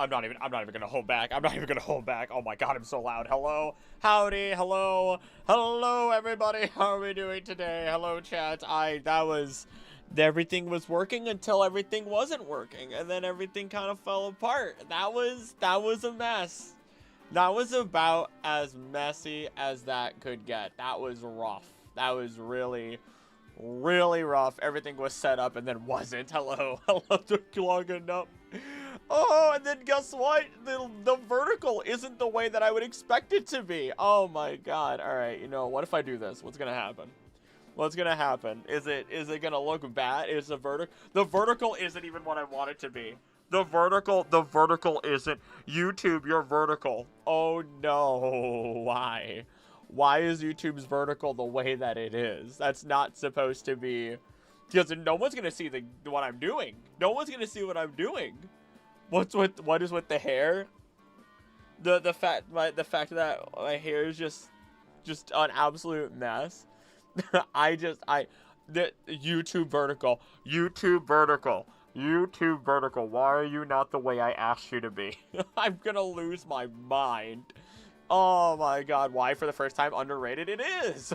I'm not even gonna hold back. I'm not even gonna hold back. Oh my god, I'm so loud. Hello, howdy, hello, everybody. How are we doing today? Hello, chat. Everything was working until everything wasn't working, and then everything kind of fell apart. That was a mess. That was about as messy as that could get. That was rough. That was really, really rough. Everything was set up and then wasn't. Hello, took long enough. Oh, and then guess what? The vertical isn't the way that I would expect it to be. Oh my god. All right, you know, what if I do this? What's gonna happen? What's gonna happen? Is it gonna look bad? Is the vertical isn't even what I want it to be. The vertical isn't. YouTube, you're vertical. Oh no, why? Why is YouTube's vertical the way that it is? That's not supposed to be, because no one's gonna see what I'm doing. No one's gonna see what I'm doing. What is with the hair? The fact that my hair is just an absolute mess. The YouTube vertical. Why are you not the way I asked you to be? I'm gonna lose my mind. Oh my god, why for the first time underrated? It is!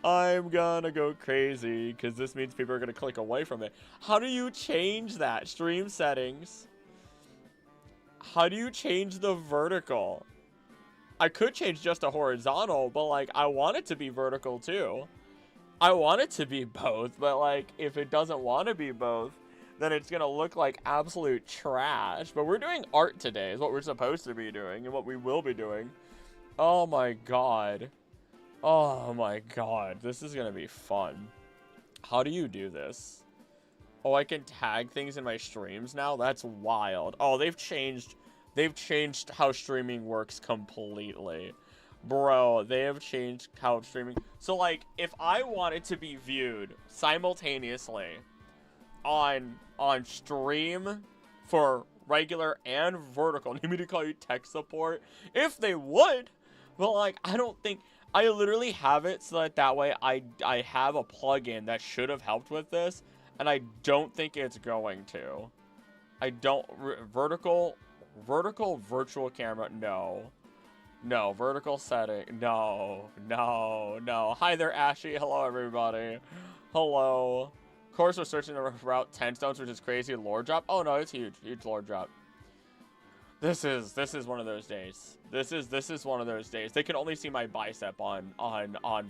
I'm gonna go crazy, because this means people are gonna click away from it. How do you change that? Stream settings. How do you change the vertical? I could change just a horizontal, but like, I want it to be vertical too. I want it to be both, but like, if it doesn't want to be both, then it's gonna look like absolute trash. But we're doing art today, is what we're supposed to be doing, and what we will be doing. Oh my god. Oh my god, this is gonna be fun. How do you do this? Oh, I can tag things in my streams now? That's wild. Oh, they've changed how streaming works completely. Bro, they have changed how streaming... So, like, if I wanted to be viewed simultaneously on stream for regular and vertical, need me to call you tech support? If they would, but, like, I don't think... I literally have it so that way I have a plugin that should have helped with this, and I don't think it's going to. I don't... Vertical virtual camera, no. No, vertical setting, no. Hi there, Ashy. Hello, everybody. Hello. Of course, we're searching the route 10 stones, which is crazy. Lore drop. Oh no, it's huge lore drop. This is one of those days. This is one of those days. They can only see my bicep on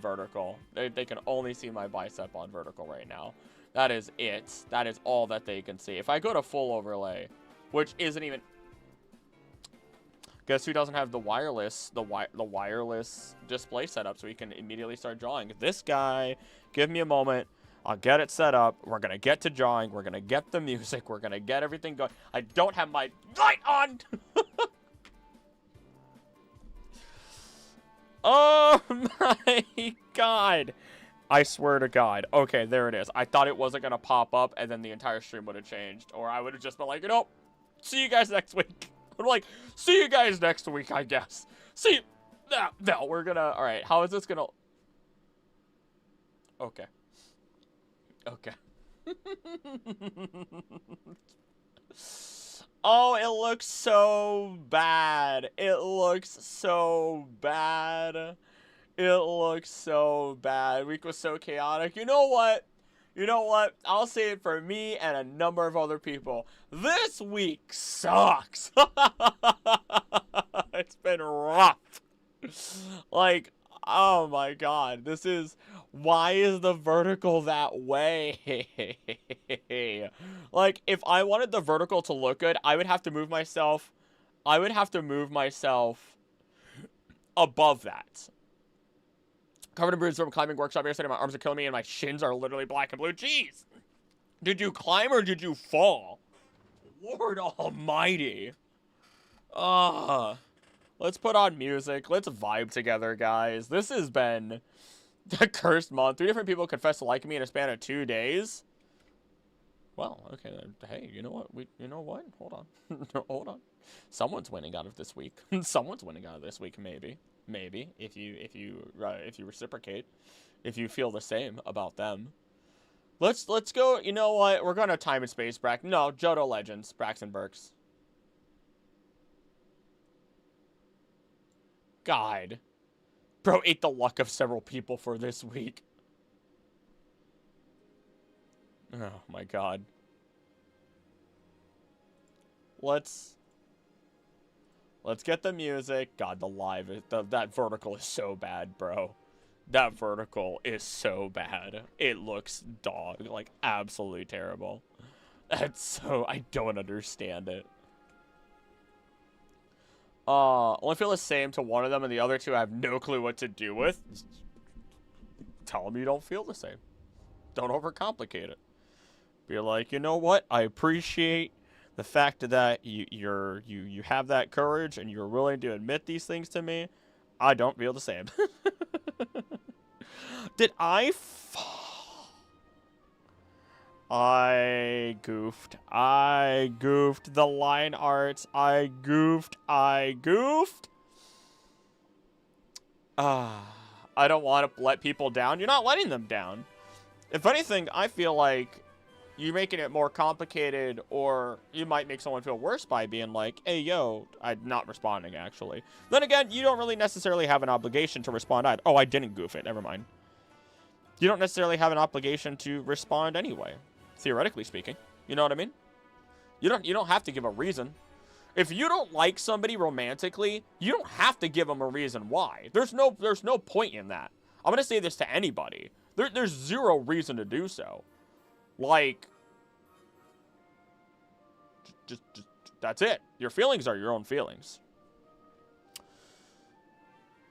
vertical. They can only see my bicep on vertical right now. That is it. That is all that they can see. If I go to full overlay, which isn't even... Guess who doesn't have the wireless display set up so we can immediately start drawing? This guy. Give me a moment. I'll get it set up. We're going to get to drawing. We're going to get the music. We're going to get everything going. I don't have my light on. Oh my god. I swear to god. Okay, there it is. I thought it wasn't going to pop up and then the entire stream would have changed. Or I would have just been like, you know, see you guys next week. I'm like, see you guys next week, I guess. See, no, we're gonna, all right, how is this gonna, okay. Oh, it looks so bad. It looks so bad. Week was so chaotic. You know what? I'll say it for me and a number of other people. This week sucks. It's been rough. Like, oh my god. Why is the vertical that way? Like, if I wanted the vertical to look good, I would have to move myself above that. Covered in bruises from climbing workshop yesterday. My arms are killing me and my shins are literally black and blue. Jeez! Did you climb or did you fall? Lord almighty. Let's put on music. Let's vibe together, guys. This has been the cursed month. 3 different people confessed to liking me in a span of 2 days. Well, okay. Hey, you know what? Hold on. Hold on. Someone's winning out of this week. Someone's winning out of this week, maybe. Maybe, if you reciprocate, if you feel the same about them. Let's go. You know what? We're going to time and space No, Johto Legends, Braxton Burks. God. Bro ate the luck of several people for this week. Oh my god. Let's get the music. God, the live, that vertical is so bad, bro. That vertical is so bad. It looks dog, like absolutely terrible. That's so, I don't understand it. Only feel the same to one of them, and the other two I have no clue what to do with. Tell them you don't feel the same. Don't overcomplicate it. Be like, you know what? I appreciate the fact that you have that courage and you're willing to admit these things to me. I don't feel the same. Did I goofed. I goofed the line arts. I goofed. I don't want to let people down. You're not letting them down. If anything, I feel like you're making it more complicated, or you might make someone feel worse by being like, hey, yo, I'm not responding, actually. Then again, you don't really necessarily have an obligation to respond either. Oh, I didn't goof it. Never mind. You don't necessarily have an obligation to respond anyway, theoretically speaking. You know what I mean? You don't have to give a reason. If you don't like somebody romantically, you don't have to give them a reason why. There's no point in that. I'm going to say this to anybody. There's zero reason to do so. Like, just that's it. Your feelings are your own feelings.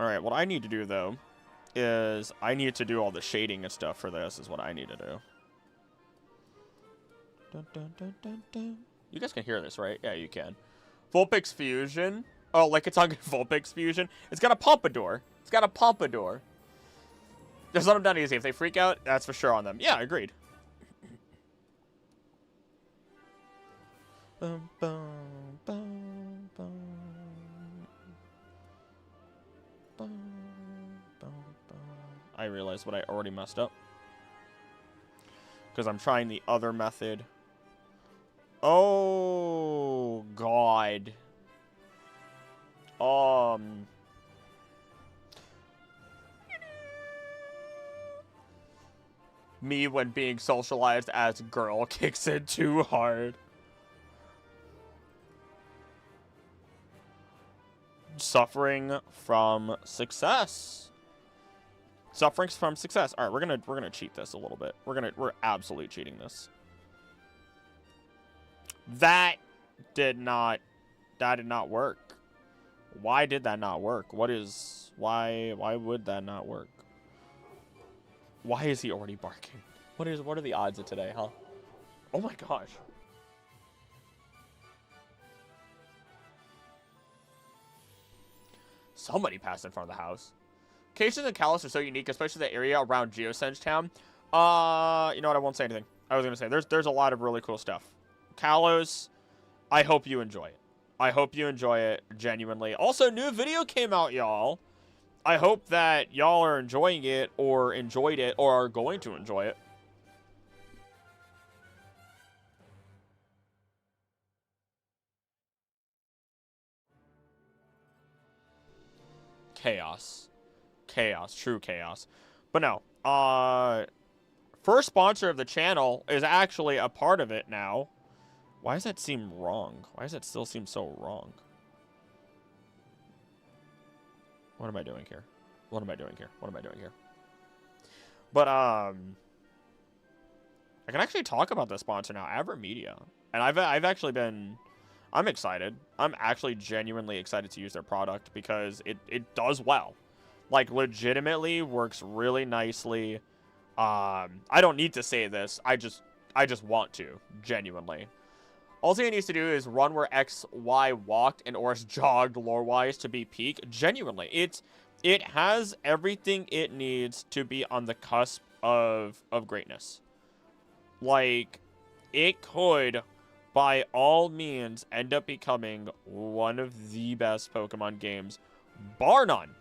All right, what I need to do, though, is I need to do all the shading and stuff for this is what I need to do. Dun, dun, dun, dun, dun. You guys can hear this, right? Yeah, you can. Vulpix Fusion. Oh, like it's on Vulpix Fusion. It's got a pompadour. It's got a pompadour. Just let them down easy. If they freak out, that's for sure on them. Yeah, agreed. Bum, bum, bum, bum. Bum, bum, bum. I realized what I already messed up. Because I'm trying the other method. Oh, God. Me when being socialized as girl kicks in too hard. Suffering from success. Suffering from success. All right, we're gonna cheat this a little bit. We're absolutely cheating this. That did not work. Why did that not work? Why would that not work? Why is he already barking? What are the odds of today, huh? Oh my gosh. Somebody passed in front of the house. Cases and Kalos are so unique, especially the area around Geosenge Town. You know what? I won't say anything. I was gonna say there's a lot of really cool stuff. Kalos, I hope you enjoy it. I hope you enjoy it genuinely. Also, new video came out, y'all. I hope that y'all are enjoying it, or enjoyed it, or are going to enjoy it. Chaos. Chaos. True chaos. But no. First sponsor of the channel is actually a part of it now. Why does that seem wrong? Why does that still seem so wrong? What am I doing here? What am I doing here? What am I doing here? But, I can actually talk about the sponsor now, Aver Media. And I've actually been... I'm excited. I'm actually genuinely excited to use their product because it does well. Like, legitimately works really nicely. I don't need to say this. I just want to, genuinely. All he needs to do is run where XY walked and Oris jogged lore-wise to be peak. Genuinely, it has everything it needs to be on the cusp of greatness. Like, it could, by all means, end up becoming one of the best Pokemon games, bar none.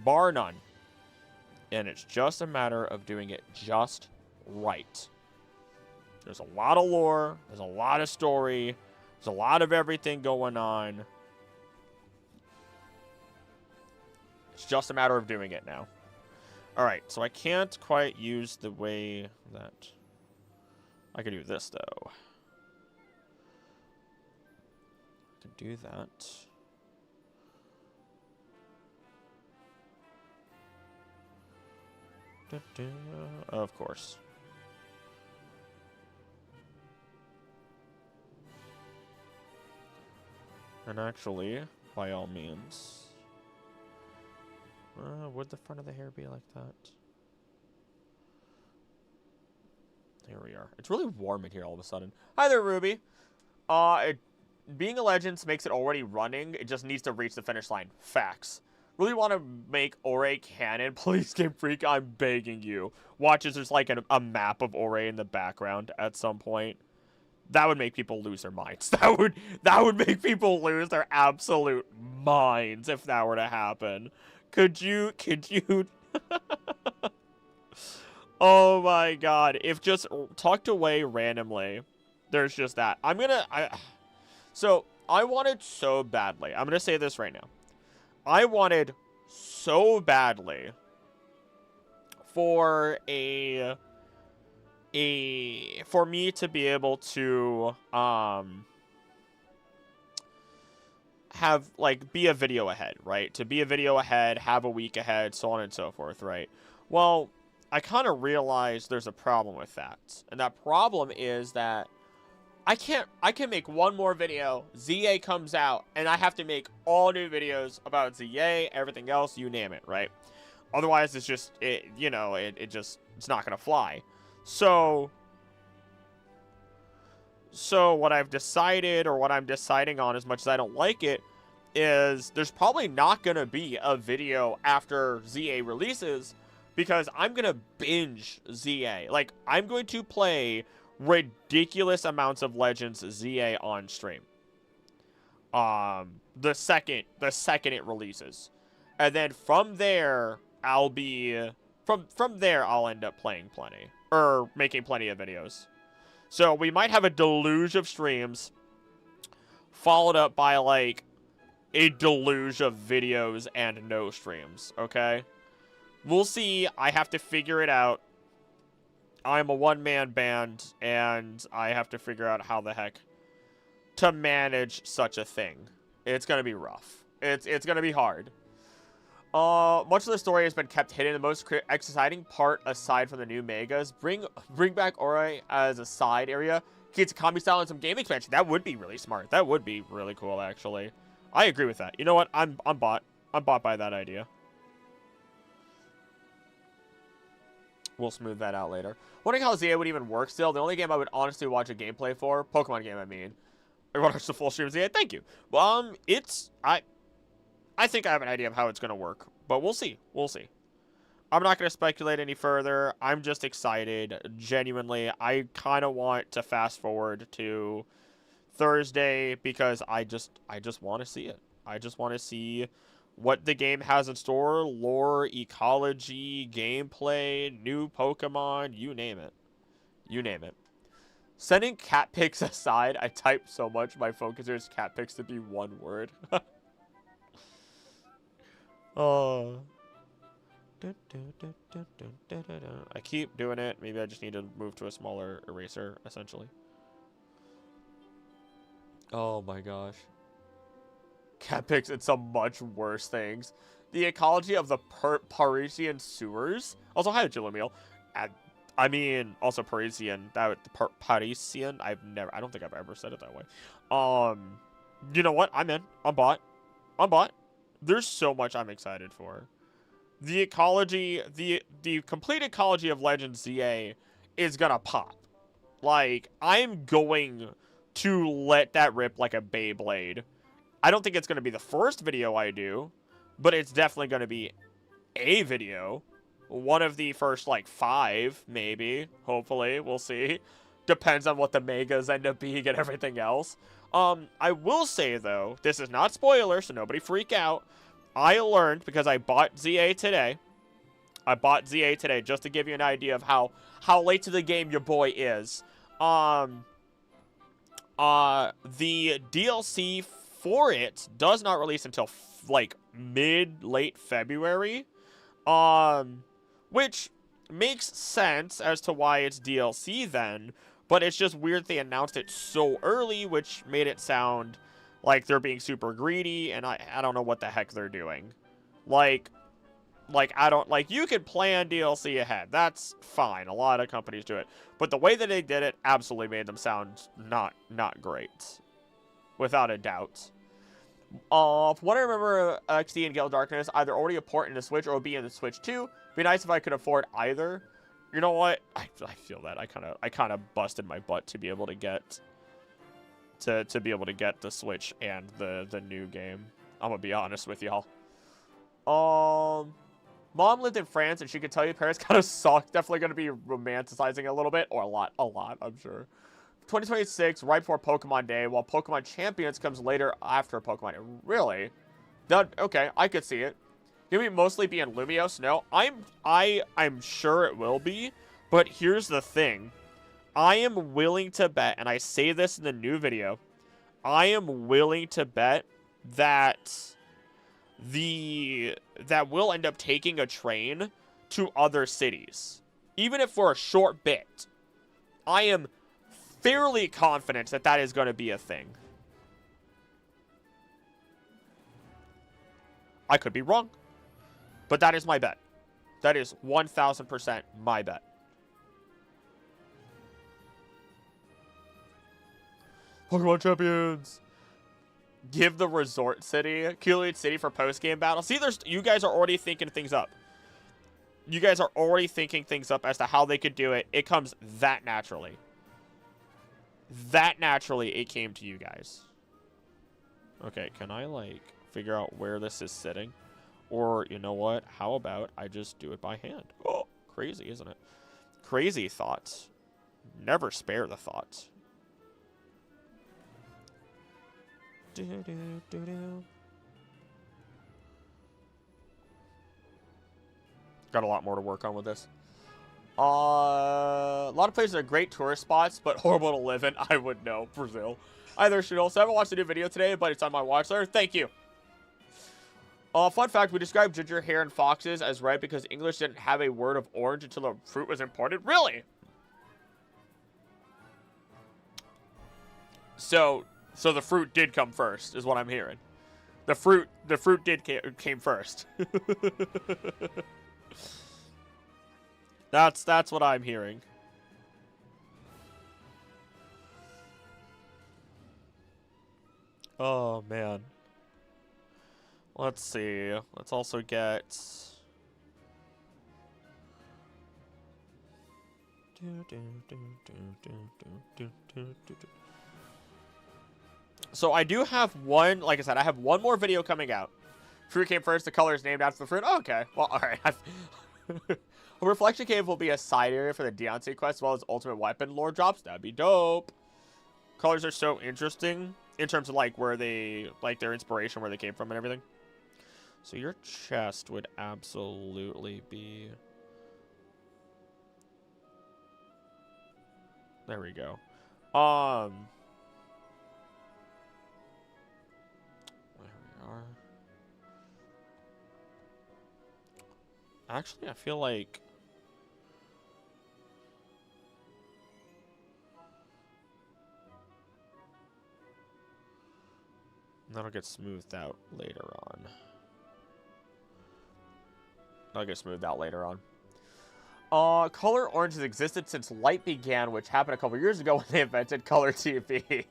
Bar none. And it's just a matter of doing it just right. There's a lot of lore. There's a lot of story. There's a lot of everything going on. It's just a matter of doing it now. Alright, so I can't quite use the way that... I can do this, though. I can do that. Of course. And actually, by all means... would the front of the hair be like that? Here we are. It's really warm in here all of a sudden. Hi there, Ruby. Being a Legends makes it already running. It just needs to reach the finish line. Facts. Really want to make Ore canon? Please, Game Freak, I'm begging you. Watch as there's like a map of Ore in the background at some point. That would make people lose their minds. That would make people lose their absolute minds if that were to happen. Could you? Oh my god. If just tucked away randomly, there's just that. So, I wanted so badly. I'm going to say this right now. I wanted so badly for for me to be able to have, like, be a video ahead, right? To be a video ahead, have a week ahead, so on and so forth, right? Well, I kind of realized there's a problem with that. And that problem is that I can make one more video, ZA comes out, and I have to make all new videos about ZA, everything else, you name it, right? Otherwise, it's just, it's not going to fly. So what I've decided, or what I'm deciding on, as much as I don't like it, is there's probably not going to be a video after ZA releases, because I'm going to binge ZA. Like, I'm going to play ridiculous amounts of Legends ZA on stream. The second it releases. And then from there, I'll be... From there, I'll end up playing plenty. Or making plenty of videos. So we might have a deluge of streams, followed up by, like, a deluge of videos and no streams, okay? We'll see. I have to figure it out. I'm a one-man band, and I have to figure out how the heck to manage such a thing. It's going to be rough. It's going to be hard. Much of the story has been kept hidden. The most exciting part, aside from the new megas, bring back Ore as a side area. Keep Kami style and some game expansion. That would be really smart. That would be really cool, actually. I agree with that. You know what? I'm bought. I'm bought by that idea. We'll smooth that out later. Wondering how ZA would even work still. The only game I would honestly watch a gameplay for, Pokemon game, I mean. I watched the full stream of ZA. Thank you. I think I have an idea of how it's going to work, but we'll see. We'll see. I'm not going to speculate any further. I'm just excited. Genuinely, I kind of want to fast forward to Thursday because I just want to see it. I just want to see what the game has in store, lore, ecology, gameplay, new Pokemon, you name it. You name it. Sending cat pics aside, I type so much my focusers cat pics to be one word. Oh. I keep doing it. Maybe I just need to move to a smaller eraser, essentially. Oh my gosh. Cat pics and some much worse things. The ecology of the Parisian sewers. Also, hi, Jillamil. I mean, also Parisian. Parisian. I don't think I've ever said it that way. You know what? I'm in. I'm bought. There's so much I'm excited for. The ecology, the complete ecology of Legends ZA is gonna pop. Like, I'm going to let that rip like a Beyblade. I don't think it's going to be the first video I do, but it's definitely going to be a video. One of the first, like, 5, maybe. Hopefully. We'll see. Depends on what the megas end up being and everything else. I will say, though, this is not spoiler, so nobody freak out. I learned, because I bought ZA today. I bought ZA today just to give you an idea of how late to the game your boy is. The DLC for it does not release until like late February. Which makes sense as to why it's DLC then, but it's just weird they announced it so early, which made it sound like they're being super greedy, and I don't know what the heck they're doing. Like I don't, like, you could plan DLC ahead. That's fine. A lot of companies do it. But the way that they did it absolutely made them sound not great. Without a doubt. From what I remember, XD and Gale Darkness either already a port in the Switch or would be in the Switch too. Be nice if I could afford either. You know what? I feel that I kind of busted my butt to be able to get to be able to get the Switch and the new game. I'm gonna be honest with y'all. Mom lived in France, and she could tell you Paris kind of sucked. Definitely going to be romanticizing a little bit, or a lot, I'm sure. 2026, right before Pokemon Day, while Pokemon Champions comes later after Pokemon Day. Really? Okay, I could see it. Can we mostly be in Lumiose? No, I'm sure it will be, but here's the thing. I am willing to bet, and I say this in the new video, I am willing to bet that that we'll end up taking a train to other cities, even if for a short bit. I am fairly confident that that is going to be a thing. I could be wrong, but that is my bet. That is 1000% my bet. Pokemon Champions. Give the resort city, Keelade City for post-game battle. See, you guys are already thinking things up. You guys are already thinking things up as to how they could do it. It comes that naturally. That naturally, it came to you guys. Okay, can I, like, figure out where this is sitting? Or, you know what? How about I just do it by hand? Oh, crazy, isn't it? Crazy thoughts. Never spare the thoughts. Got a lot more to work on with this. A lot of places are great tourist spots, but horrible to live in. I would know. Brazil. Either should also. I haven't watched a new video today, but it's on my watch list. Thank you. Fun fact, we described ginger hair and foxes as red because English didn't have a word of orange until the fruit was imported. Really? So the fruit did come first, is what I'm hearing. The fruit came first. That's what I'm hearing. Oh man. Let's see. Let's also get So I do have one, like I said, I have one more video coming out. Fruit came first, the color is named after the fruit. Oh, okay, well, alright. A Reflection Cave will be a side area for the Deontay quest as well as Ultimate Weapon lore drops. That'd be dope. Colors are so interesting in terms of, like, where they, like, their inspiration, where they came from and everything. So your chest would absolutely be... There we go. There we are. Actually, I feel like... That'll get smoothed out later on. That'll get smoothed out later on. Color orange has existed since light began, which happened a couple years ago when they invented color TV.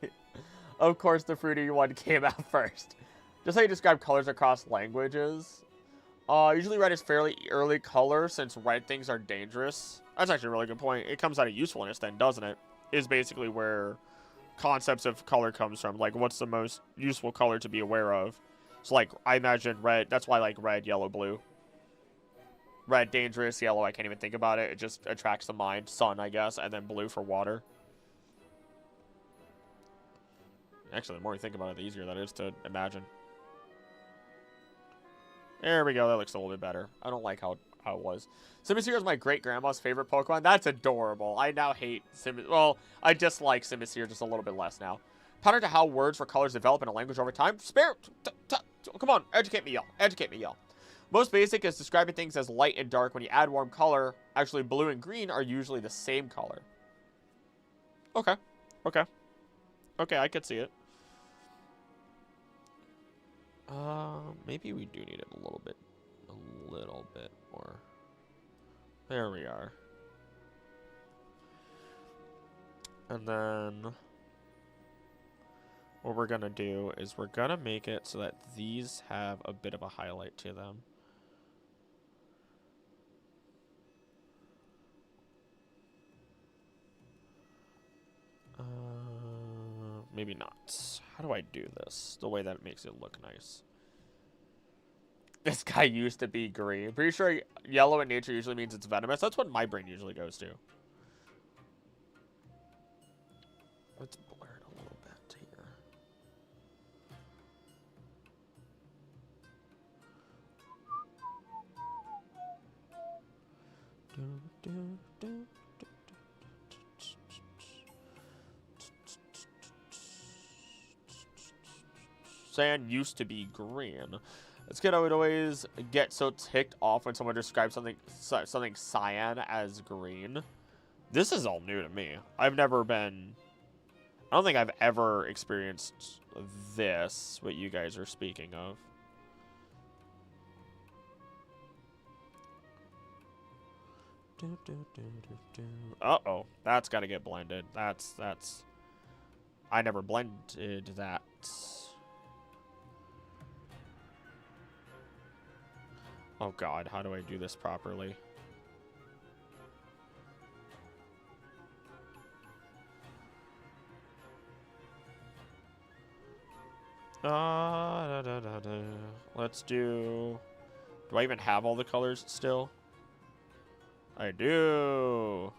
Of course, the fruity one came out first. Just how you describe colors across languages. Usually red is fairly early color since red things are dangerous. That's actually a really good point. It comes out of usefulness then, doesn't it? Is basically where concepts of color comes from. Like, what's the most useful color to be aware of? So, like, I imagine red. That's why, like, red, yellow, blue. Red, dangerous. Yellow, I can't even think about it. It just attracts the mind. Sun, I guess. And then blue for water. Actually, the more you think about it, the easier that is to imagine. There we go. That looks a little bit better. I don't like how how it was. Simisear is my great-grandma's favorite Pokemon. That's adorable. I now hate well, I dislike Simisear just a little bit less now. Pattern to how words for colors develop in a language over time. Come on, educate me, y'all. Educate me, y'all. Most basic is describing things as light and dark. When you add warm color, actually blue and green are usually the same color. Okay. Okay. Okay, I could see it. Maybe we do need it a little bit more. There we are. And then what we're gonna do is we're gonna make it so that these have a bit of a highlight to them. Maybe not. How do I do this? The way that it makes it look nice. This guy used to be green. Pretty sure yellow in nature usually means it's venomous. That's what my brain usually goes to. Let's blur it a little bit here. Sand used to be green. This kid would always get so ticked off when someone describes something cyan as green. This is all new to me. I don't think I've ever experienced this, what you guys are speaking of. Uh-oh, that's got to get blended. That's I never blended that. Oh god, how do I do this properly? Let's do I even have all the colors still? I do.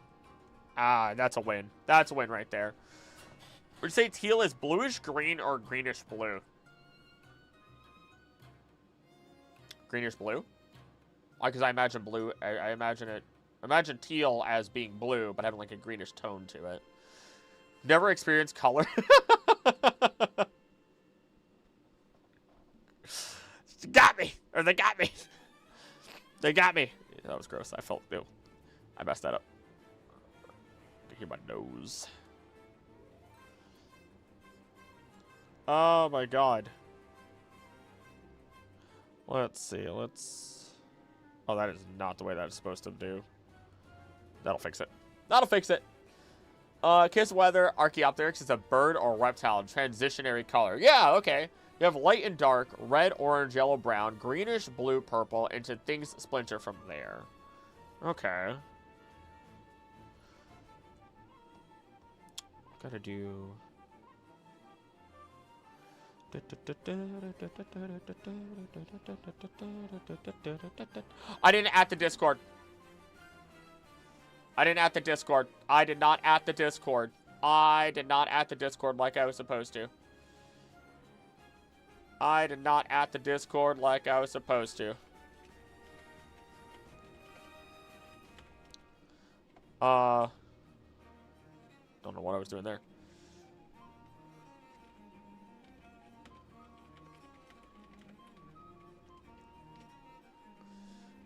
Ah, that's a win. That's a win right there. Would you say teal is bluish green or greenish blue? Greenish blue? Because I imagine blue, I imagine teal as being blue, but having like a greenish tone to it. Never experienced color. Got me! Or they got me! They got me! That was gross. I felt new. I messed that up. I can hear my nose. Oh my god. Let's see. Oh, that is not the way that's supposed to do. That'll fix it. That'll fix it. Kiss weather, Archaeopteryx is a bird or reptile, transitionary color. Yeah, okay. You have light and dark, red, orange, yellow, brown, greenish, blue, purple, and things splinter from there. Okay. Gotta do... I didn't add the Discord. I didn't add the Discord. I did not add the Discord. I did not add the Discord like I was supposed to. I did not add the Discord like I was supposed to. Don't know what I was doing there.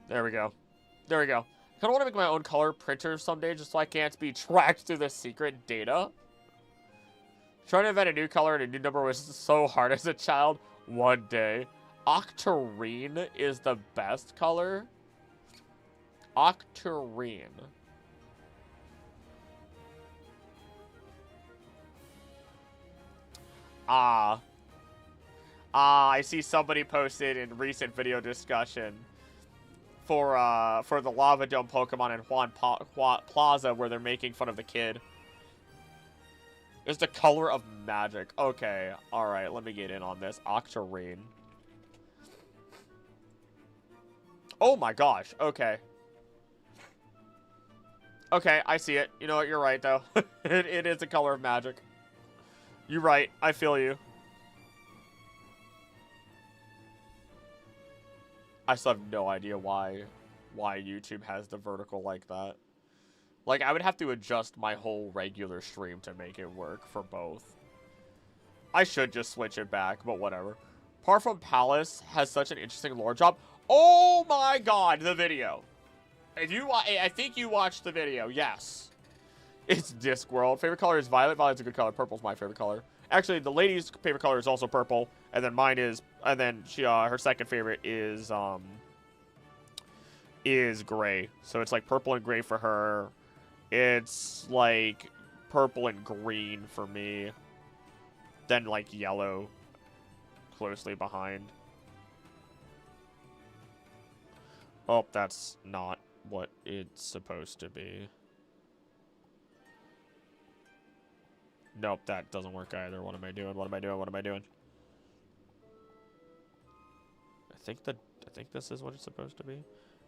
There we go. There we go. I kind of want to make my own color printer someday just so I can't be tracked through the secret data. Trying to invent a new color and a new number was so hard as a child. One day. Octarine is the best color. Octarine. I see somebody posted in recent video discussion for the Lava Dome Pokemon in Juan Plaza where they're making fun of the kid. It's the color of magic. Okay, alright, let me get in on this. Octarine. Oh my gosh, okay. Okay, I see it. You know what, you're right though. it is the color of magic. You're right, I feel you. I still have no idea why why YouTube has the vertical like that. Like, I would have to adjust my whole regular stream to make it work for both. I should just switch it back, but whatever. Parfum Palace has such an interesting lore job. Oh my god, the video. If you, I think you watched the video, yes. It's Discworld. Favorite color is violet. Violet's a good color. Purple's my favorite color. Actually, the lady's favorite color is also purple, and then mine is, and then she, her second favorite is gray. So it's like purple and gray for her. It's like purple and green for me. Then like yellow closely behind. Oh, that's not what it's supposed to be. Nope, that doesn't work either. What am I doing? What am I doing? What am I doing? I think this is what it's supposed to be.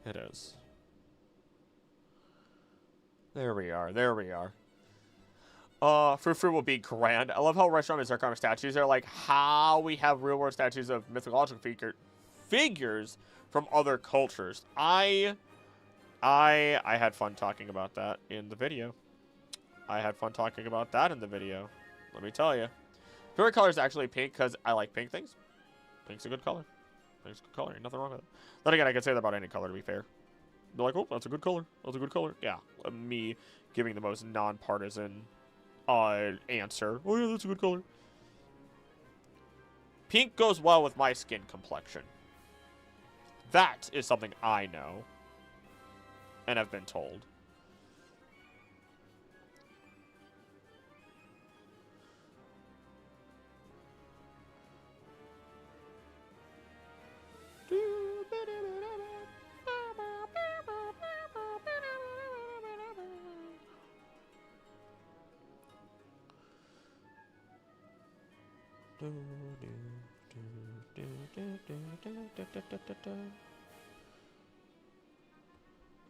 It is. There we are. There we are. Frou-Frou will be grand. I love how restaurant is our common statues. They're like how we have real world statues of mythological figures from other cultures. I had fun talking about that in the video. Let me tell you. Favorite color is actually pink because I like pink things. Pink's a good color. Pink's a good color. Ain't nothing wrong with it. Then again, I can say that about any color, to be fair. Be like, oh, that's a good color. That's a good color. Yeah. Me giving the most non-partisan answer. Oh, yeah, that's a good color. Pink goes well with my skin complexion. That is something I know. And have been told.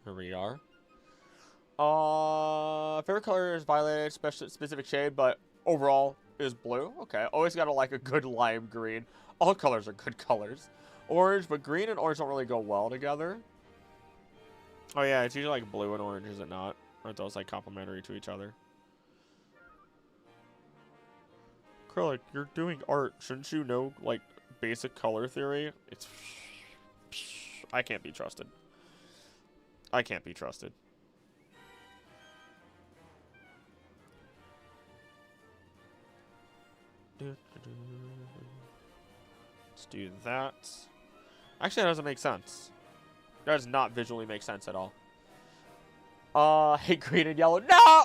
Here we are. Favorite color is violet, specific shade, but overall is blue. Okay, always gotta like a good lime green. All colors are good colors. Orange, but green and orange don't really go well together. Oh yeah, it's usually like blue and orange, is it not? Aren't those like complementary to each other? Acrylic, you're doing art. Shouldn't you know, like, basic color theory? It's... I can't be trusted. I can't be trusted. Let's do that. Actually, that doesn't make sense. That does not visually make sense at all. Hate green and yellow. No!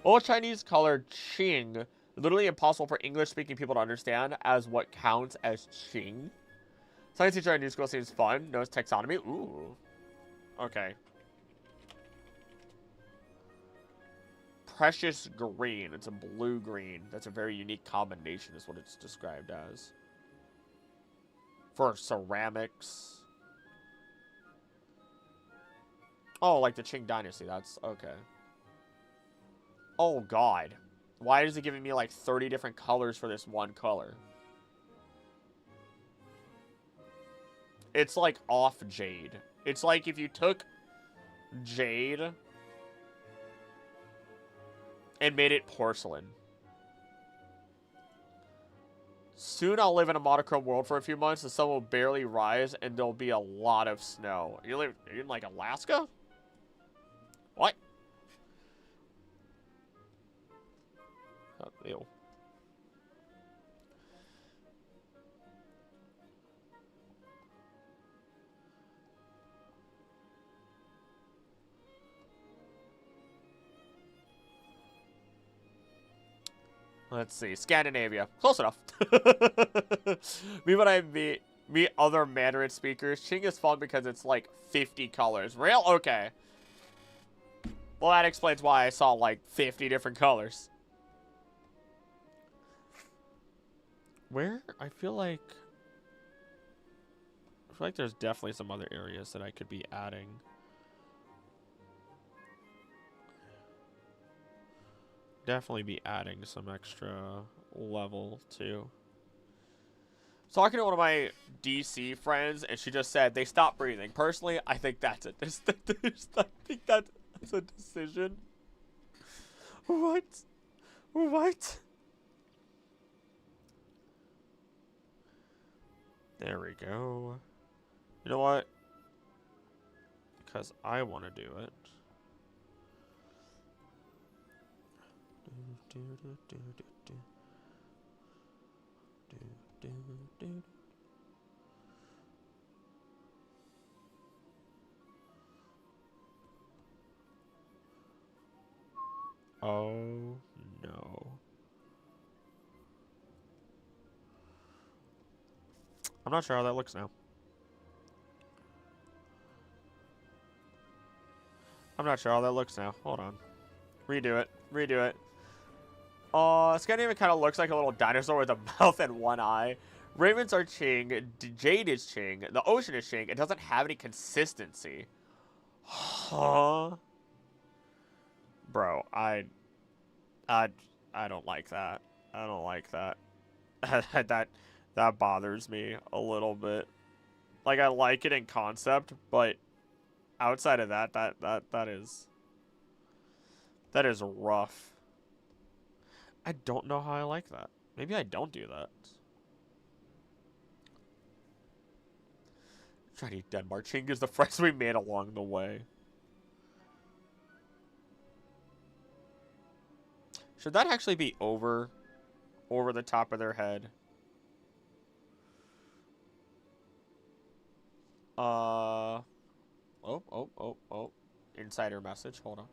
Old Chinese color Qing. Literally impossible for English-speaking people to understand as what counts as Qing. Science teacher at new school seems fun. Knows taxonomy. Ooh. Okay. Precious green. It's a blue-green. That's a very unique combination is what it's described as. For ceramics. Oh, like the Qing Dynasty. That's okay. Oh, God. Why is it giving me like 30 different colors for this one color? It's like off jade. It's like if you took jade and made it porcelain. Soon I'll live in a monochrome world for a few months. The sun will barely rise and there'll be a lot of snow. You live in like Alaska? What? Oh, ew. Let's see. Scandinavia. Close enough. Meet other Mandarin speakers. Qing is fun because it's like 50 colors. Real? Okay. Well, that explains why I saw like 50 different colors. Where? I feel like there's definitely some other areas that I could be adding. Definitely be adding some extra level to. talking to one of my DC friends, and she just said they stopped breathing. Personally, I think that's it. I think that's a decision. What? What? There we go. You know what? Because I want to do it. Oh no. I'm not sure how that looks now. I'm not sure how that looks now. Hold on. Redo it. Redo it. Scandinavian kind of looks like a little dinosaur with a mouth and one eye. Ravens are Ching. Jade is Ching. The ocean is Ching. It doesn't have any consistency. Huh? Bro, I don't like that. I don't like that. that bothers me a little bit. Like, I like it in concept, but outside of that, that is rough. I don't know how I like that. Maybe I don't do that. Try to eat Denmark. Ching is the friends we made along the way. Should that actually be over the top of their head? Oh. Insider message. Hold on.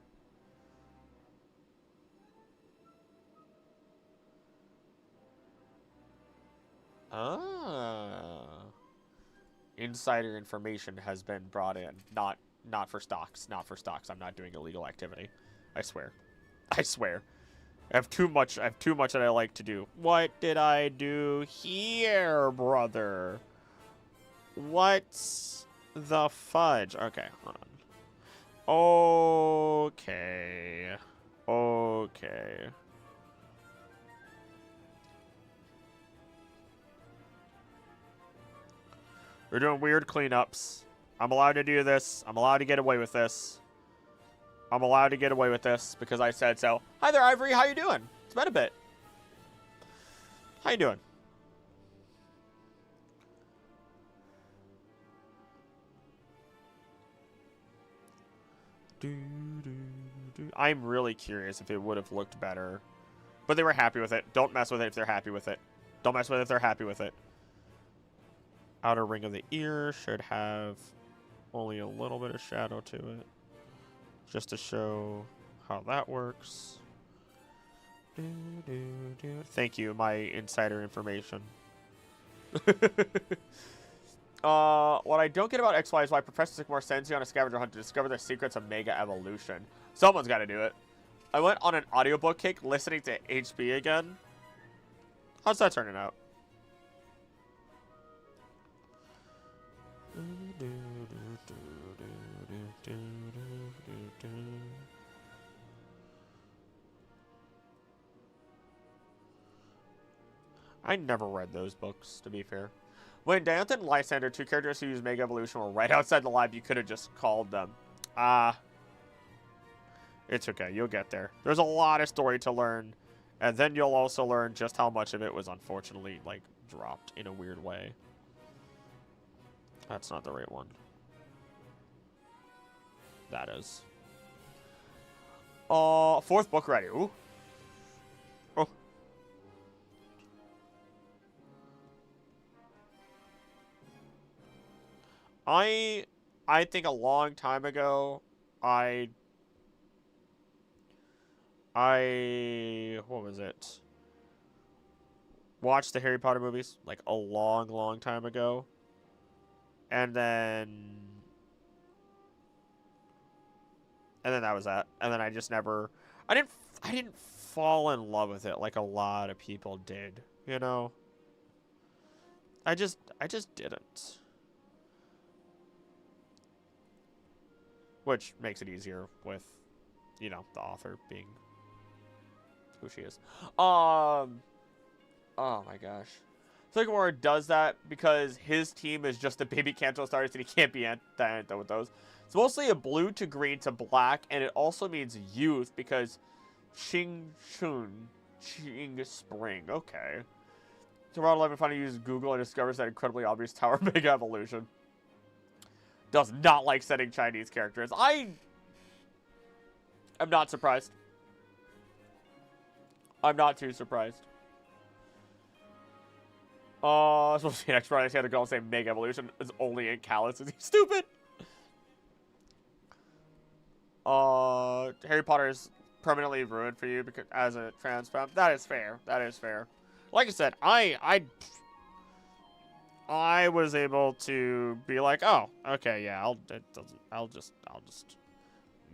Insider information has been brought in. Not for stocks. Not for stocks. I'm not doing illegal activity. I swear. I swear. I have too much that I like to do. What did I do here, brother? What's the fudge? Okay, hold on. Okay. Okay. We're doing weird cleanups. I'm allowed to do this. I'm allowed to get away with this. I'm allowed to get away with this because I said so. Hi there, Ivory. How you doing? It's been a bit. How you doing? I'm really curious if it would have looked better. But they were happy with it. Don't mess with it if they're happy with it. Don't mess with it if they're happy with it. Outer ring of the ear should have only a little bit of shadow to it. Just to show how that works. Thank you, my insider information. What I don't get about XY is why Professor Sycamore sends you on a scavenger hunt to discover the secrets of Mega Evolution. Someone's got to do it. I went on an audiobook kick listening to HB again. How's that turning out? I never read those books, to be fair. When Diantha and Lysander, two characters who use Mega Evolution, were right outside the lab, you could have just called them. It's okay. You'll get there. There's a lot of story to learn, and then you'll also learn just how much of it was unfortunately, like, dropped in a weird way. That's not the right one. That is. Fourth book ready. Ooh. Oh. I think a long time ago, what was it? Watched the Harry Potter movies, like, a long, long time ago. And then that was that. And then I just never, I didn't fall in love with it like a lot of people did, you know? I just didn't. Which makes it easier with, you know, the author being who she is. Oh my gosh. Sycamore does that because his team is just a baby Kanto starters and he can't be Anthem with those. It's mostly a blue to green to black, and it also means youth because Ching Spring. Okay. Tomorrow 11 finally uses Google and discovers that incredibly obvious Tower Mega Evolution. Does not like setting Chinese characters. I am not surprised. I'm not too surprised. Supposed to be next Friday. I had to go and say Mega Evolution is only in Callus. Is he stupid? Harry Potter is permanently ruined for you because as a trans fan. That is fair. That is fair. Like I said, I was able to be like, oh, okay, yeah, I'll just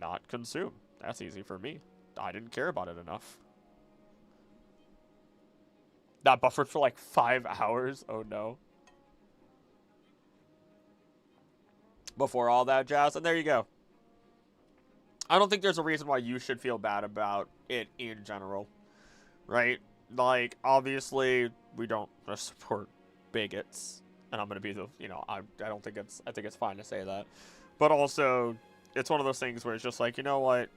not consume. That's easy for me. I didn't care about it enough. Not buffered for like 5 hours. Oh no. Before all that jazz, and there you go. I don't think there's a reason why you should feel bad about it in general, right? Like, obviously, we don't support bigots, and I'm gonna be the, you know, I think it's fine to say that, but also, it's one of those things where it's just like, you know what?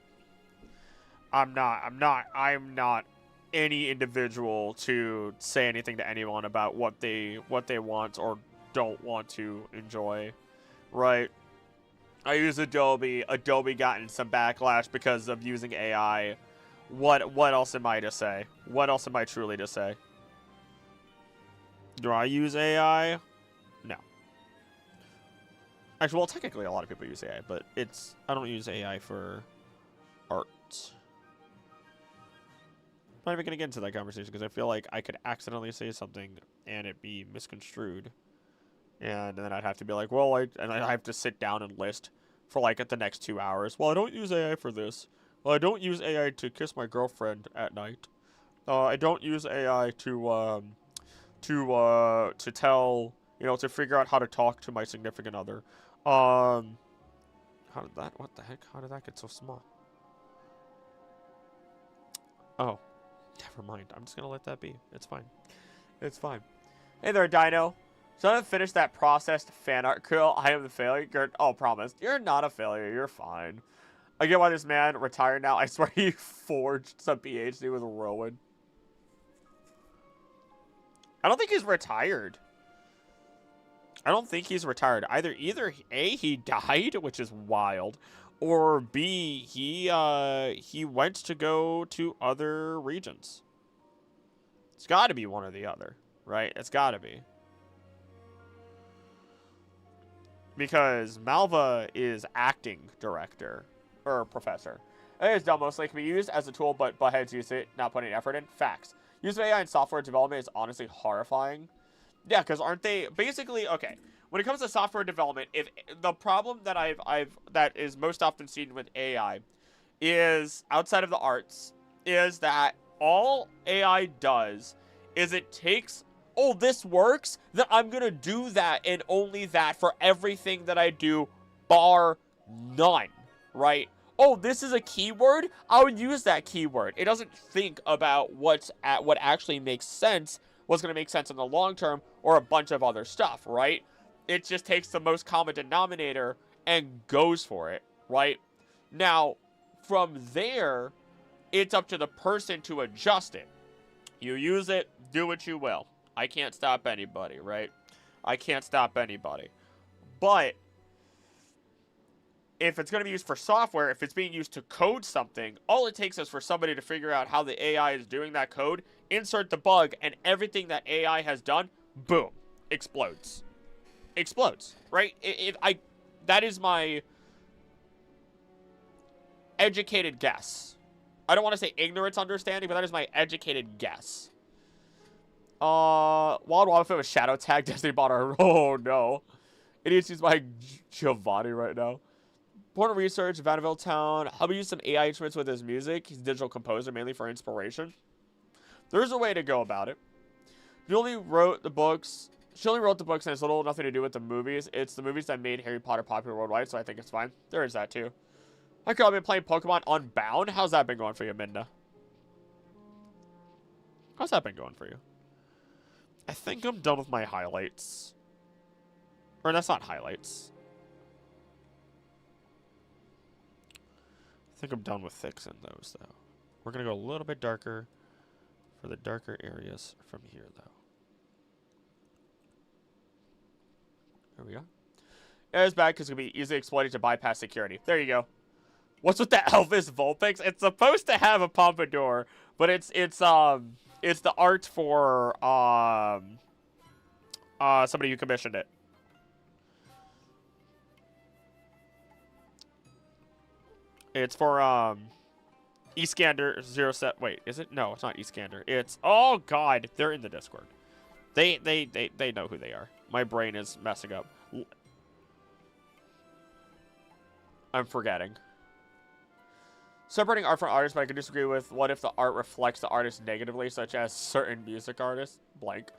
I'm not any individual to say anything to anyone about what they want or don't want to enjoy, right? I use Adobe. Adobe got in some backlash because of using AI. What else am I to say? What else am I truly to say? Do I use AI? No. Actually, well, technically a lot of people use AI, but I don't use AI for art. I'm not even going to get into that conversation because I feel like I could accidentally say something and it be misconstrued. And then I'd have to be like, well, I have to sit down and list for like at the next 2 hours. Well, I don't use AI for this. Well, I don't use AI to kiss my girlfriend at night. I don't use AI to tell, you know, to figure out how to talk to my significant other. What the heck? How did that get so small? Oh. Never mind. I'm just going to let that be. It's fine. It's fine. Hey there, Dino. So I finished that processed fan art girl. I am the failure. Oh, promise. You're not a failure. You're fine. I get why this man retired now. I swear he forged some PhD with Rowan. I don't think he's retired. I don't think he's retired. Either A, he died, which is wild, or B, he went to go to other regions. It's got to be one or the other, right? It's got to be. Because Malva is acting director, or professor. It is dumb mostly. It can be used as a tool, but buttheads use it, not putting effort in. Facts. Use of AI in software development is honestly horrifying. Yeah, because aren't they basically okay? When it comes to software development, if the problem that that is most often seen with AI is outside of the arts is that all AI does is it takes, oh, this works, then I'm gonna do that and only that for everything that I do, bar none, right? Oh, this is a keyword, I would use that keyword. It doesn't think about what actually makes sense, what's going to make sense in the long term, or a bunch of other stuff, right? It just takes the most common denominator and goes for it, right? Now, from there, it's up to the person to adjust it. You use it, do what you will. I can't stop anybody, right? I can't stop anybody. But if it's going to be used for software, if it's being used to code something, all it takes is for somebody to figure out how the AI is doing that code, insert the bug, and everything that AI has done, boom, explodes. Explodes, right? That is my educated guess. I don't want to say ignorance understanding, but that is my educated guess. Wild Wildfit with Shadow Tag, Destiny bought our... Oh, no. Idiots use my Giovanni right now. Important research, Vanderbilt Town. Hubby used some AI instruments with his music. He's a digital composer, mainly for inspiration. There's a way to go about it. She only wrote the books and it's little nothing to do with the movies. It's the movies that made Harry Potter popular worldwide, so I think it's fine. There is that, too. I've been playing Pokemon Unbound. How's that been going for you, Minda? How's that been going for you? I think I'm done with my highlights. Or that's not highlights. I think I'm done with fixing those, though. We're going to go a little bit darker for the darker areas from here, though. There we go. Yeah, it's bad because it can be easily exploited to bypass security. There you go. What's with that Elvis Vulpix? It's supposed to have a pompadour, but it's the art for somebody who commissioned it. It's for Eastgander 07. Wait, is it? No, it's not Eastgander. It's, oh god, they're in the Discord. They know who they are. My brain is messing up. I'm forgetting. Separating art from artists, but I can disagree with what if the art reflects the artist negatively, such as certain music artists, blank.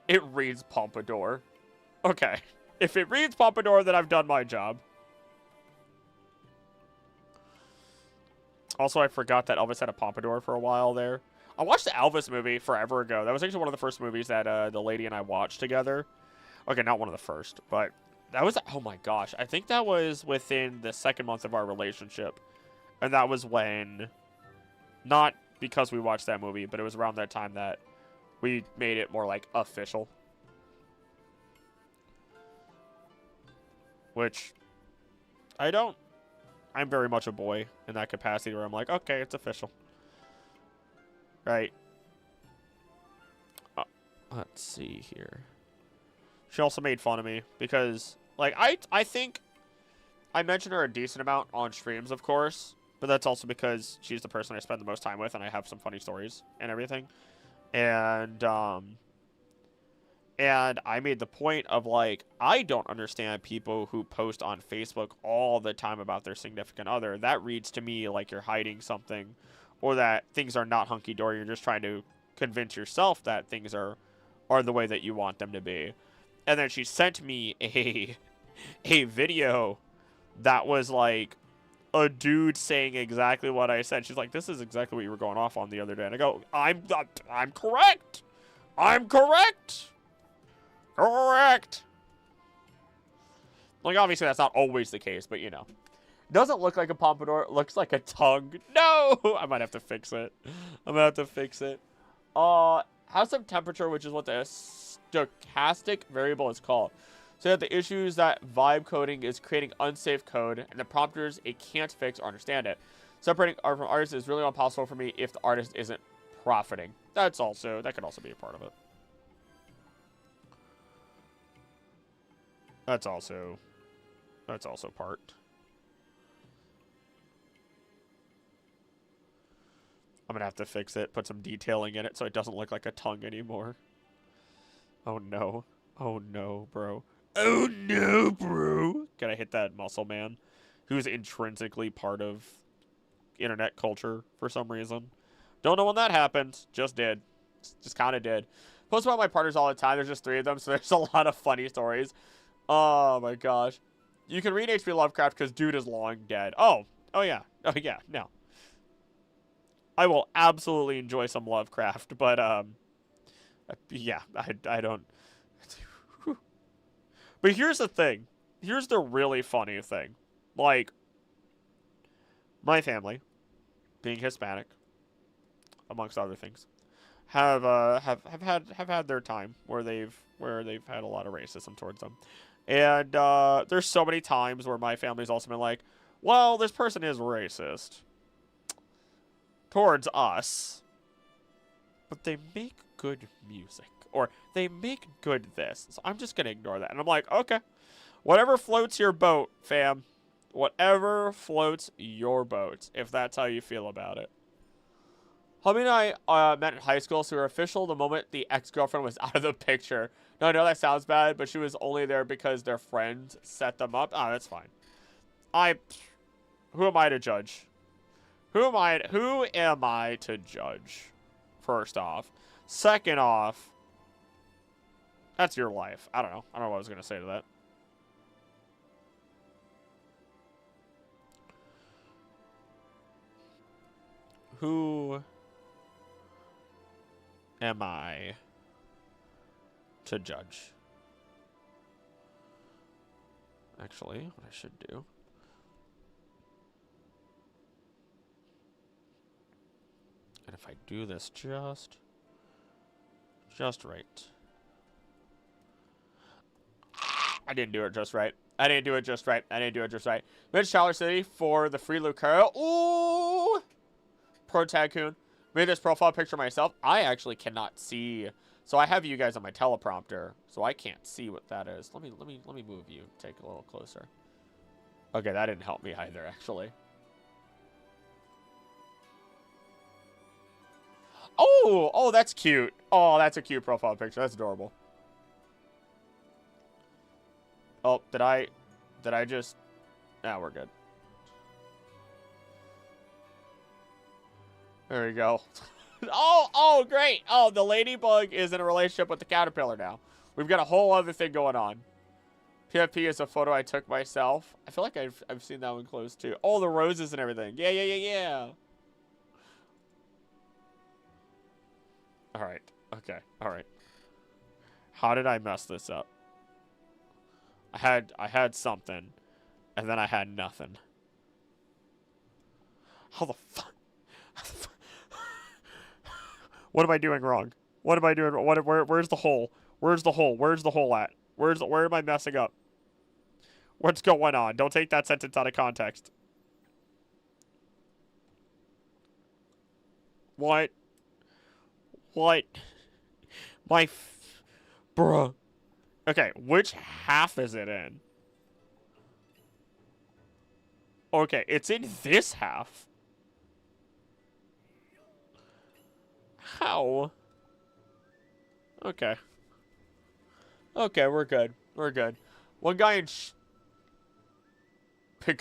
It reads Pompadour. Okay. If it reads Pompadour, then I've done my job. Also, I forgot that Elvis had a pompadour for a while there. I watched the Elvis movie forever ago. That was actually one of the first movies that the lady and I watched together. Okay, not one of the first, but that was, oh my gosh. I think that was within the second month of our relationship. And that was when, not because we watched that movie, but it was around that time that we made it more like official. Which, I'm very much a boy in that capacity where I'm like, okay, it's official. Right. Let's see here. She also made fun of me because, like, I think I mentioned her a decent amount on streams, of course, but that's also because she's the person I spend the most time with and I have some funny stories and everything. And I made the point of, like, I don't understand people who post on Facebook all the time about their significant other. That reads to me like you're hiding something or that things are not hunky-dory. You're just trying to convince yourself that things are the way that you want them to be. And then she sent me a video that was, like, a dude saying exactly what I said. She's like, this is exactly what you were going off on the other day. And I go, I'm correct. I'm correct. Correct. Like, obviously, that's not always the case, but, you know. Doesn't look like a pompadour. It looks like a tongue. No! I might have to fix it. I'm gonna have to fix it. Has some temperature, which is what the stochastic variable is called. So that the issue is that vibe coding is creating unsafe code, and the prompters, it can't fix or understand it. Separating art from artist is really impossible for me if the artist isn't profiting. That could also be a part of it. That's also part. I'm gonna have to fix it, put some detailing in it so it doesn't look like a tongue anymore. Oh no. Oh no, bro. Oh no, bro. Gotta hit that muscle man who's intrinsically part of internet culture for some reason. Don't know when that happened. Just did. Just kind of did. Post about my partners all the time. There's just 3 of them, so there's a lot of funny stories. Oh my gosh. You can read H.P. Lovecraft because dude is long dead. Oh yeah. Oh yeah, no. I will absolutely enjoy some Lovecraft, but yeah, I don't. But here's the thing. Here's the really funny thing. Like, my family, being Hispanic, amongst other things, have had their time where they've had a lot of racism towards them. And there's so many times where my family's also been like, well, this person is racist towards us, but they make good music, or they make good this, so I'm just gonna ignore that. And I'm like, okay, whatever floats your boat, fam. Whatever floats your boat, if that's how you feel about it. Hubby and I met in high school, so we were official the moment the ex-girlfriend was out of the picture. No, I know that sounds bad, but she was only there because their friends set them up. Oh, that's fine. Who am I to judge? Who am I to judge? First off. Second off, that's your life. I don't know. I don't know what I was going to say to that. Who am I to judge. Actually, what I should do. And if I do this just right. I didn't do it just right. I didn't do it just right. I didn't do it just right. Mid Shower City for the free Lucero. Ooh! Pro Tycoon. Made this profile picture myself. I actually cannot see. So I have you guys on my teleprompter, so I can't see what that is. Let me move you. Take a little closer. Okay, that didn't help me either, actually. Oh, that's cute. Oh, that's a cute profile picture. That's adorable. Oh, did I just... Nah, we're good. There we go. Oh, great. Oh, the ladybug is in a relationship with the caterpillar now. We've got a whole other thing going on. PFP is a photo I took myself. I feel like I've seen that one close too. Oh, the roses and everything. Yeah. All right. Okay. All right. How did I mess this up? I had something, and then I had nothing. How the fuck? What am I doing wrong? What am I doing? Where's the hole? Where's the hole? Where's the hole at? Where am I messing up? What's going on? Don't take that sentence out of context. What? Bruh. Okay, which half is it in? Okay, it's in this half. How? Okay. Okay, we're good. We're good. One guy in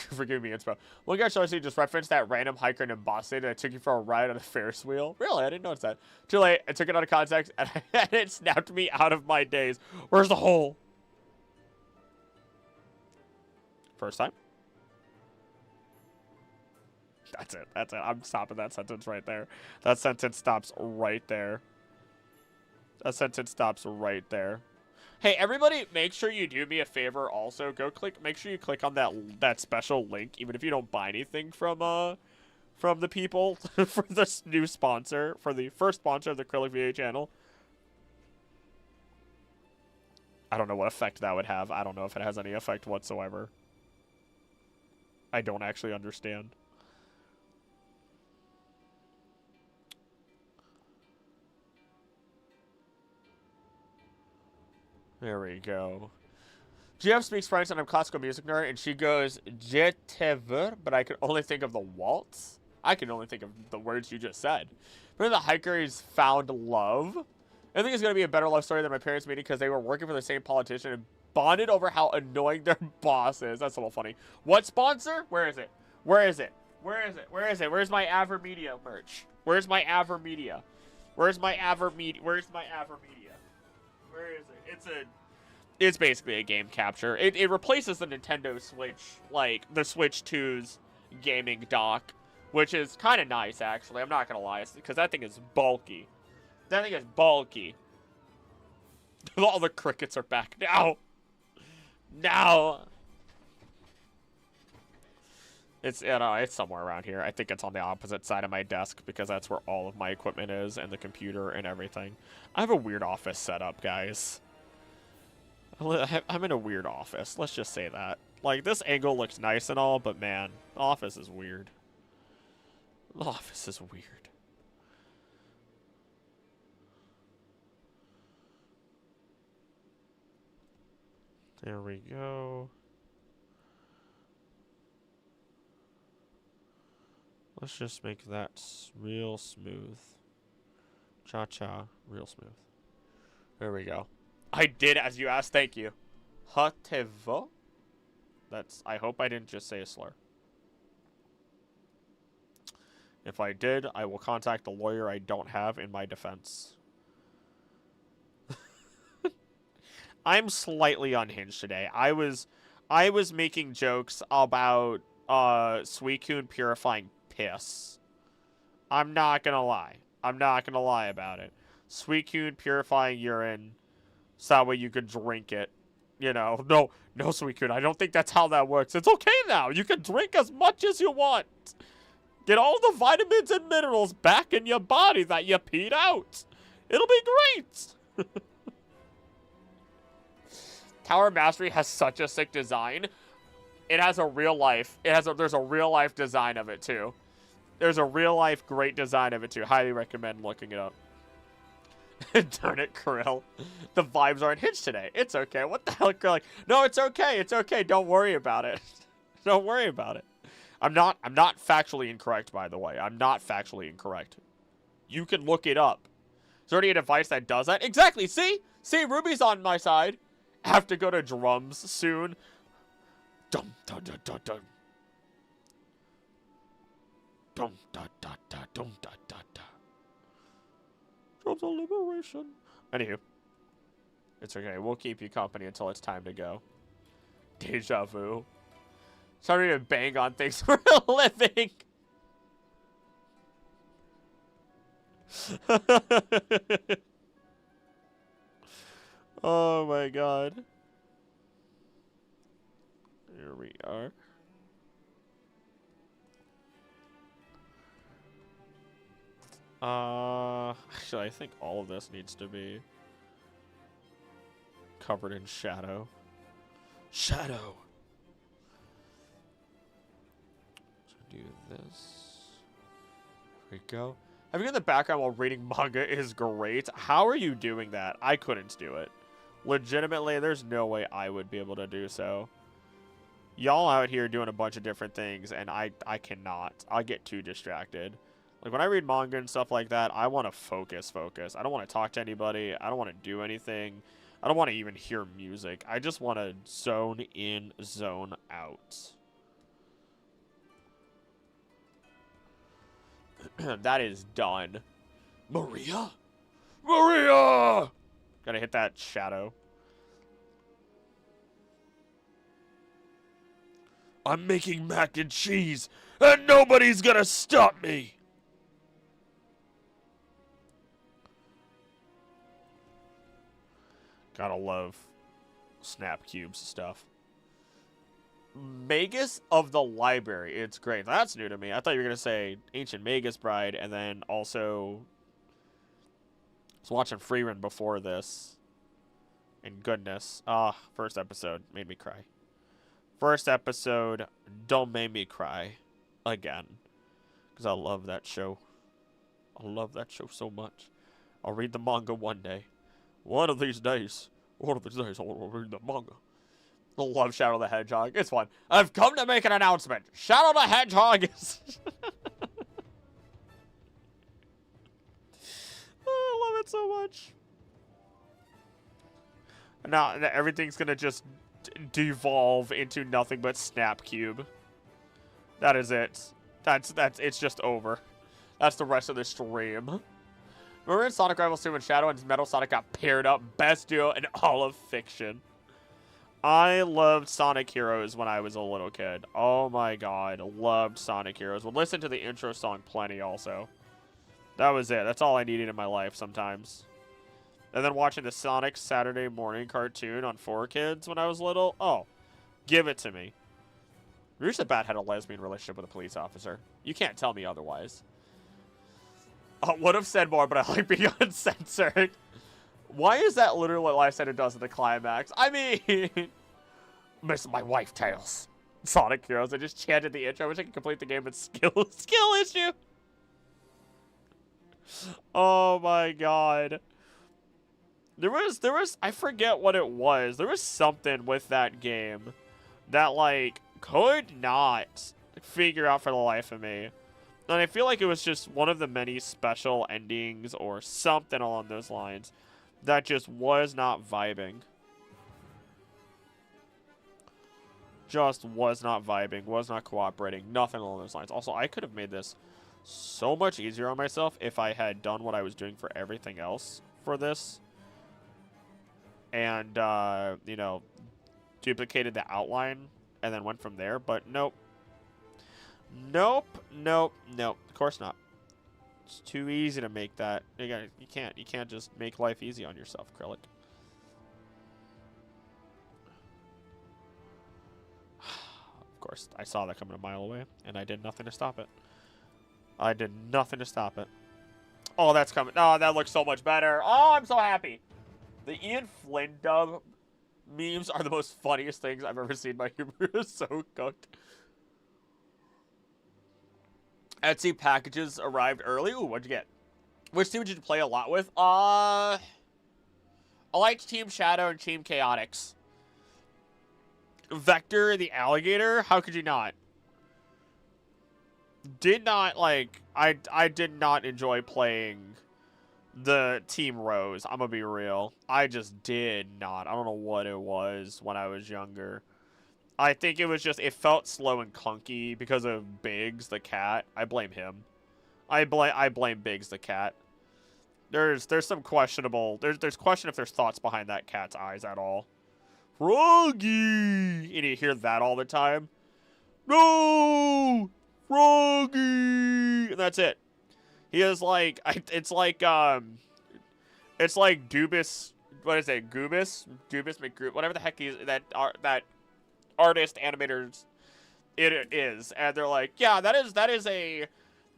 forgive me, inspo. One guy showing just referenced that random hiker in Boston that took you for a ride on a Ferris wheel. Really? I didn't notice that. Too late. I took it out of context and it snapped me out of my daze. Where's the hole? First time? That's it. That's it. I'm stopping that sentence right there. That sentence stops right there. That sentence stops right there. Hey, everybody, make sure you do me a favor also. Make sure you click on that special link, even if you don't buy anything from the people, for this new sponsor, for the first sponsor of the Acrylic VA channel. I don't know what effect that would have. I don't know if it has any effect whatsoever. I don't actually understand. There we go. GF speaks French and I'm a classical music nerd, and she goes, Je te veux, but I could only think of the waltz. I can only think of the words you just said. Remember the hikers found love? I think it's going to be a better love story than my parents' meeting because they were working for the same politician and bonded over how annoying their boss is. That's a little funny. What sponsor? Where is it? Where is it? Where is it? Where is it? Where's my AverMedia merch? Where's my AverMedia? Where's my AverMedia? Where's my AverMedia? Where is it? It's basically a game capture. It replaces the Nintendo Switch, like the Switch 2's gaming dock, which is kind of nice actually. I'm not gonna lie, because that thing is bulky. That thing is bulky. All the crickets are back now. Now. It's somewhere around here. I think it's on the opposite side of my desk because that's where all of my equipment is and the computer and everything. I have a weird office setup, guys. I'm in a weird office. Let's just say that. Like, this angle looks nice and all, but man, the office is weird. The office is weird. There we go. Let's just make that real smooth. Cha-cha, real smooth. There we go. I did as you asked, thank you. Hatevo? I hope I didn't just say a slur. If I did, I will contact the lawyer I don't have in my defense. I'm slightly unhinged today. I was making jokes about Suicune purifying piss. I'm not gonna lie. I'm not gonna lie about it. Suicune purifying urine So that way you could drink it. You know, no, Suicune, I don't think that's how that works. It's okay now. You can drink as much as you want. Get all the vitamins and minerals back in your body that you peed out. It'll be great. Tower Mastery has such a sick design. It has a real life. There's a real life design of it too. There's a real life great design of it too. Highly recommend looking it up. Darn it, Krill. The vibes aren't hinged today. It's okay. What the hell, Krill? Like, no, it's okay. It's okay. Don't worry about it. Don't worry about it. I'm not factually incorrect, by the way. I'm not factually incorrect. You can look it up. Is there already a device that does that? Exactly. See? See, Ruby's on my side. I have to go to drums soon. Dum dum dum dum dum. Dum da da da dum da da da. Drums of liberation. Anywho, it's okay. We'll keep you company until it's time to go. Deja vu. Sorry to bang on things for a living. Oh my god. Here we are. Actually, I think all of this needs to be covered in shadow. Shadow. So do this. Here we go. Having in the background while reading manga is great. How are you doing that? I couldn't do it. Legitimately, there's no way I would be able to do so. Y'all out here doing a bunch of different things, and I cannot. I get too distracted. Like, when I read manga and stuff like that, I want to focus. I don't want to talk to anybody. I don't want to do anything. I don't want to even hear music. I just want to zone in, zone out. That is done. Maria? Maria! Gotta hit that shadow. I'm making mac and cheese, and nobody's gonna stop me! Gotta love Snap Cubes stuff. Magus of the Library. It's great. That's new to me. I thought you were going to say Ancient Magus Bride, and then also I was watching Freerun before this. And goodness. First episode made me cry. First episode, don't make me cry again. Because I love that show. I love that show so much. I'll read the manga one day. One of these days I will read the manga. I love Shadow the Hedgehog. It's fun. I've come to make an announcement. Shadow the Hedgehog is... I love it so much. Now everything's gonna just devolve into nothing but Snap Cube. That is it. It's just over. That's the rest of the stream. Remember when Sonic Rivals 2 and Shadow and Metal Sonic got paired up? Best duo in all of fiction. I loved Sonic Heroes when I was a little kid. Oh my god, loved Sonic Heroes. Would listen to the intro song plenty also. That was it. That's all I needed in my life sometimes. And then watching the Sonic Saturday morning cartoon on 4Kids when I was little. Oh, give it to me. Rouge the Bat had a lesbian relationship with a police officer. You can't tell me otherwise. Would have said more, but I like being uncensored. Why is that literally what Life Center does at the climax? I mean, miss my wife tails. Sonic Heroes. I just chanted the intro. I wish I could complete the game with skill issue. Oh my god. There was, I forget what it was. There was something with that game that, like, could not figure out for the life of me. And I feel like it was just one of the many special endings or something along those lines that just was not vibing. Just was not vibing, was not cooperating, nothing along those lines. Also, I could have made this so much easier on myself if I had done what I was doing for everything else for this. And, you know, duplicated the outline and then went from there, but nope. Nope. Of course not. It's too easy to make that. You can't just make life easy on yourself, Acrylic. course, I saw that coming a mile away, and I did nothing to stop it. I did nothing to stop it. Oh, that's coming. Oh, that looks so much better. Oh, I'm so happy. The Ian Flynn dub memes are the most funniest things I've ever seen. My humor is so cooked. Etsy packages arrived early. Ooh, what'd you get? Which team did you play a lot with? I liked Team Shadow and Team Chaotix. Vector the alligator? How could you not? Did not, like, I did not enjoy playing the Team Rose. I'm gonna be real. I just did not. I don't know what it was when I was younger. I think it was just, it felt slow and clunky because of Biggs the cat. I blame him. I blame Biggs the cat. There's some questionable, there's question if there's thoughts behind that cat's eyes at all. Froggy! And you hear that all the time. No! Froggy! And that's it. He is like, it's like Dubis, what is it, Goobus McGroop, whatever the heck that artist, animators, it is. And they're like, yeah, that is a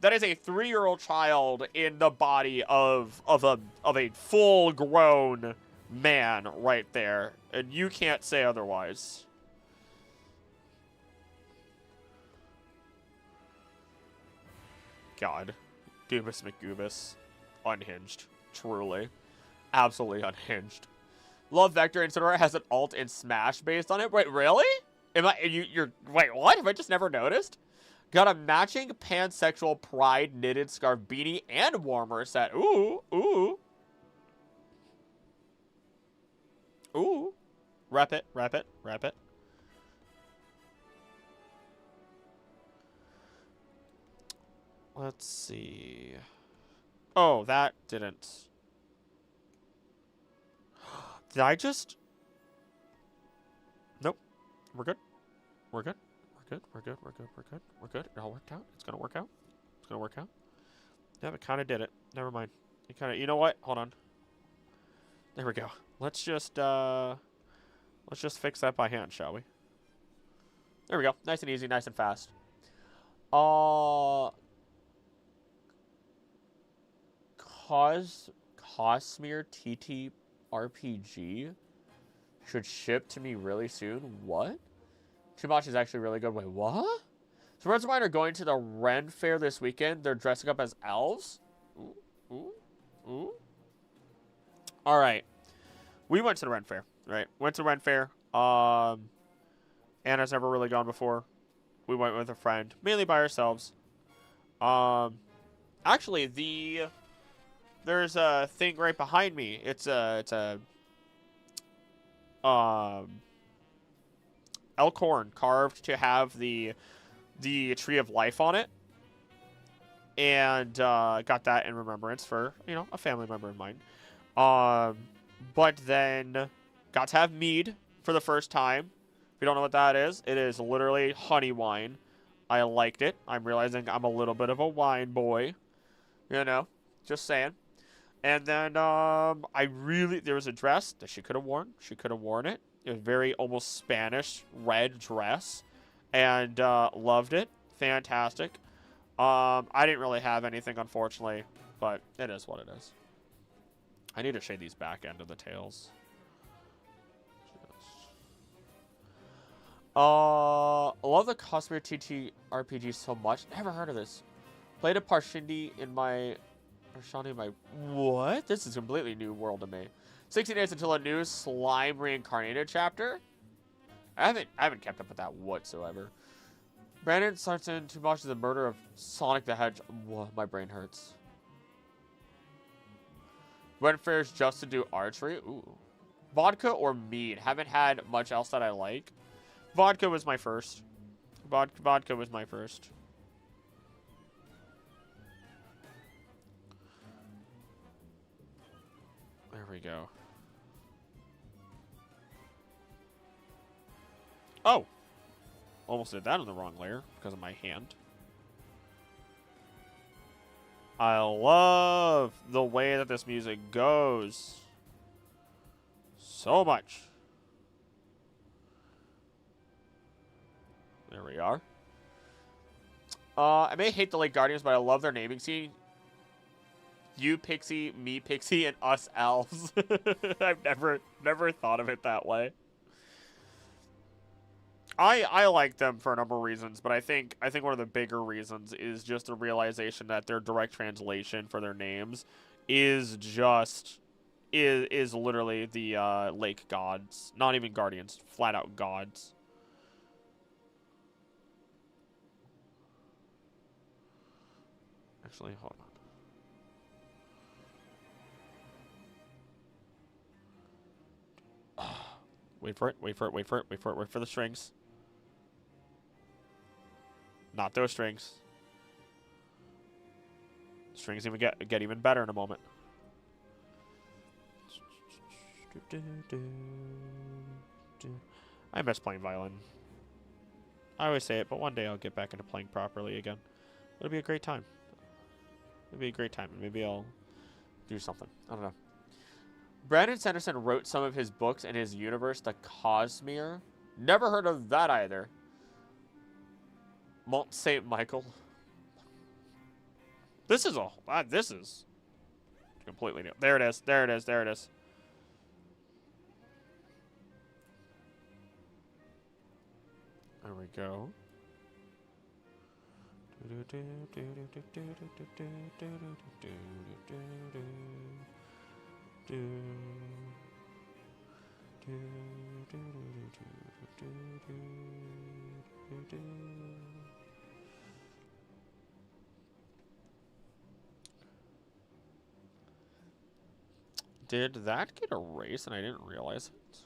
3-year-old child in the body of a full-grown man right there, and you can't say otherwise. God, Goobus McGoobus, unhinged, truly, absolutely unhinged. Love Vector Incineroar has an alt in Smash based on it. Wait, really? Wait, what? Have I just never noticed? Got a matching pansexual pride knitted scarf beanie and warmer set. Ooh, ooh. Ooh. Rep it, rep it, rep it. Let's see. Oh, that didn't. Did I just? Nope. We're good. We're good. We're good. We're good. We're good. We're good. We're good. It all worked out. It's gonna work out. It's gonna work out. Yeah, it kind of did it. Never mind. It kind of. You know what? Hold on. There we go. Let's just fix that by hand, shall we? There we go. Nice and easy. Nice and fast. Cosmere TT RPG should ship to me really soon. What? Shimachi is actually really good. Wait, what? So friends of mine are going to the Ren Fair this weekend. They're dressing up as elves. Ooh, ooh, ooh. All right. We went to the Ren Fair, right? Went to the Ren Fair. Anna's never really gone before. We went with a friend, mainly by ourselves. Actually, there's a thing right behind me. It's a elk horn carved to have the tree of life on it, and got that in remembrance for, you know, a family member of mine. But then got to have mead for the first time. If you don't know what that is, it is literally honey wine. I liked it. I'm realizing I'm a little bit of a wine boy, you know, just saying. And then there was a dress that she could have worn. She could have worn it. It was very almost Spanish red dress, and loved it. Fantastic. I didn't really have anything, unfortunately, but it is what it is. I need to shade these back end of the tails. I love the Cosmere TT RPG so much. Never heard of this. Played a Parshindi in my... What? This is a completely new world to me. 16 days until a new slime reincarnated chapter? I haven't kept up with that whatsoever. Brandon starts in too much of the murder of Sonic the Hedgehog. Whoa, my brain hurts. Ren Fair's just to do archery? Ooh. Vodka or mead? Haven't had much else that I like. Vodka was my first. Vodka was my first. There we go. Oh! Almost did that on the wrong layer because of my hand. I love the way that this music goes. So much. There we are. I may hate the Lake Guardians, but I love their naming scheme. You Pixie, me Pixie, and us elves. I've never thought of it that way. I like them for a number of reasons, but I think one of the bigger reasons is just the realization that their direct translation for their names is literally the lake gods. Not even guardians, flat out gods. Actually, hold on. Wait for the strings. Not those strings. Strings even get even better in a moment. I miss playing violin. I always say it, but one day I'll get back into playing properly again. It'll be a great time. It'll be a great time. Maybe I'll do something. I don't know. Brandon Sanderson wrote some of his books in his universe, the Cosmere. Never heard of that either. Mont Saint Michael. This is completely new. There it is. There it is. There it is. There we go. Did that get erased and I didn't realize it?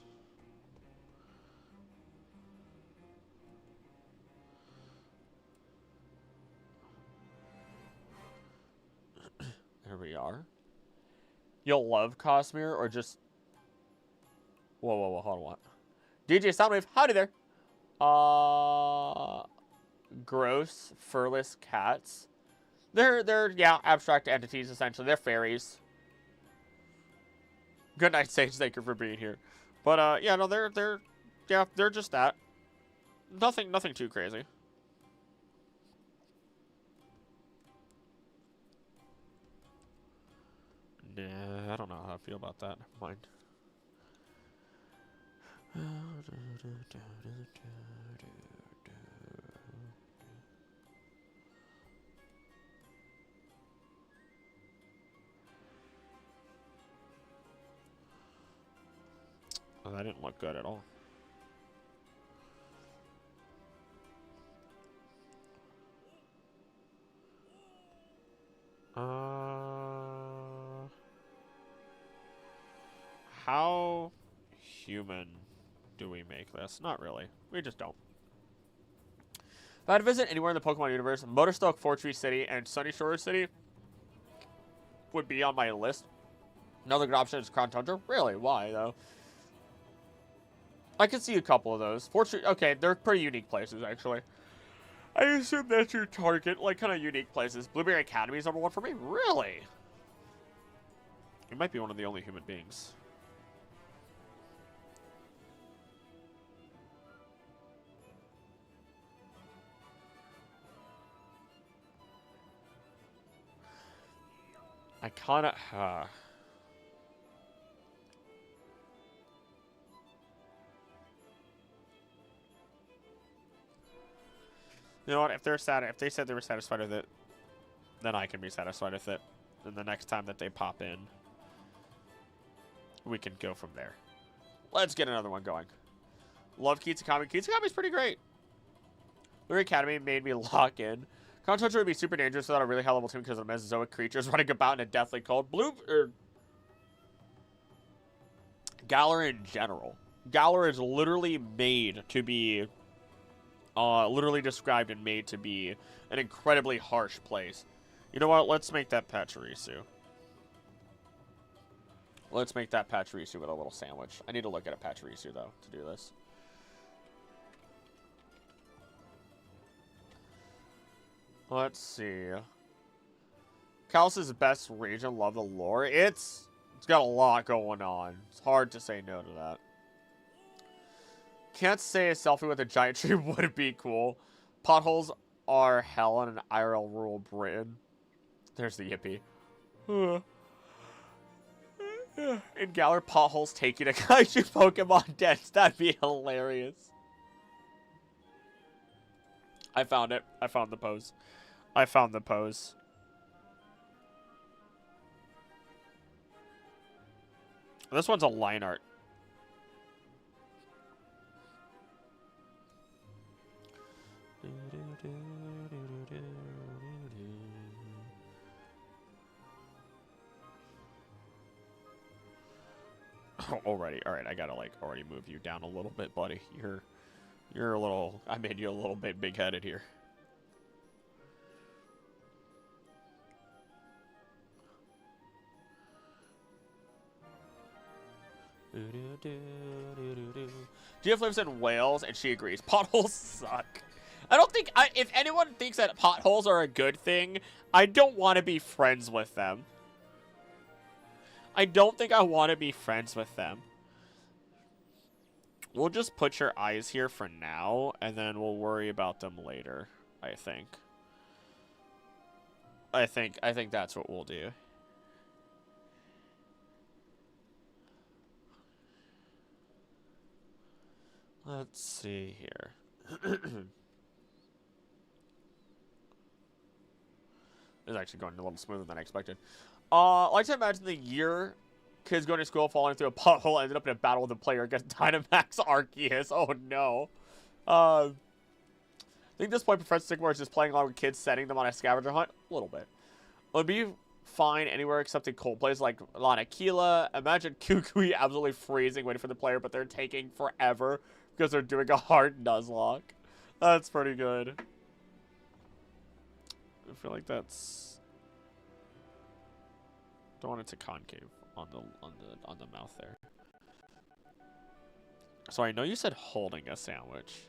There we are. You'll love Cosmere or just... Whoa, hold on, what? DJ Soundwave, howdy there. Gross, furless cats. They're yeah, abstract entities, essentially. They're fairies. Good night, Sage. Thank you for being here. But, yeah, no, they're just that. Nothing too crazy. Nah, I don't know how I feel about that. Never mind. Oh, that didn't look good at all. How human do we make this? Not really. We just don't. If I had to visit anywhere in the Pokemon universe, Motorstoke, Fortree City, and Sunny Shore City would be on my list. Another good option is Crown Tundra. Really? Why, though? I can see a couple of those. Fortree, okay, they're pretty unique places, actually. I assume that's your target, like, kind of unique places. Blueberry Academy is #1 for me? Really? You might be one of the only human beings. I kind of... You know what? If they said they were satisfied with it, then I can be satisfied with it. And the next time that they pop in, we can go from there. Let's get another one going. Love Kitsukami. Kitsukami's pretty great. Lurie Academy made me lock in. Crown Tundra would be super dangerous without a really high level team because of the Mesozoic creatures running about in a deathly cold. Galar in general. Galar is literally made to be... literally described and made to be an incredibly harsh place. You know what? Let's make that Pachirisu. Let's make that Pachirisu with a little sandwich. I need to look at a Pachirisu, though, to do this. Let's see. Kalos' best region. Love the lore. It's got a lot going on. It's hard to say no to that. Can't say a selfie with a giant tree would be cool. Potholes are hell in an IRL rural Britain. There's the yippee. In Galar, potholes take you to kaiju Pokemon dens. That'd be hilarious. I found it. I found the pose. I found the pose. This one's a line art. Oh, already. All right, I gotta like already move you down a little bit, buddy. You're a little. I made you a little bit big-headed here. Jeff lives in Wales, and she agrees. Potholes suck. I don't think if anyone thinks that potholes are a good thing, I don't want to be friends with them. I don't think I want to be friends with them. We'll just put your eyes here for now, and then we'll worry about them later, I think. I think that's what we'll do. Let's see here. It's actually going a little smoother than I expected. I like to imagine the year kids going to school falling through a pothole ended up in a battle with a player against Dynamax Arceus. Oh no. I think at this point Professor Sigmar is just playing along with kids, setting them on a scavenger hunt. A little bit. It would be fine anywhere except in cold places like Lanakila. Imagine Kukui absolutely freezing waiting for the player, but they're taking forever because they're doing a hard Nuzlocke. That's pretty good. I feel like that's... Don't want it to concave on the mouth there. So I know you said holding a sandwich.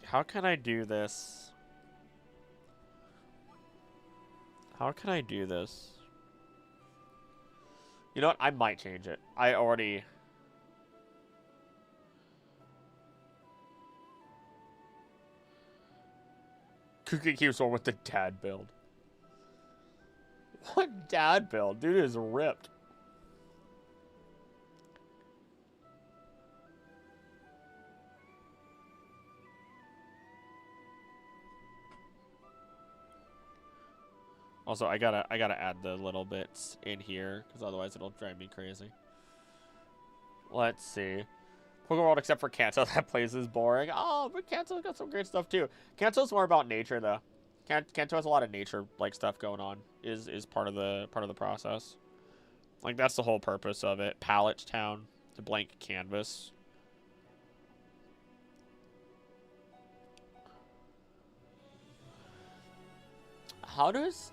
How can I do this? How can I do this? You know what? I might change it. I already... Cookie keeps on with the dad build. What dad build? Dude is ripped. Also, I gotta add the little bits in here, because otherwise it'll drive me crazy. Let's see. Pokeworld, except for Kanto, that place is boring. Oh, but Kanto's got some great stuff too. Kanto's more about nature, though. Kanto has a lot of nature-like stuff going on. Is part of the process. Like that's the whole purpose of it. Pallet Town, the blank canvas. How does...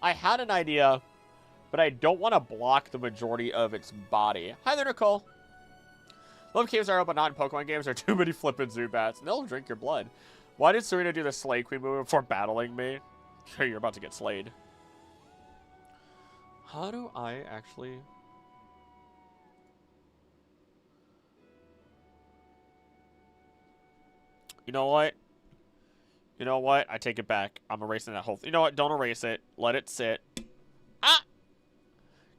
I had an idea, but I don't want to block the majority of its body. Hi there, Nicole. Love caves are, but not in Pokemon games. There are too many flippin' Zubats, and they'll drink your blood. Why did Serena do the Slay Queen move before battling me? Sure, you're about to get slayed. How do I actually... You know what? You know what? I take it back. I'm erasing that whole thing. You know what? Don't erase it. Let it sit. Ah!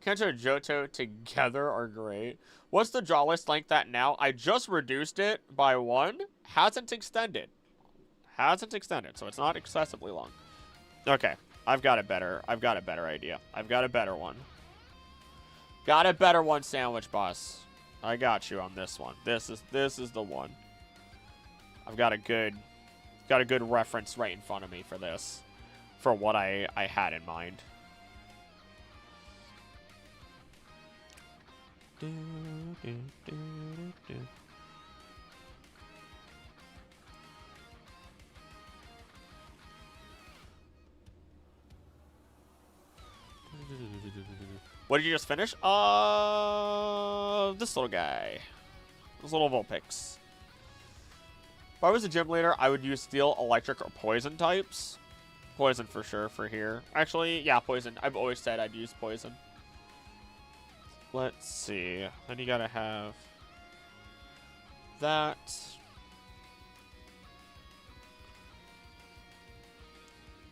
Kanto and Johto together are great. What's the draw list length at now? I just reduced it by 1. Hasn't extended. Hasn't extended, so it's not excessively long. Okay. I've got a better idea. I've got a better one. Got a better one, Sandwich Boss. I got you on this one. This is the one. I've got a good reference right in front of me for this. For what I had in mind. What did you just finish? This little guy. This little Vulpix. If I was a gym leader, I would use steel, electric, or poison types. Poison for sure for here. Actually, yeah, poison. I've always said I'd use poison. Let's see. Then you gotta have that.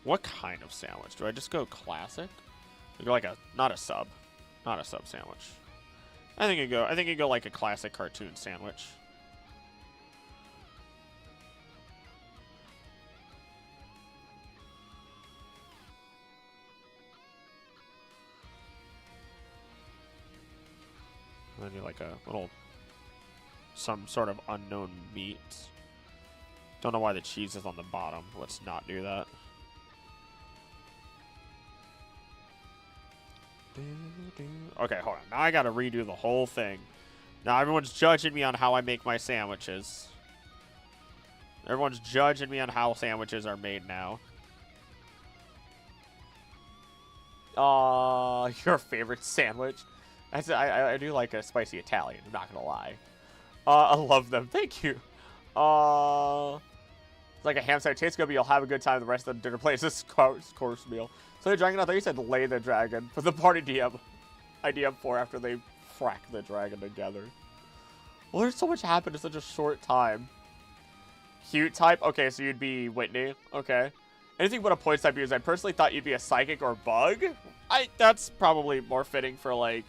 What kind of sandwich? Do I just go classic? I go like a not a sub sandwich. I think you go like a classic cartoon sandwich. And then you like a little some sort of unknown meat. Don't know why the cheese is on the bottom. Let's not do that. Okay, hold on. Now I gotta redo the whole thing. Now everyone's judging me on how I make my sandwiches. Everyone's judging me on how sandwiches are made now. Your favorite sandwich? I do like a spicy Italian, I'm not gonna lie. I love them. Thank you. It's like a ham sandwich. Tastes good, but you'll have a good time the rest of the dinner plate. It's this course meal. So the dragon, I thought you said lay the dragon. For the party DM. I DM 4 after they frack the dragon together. Well, there's so much happened in such a short time. Cute type? Okay, so you'd be Whitney. Okay. Anything but a points type use. I personally thought you'd be a psychic or bug. That's probably more fitting for, like...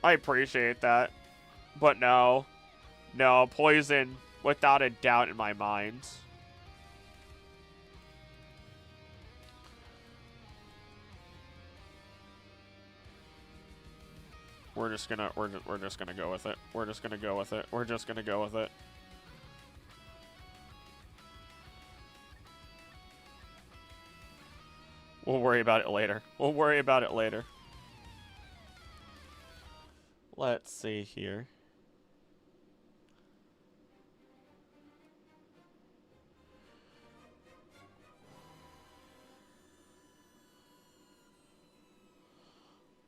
I appreciate that. But no. No, poison. Without a doubt in my mind. We're just gonna go with it. We're just gonna go with it. We're just gonna go with it. We'll worry about it later. We'll worry about it later. Let's see here.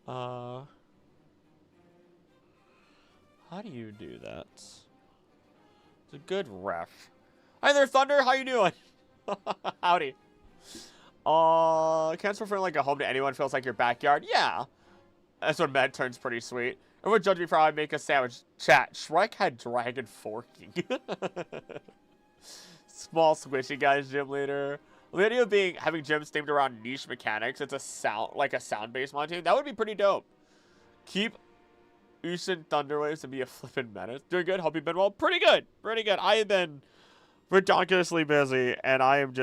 How do you do that? It's a good ref. Hi there, Thunder. How you doing? Howdy. Cancel for like a home to anyone feels like your backyard. Yeah. That's when Med turns pretty sweet. Everyone judge me for how I make a sandwich. Chat. Shrek had dragon forking. Small squishy guys, gym leader. The idea of having gyms themed around niche mechanics. It's a sound-based mod team. That would be pretty dope. Keep Usain Thunderwaves and be a flippin' menace. Doing good. Hope you've been well. Pretty good. Pretty good. I have been ridiculously busy, and I'm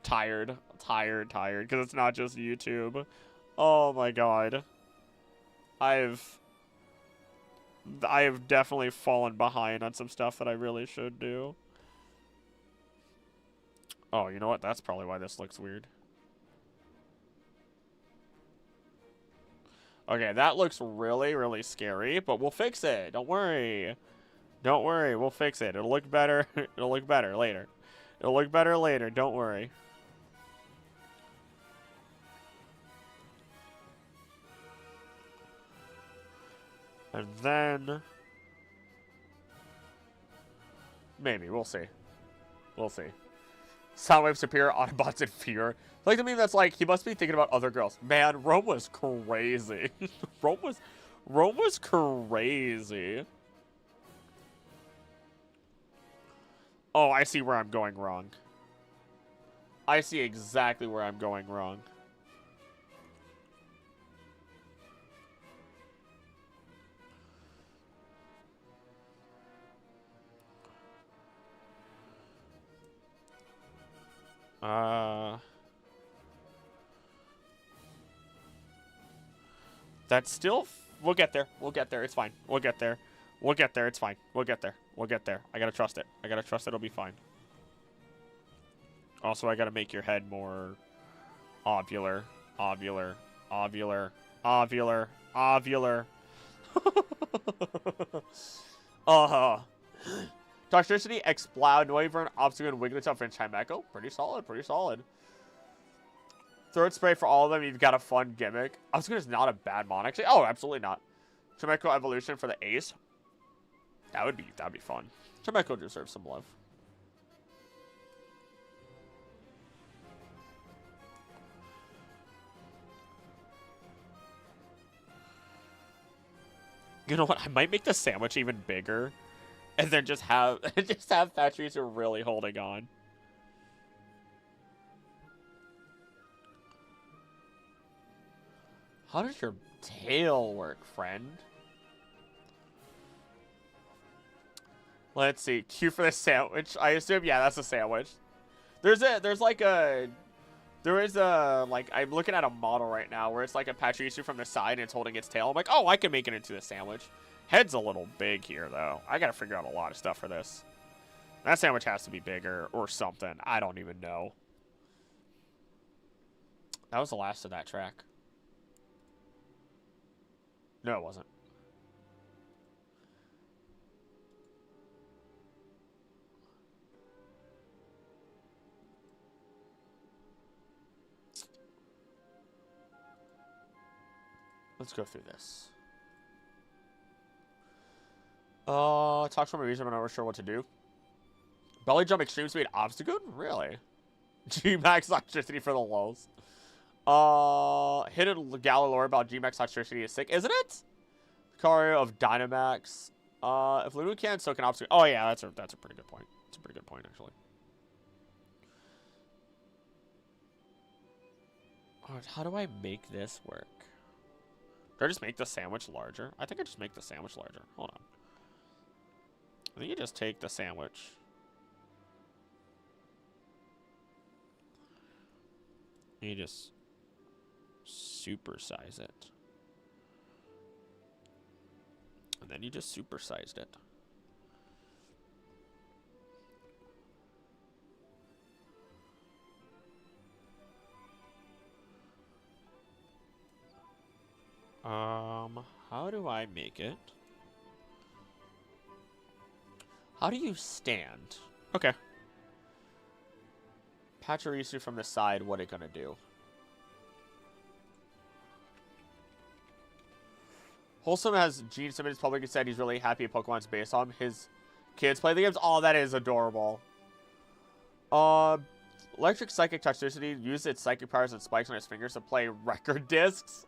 tired. Because it's not just YouTube. Oh my god. I have definitely fallen behind on some stuff that I really should do. Oh, you know what? That's probably why this looks weird. Okay, that looks really, really scary, but we'll fix it. Don't worry. Don't worry, we'll fix it. It'll look better. It'll look better later. It'll look better later. Don't worry. And then... maybe. We'll see. We'll see. Soundwave superior, Autobots in fear. Like the meme that's like, he must be thinking about other girls. Man, Rome was crazy. Rome was crazy. Oh, I see where I'm going wrong. I see exactly where I'm going wrong. That's still... we'll get there. We'll get there. It's fine. We'll get there. We'll get there. It's fine. We'll get there. We'll get there. I gotta trust it. I gotta trust it'll be fine. Also, I gotta make your head more... ovular. Ovular. Ovular. Ovular. Ovular. Toxicity, Exploud, Noivern, Obstacle, Wigglytuff, and Chimecho. Pretty solid, pretty solid. Throat spray for all of them, you've got a fun gimmick. Obstacle is not a bad mon, actually. Oh, absolutely not. Chimecho Evolution for the Ace. That'd be fun. Chimecho deserves some love. You know what? I might make the sandwich even bigger, and then just have Patrice really holding on. How does your tail work, friend? Let's see. Q for the sandwich. I assume, yeah, that's a sandwich. There is a, like, I'm looking at a model right now where it's like a Patrice from the side and it's holding its tail. I'm like, oh, I can make it into a sandwich. Head's a little big here, though. I gotta figure out a lot of stuff for this. That sandwich has to be bigger or something. I don't even know. That was the last of that track. No, it wasn't. Let's go through this. Talk for my reason, I'm not sure what to do. Belly jump extreme speed obstacle? Really? G-Max electricity for the lulz. Hidden Galilore about G-Max electricity is sick, isn't it? Car of Dynamax. If Lulu can, so can obstacle. Oh yeah, that's a pretty good point. It's a pretty good point actually. How do I make this work? Do I just make the sandwich larger? I think I just make the sandwich larger. Hold on. I think you just take the sandwich. And you just supersize it. And then you just supersized it. How do I make it? How do you stand? Okay. Pachirisu from the side, what it gonna do? Wholesome has Gene submitted his public and said he's really happy Pokemon's based on his kids play the games. Oh, that is adorable. Electric Psychic Toxicity used its psychic powers and spikes on his fingers to play record discs.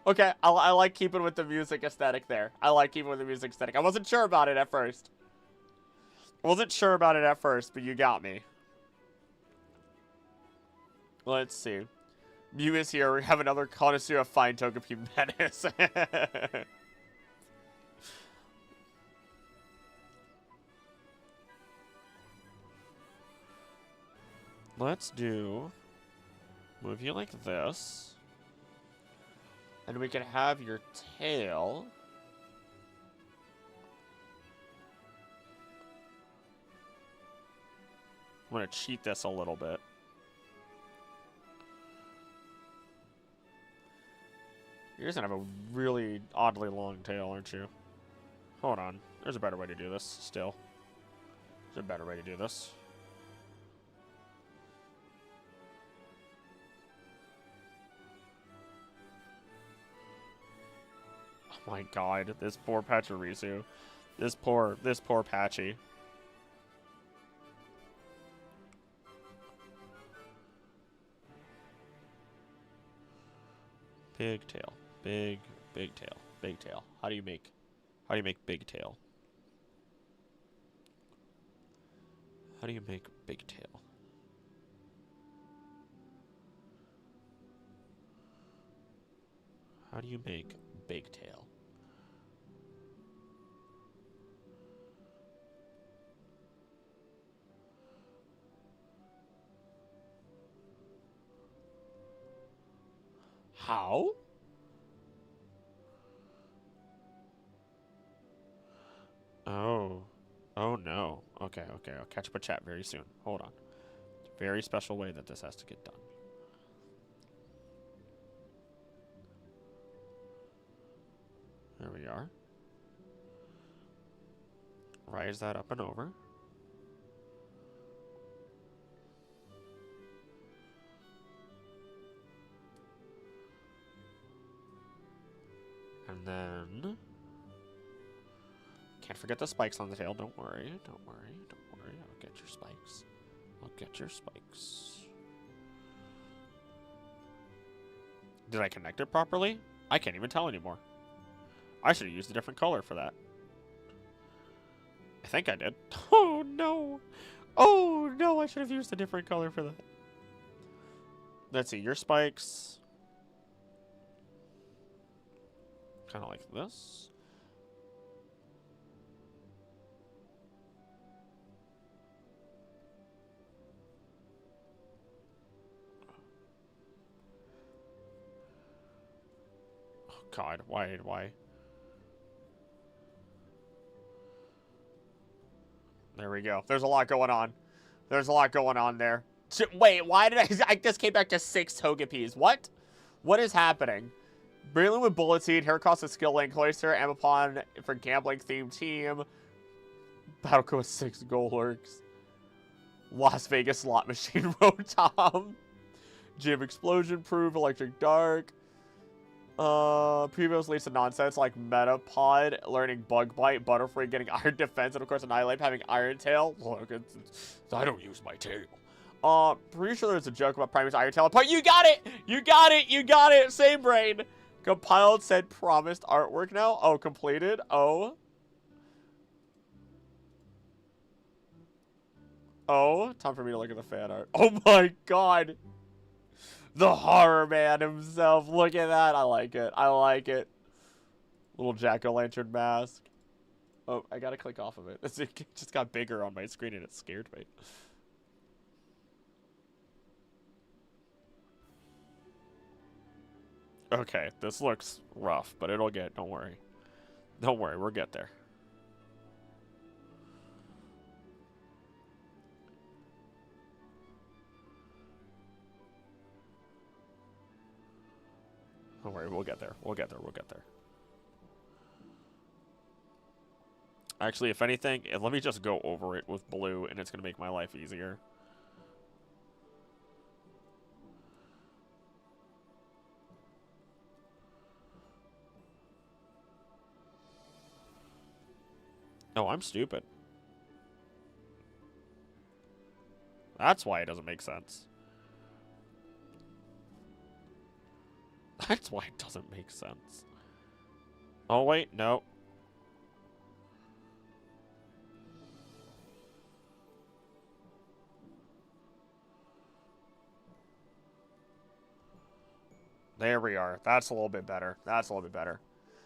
Okay, I like keeping with the music aesthetic there. I like keeping with the music aesthetic. I wasn't sure about it at first. But you got me. Let's see. Mew is here. We have another connoisseur of fine Togepi menace. Let's move you like this. And we can have your tail. I'm going to cheat this a little bit. You're just going to have a really oddly long tail, aren't you? Hold on. There's a better way to do this still. There's a better way to do this. Oh my god, this poor Pachirisu. This poor Patchy. Big tail. Big tail. Big tail. How do you make big tail? How do you make big tail? How do you make big tail? How? Oh. Oh no. Okay, okay. I'll catch up a chat very soon. Hold on. Very special way that this has to get done. There we are. Rise that up and over. And then... Can't forget the spikes on the tail. Don't worry. Don't worry. Don't worry. I'll get your spikes. I'll get your spikes. Did I connect it properly? I can't even tell anymore. I should have used a different color for that. I think I did. Oh, no. Oh, no, I should have used a different color for that. Let's see, your spikes. Kind of like this. Oh, God, why? There we go. There's a lot going on. There's a lot going on there. Wait, why did I just came back to 6 Togepi's? What? What is happening? Breland with Bullet Seed, Heracross with Skill Link, Cloyster, Amapon for Gambling Themed Team, Battle Code 6 Golurks, Las Vegas Slot Machine Rotom, Gym Explosion Proof, Electric Dark, Previous leads to nonsense like Metapod, learning Bug Bite, Butterfree getting Iron Defense, and of course Annihilate having Iron Tail. Look, I don't use my tail. Pretty sure there's a joke about Primus Iron Tail, but you got it! You got it! You got it! Same brain! Compiled said promised artwork now. Oh, completed. Oh. Oh, time for me to look at the fan art. Oh my god. The horror man himself. Look at that. I like it. I like it. Little jack-o'-lantern mask. Oh, I gotta click off of it. It just got bigger on my screen and it scared me. Okay, this looks rough, but it'll get, don't worry. Don't worry, we'll get there. Don't worry, we'll get there. We'll get there, we'll get there. Actually, if anything, let me just go over it with blue, and it's going to make my life easier. No, I'm stupid. That's why it doesn't make sense. That's why it doesn't make sense. Oh, wait, no. There we are. That's a little bit better. That's a little bit better.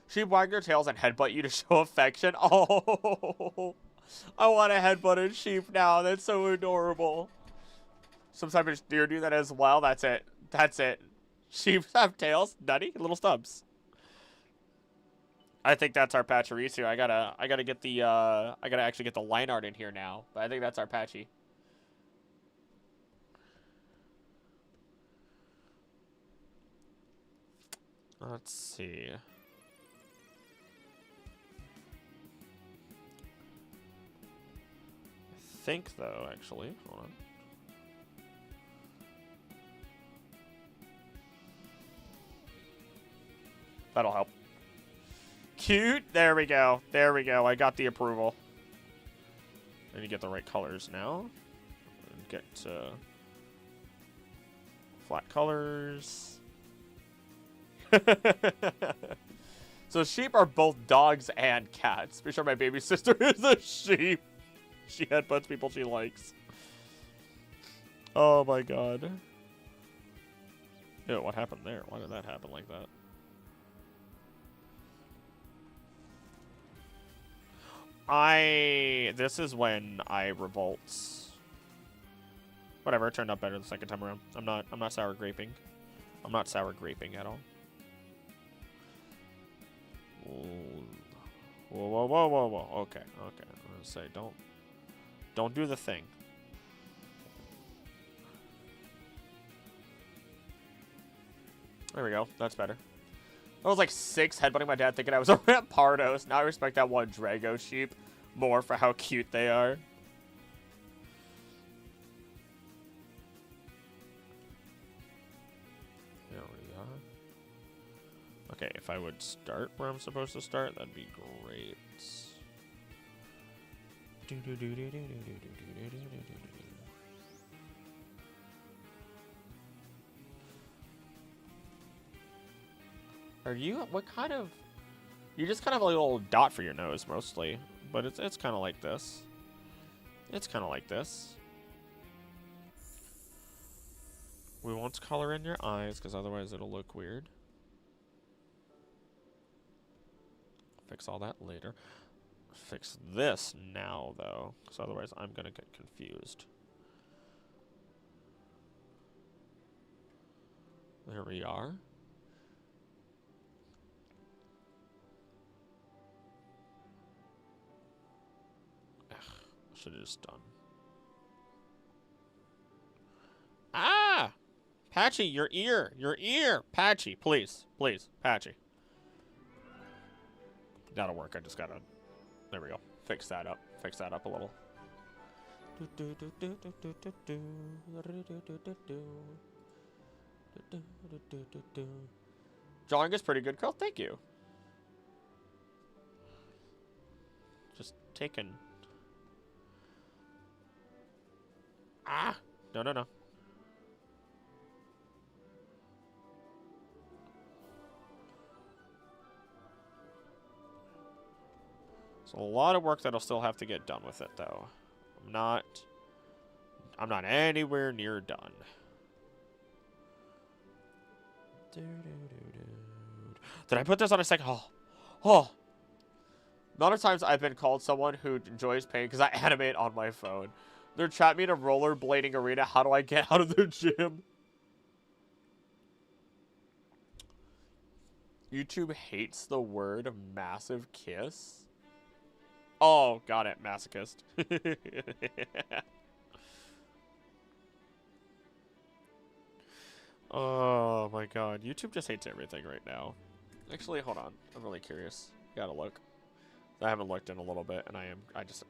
Sheep wag their tails and headbutt you to show affection. Oh, I want to headbutt a sheep now. That's so adorable. Sometimes deer do that as well. That's it. That's it. Sheep have tails. Nutty little stubs. I think that's our Pachirisu. I gotta get the I gotta actually get the line art in here now. But I think that's our Patchy. Let's see. I think though, actually, hold on. That'll help. Cute. There we go. There we go. I got the approval. I need to get the right colors now. And get flat colors. So sheep are both dogs and cats. Be sure my baby sister is a sheep. She headbutts people she likes. Oh my god. Ew, what happened there? Why did that happen like that? This is when I revolt. Whatever, it turned out better the second time around. I'm not sour graping. I'm not sour graping at all. Whoa. Okay. I'm gonna say don't do the thing. There we go. That's better. I was like 6 headbutting my dad thinking I was a Rampardos. Now I respect that one Drago sheep more for how cute they are. There we are. Okay, if I would start where I'm supposed to start, that'd be great. Are you, what kind of, You just kind of have a little dot for your nose, mostly. But it's kind of like this. It's kind of like this. We won't color in your eyes, because otherwise it'll look weird. Fix all that later. Fix this now, though, because otherwise I'm going to get confused. There we are. Should have just done. Ah! Patchy, your ear! Your ear! Patchy, please. Please, Patchy. That'll work. I just gotta... There we go. Fix that up. Fix that up a little. Drawing is pretty good, Carl. Thank you. Just taking... Ah! No, no, no. So a lot of work that'll still have to get done with it, though. I'm not anywhere near done. Did I put this on a second? Oh. A lot of times I've been called someone who enjoys pain because I animate on my phone. They're trapped me in a rollerblading arena. How do I get out of the gym? YouTube hates the word massive kiss. Oh, got it. Masochist. Oh my god. YouTube just hates everything right now. Actually, hold on. I'm really curious. Gotta look. I haven't looked in a little bit, and I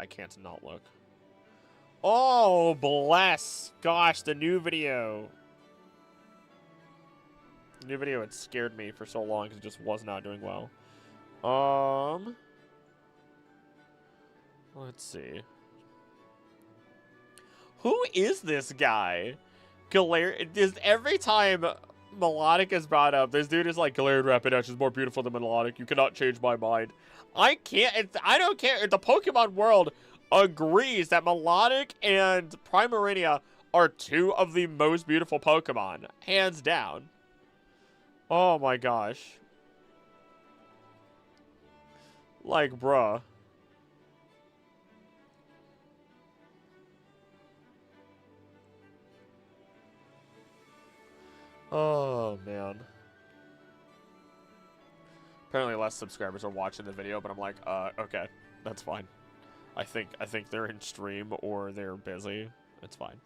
can't not look. Oh, bless. Gosh, the new video. The new video had scared me for so long because it just was not doing well. Let's see. Who is this guy? Every time Melodic is brought up, this dude is like, Galarian Rapidash is more beautiful than Melodic. You cannot change my mind. I don't care. The Pokemon world agrees that Melodic and Primarina are two of the most beautiful Pokemon. Hands down. Oh my gosh. Like, bruh. Oh, man. Apparently less subscribers are watching the video, but I'm like, okay, that's fine. I think they're in stream or they're busy. It's fine.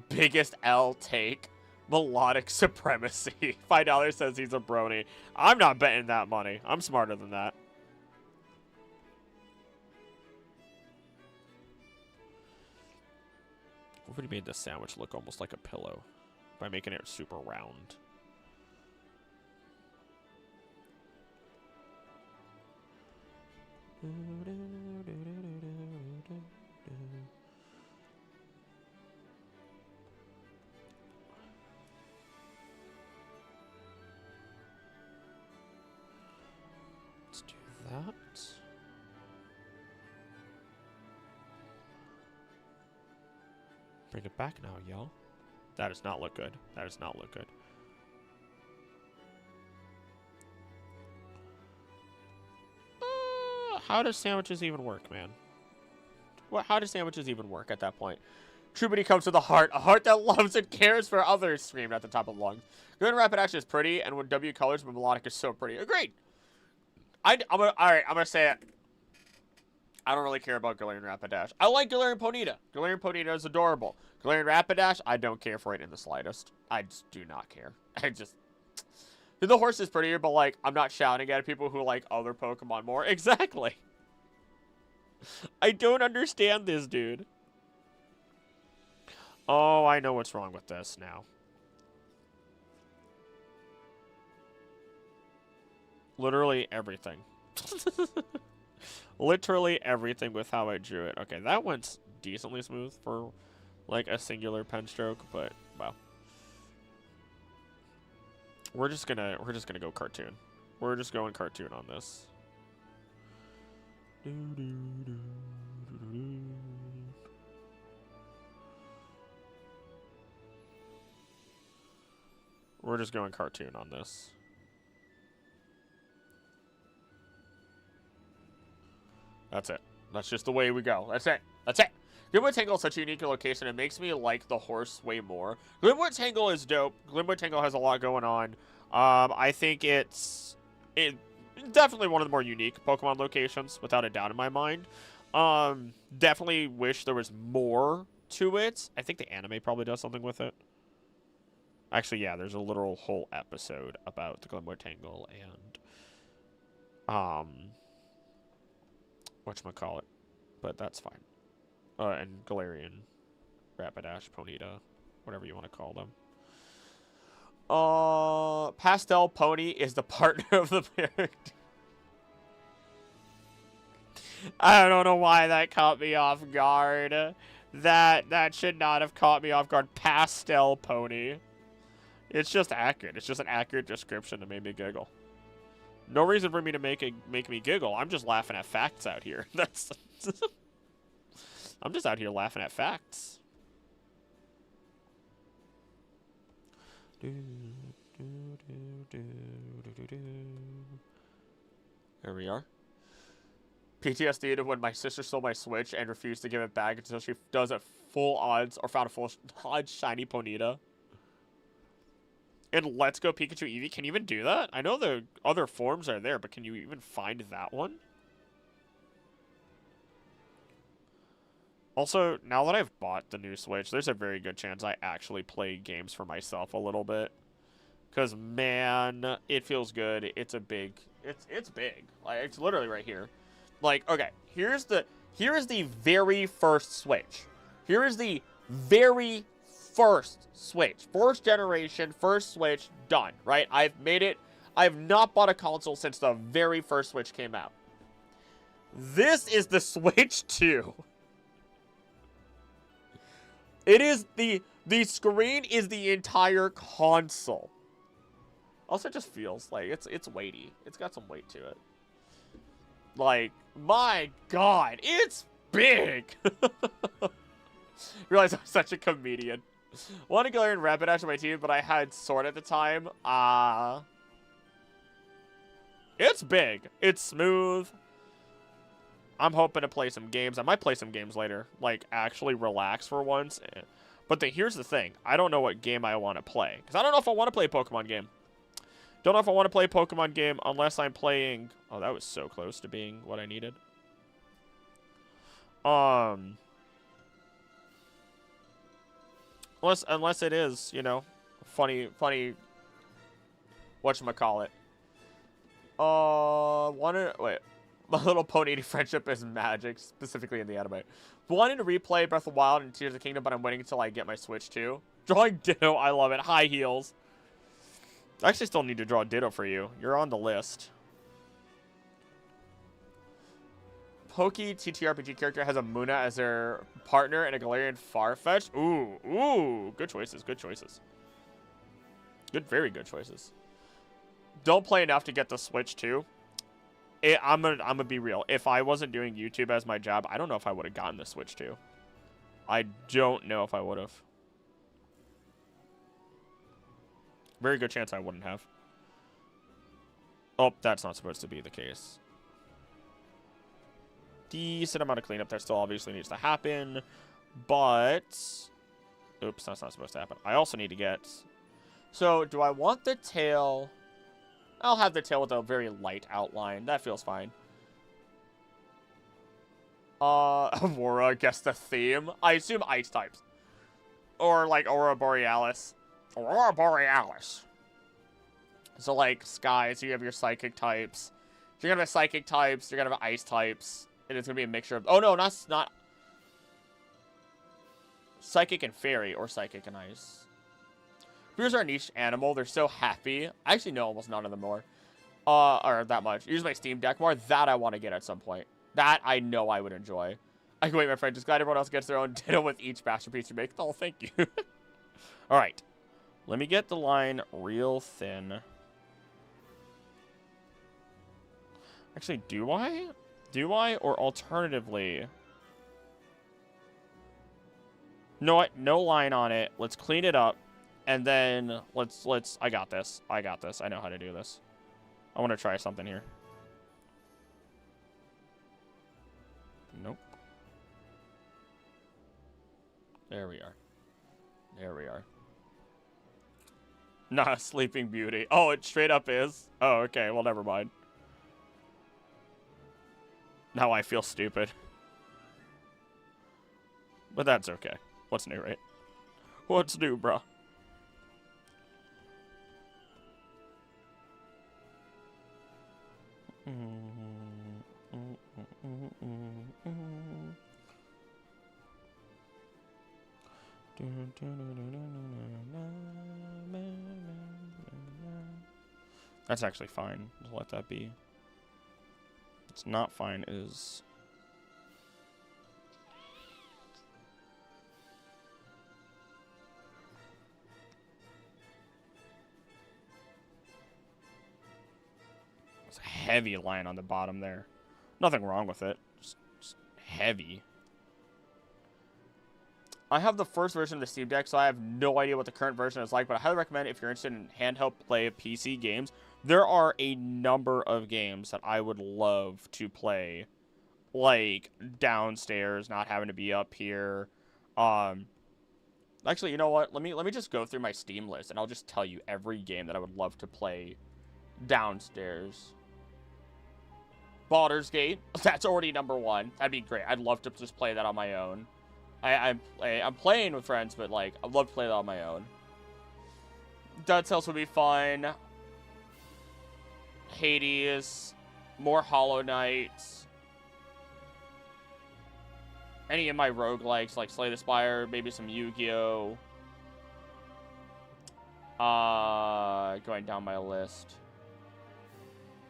Biggest L take. Melodic supremacy. $5 says he's a brony. I'm not betting that money. I'm smarter than that. What if we made this sandwich look almost like a pillow by making it super round? Let's do that. Bring it back now, y'all. That does not look good. That does not look good. How do sandwiches even work, man? How do sandwiches even work at that point? Trubity comes with a heart that loves and cares for others, screamed at the top of lungs. Galarian Rapidash is pretty, and when W colors, but Melodic is so pretty. Agreed. Alright, I'm gonna say it. I don't really care about Galarian Rapidash. I like Galarian Ponyta. Galarian Ponyta is adorable. Galarian Rapidash, I don't care for it in the slightest. I just do not care. The horse is prettier, but, like, I'm not shouting at people who like other Pokemon more. Exactly. I don't understand this, dude. Oh, I know what's wrong with this now. Literally everything. Literally everything with how I drew it. Okay, that went decently smooth for, like, a singular pen stroke, but, well. We're just gonna go cartoon. We're just going cartoon on this. We're just going cartoon on this. That's it. That's just the way we go. That's it. That's it. Glimwood Tangle is such a unique location. It makes me like the horse way more. Glimwood Tangle is dope. Glimwood Tangle has a lot going on. I think it's definitely one of the more unique Pokemon locations, without a doubt in my mind. Definitely wish there was more to it. I think the anime probably does something with it. Actually, yeah, there's a literal whole episode about the Glimwood Tangle and whatchamacallit. But that's fine. And Galarian, Rapidash, Ponyta, whatever you want to call them. Pastel Pony is the partner of the character. I don't know why that caught me off guard. That should not have caught me off guard. Pastel Pony. It's just accurate. It's just an accurate description that made me giggle. No reason for me to make me giggle. I'm just laughing at facts out here. That's I'm just out here laughing at facts. There we are. PTSD to when my sister stole my Switch and refused to give it back until she does a full odds or found a full odds shiny Ponyta. And Let's Go Pikachu Eevee, can you even do that? I know the other forms are there, but can you even find that one? Also, now that I've bought the new Switch, there's a very good chance I actually play games for myself a little bit. Because, man, it feels good. It's big. Like, it's literally right here. Like, okay, here is the very first Switch. Here is the very first Switch. First generation, first Switch, done, right? I've made it. I've not bought a console since the very first Switch came out. This is the Switch 2. It is the screen is the entire console. Also, it just feels like it's weighty. It's got some weight to it. Like, my God, it's big. Realize I'm such a comedian. Wanted Galarian Rapidash on my team, but I had Sword at the time. It's big. It's smooth. I'm hoping to play some games. I might play some games later. Like, actually relax for once. But here's the thing. I don't know what game I want to play. Because I don't know if I want to play a Pokemon game. Don't know if I want to play a Pokemon game unless I'm playing... Oh, that was so close to being what I needed. Unless it is, you know, funny... Whatchamacallit. Wait. My Little Pony friendship is magic, specifically in the anime. Wanting to replay Breath of the Wild and Tears of the Kingdom, but I'm waiting until I get my Switch too. Drawing Ditto, I love it. High heels. I actually still need to draw Ditto for you. You're on the list. Pokey TTRPG character has a Munna as their partner and a Galarian Farfetch. Ooh. Good choices, good choices. Very good choices. Don't play enough to get the Switch too. I'm gonna be real. If I wasn't doing YouTube as my job, I don't know if I would have gotten the Switch too. I don't know if I would have. Very good chance I wouldn't have. Oh, that's not supposed to be the case. Decent amount of cleanup there still obviously needs to happen. But... Oops, that's not supposed to happen. I also need to get... So, do I want the tail... I'll have the tail with a very light outline. That feels fine. Aurora, guess the theme. I assume ice types. Or, like, Aurora Borealis. Aurora Borealis. So, like, sky, so you have your psychic types. If you're gonna have psychic types, you're gonna have ice types. And it's gonna be a mixture of... Oh, no, not... Psychic and fairy, or psychic and ice. Bears are a niche animal. They're so happy. I actually know almost none of them more. Or that much. Use my Steam Deck more. That I want to get at some point. That I know I would enjoy. I can wait, my friend. Just glad everyone else gets their own Ditto with each masterpiece you make. Oh, thank you. Alright. Let me get the line real thin. Actually, do I? Do I? Or alternatively... No, no line on it. Let's clean it up. And then let's... I got this. I got this. I know how to do this. I want to try something here. Nope. There we are. There we are. Nah, Sleeping Beauty. Oh, it straight up is. Oh, okay. Well, never mind. Now I feel stupid. But that's okay. What's new, right? What's new, bruh? That's actually fine. Just let that be. What's not fine is... It's a heavy line on the bottom there. Nothing wrong with it. Just heavy. I have the first version of the Steam Deck, so I have no idea what the current version is like, but I highly recommend if you're interested in handheld play PC games. There are a number of games that I would love to play, like, downstairs, not having to be up here. Actually, you know what? Let me just go through my Steam list, and I'll just tell you every game that I would love to play downstairs. Baldur's Gate, that's already number 1. That'd be great. I'd love to just play that on my own. I'm playing with friends, but, like, I'd love to play that on my own. Dead Cells would be fun. Hades. More Hollow Knights. Any of my roguelikes, like Slay the Spire, maybe some Yu-Gi-Oh! Going down my list.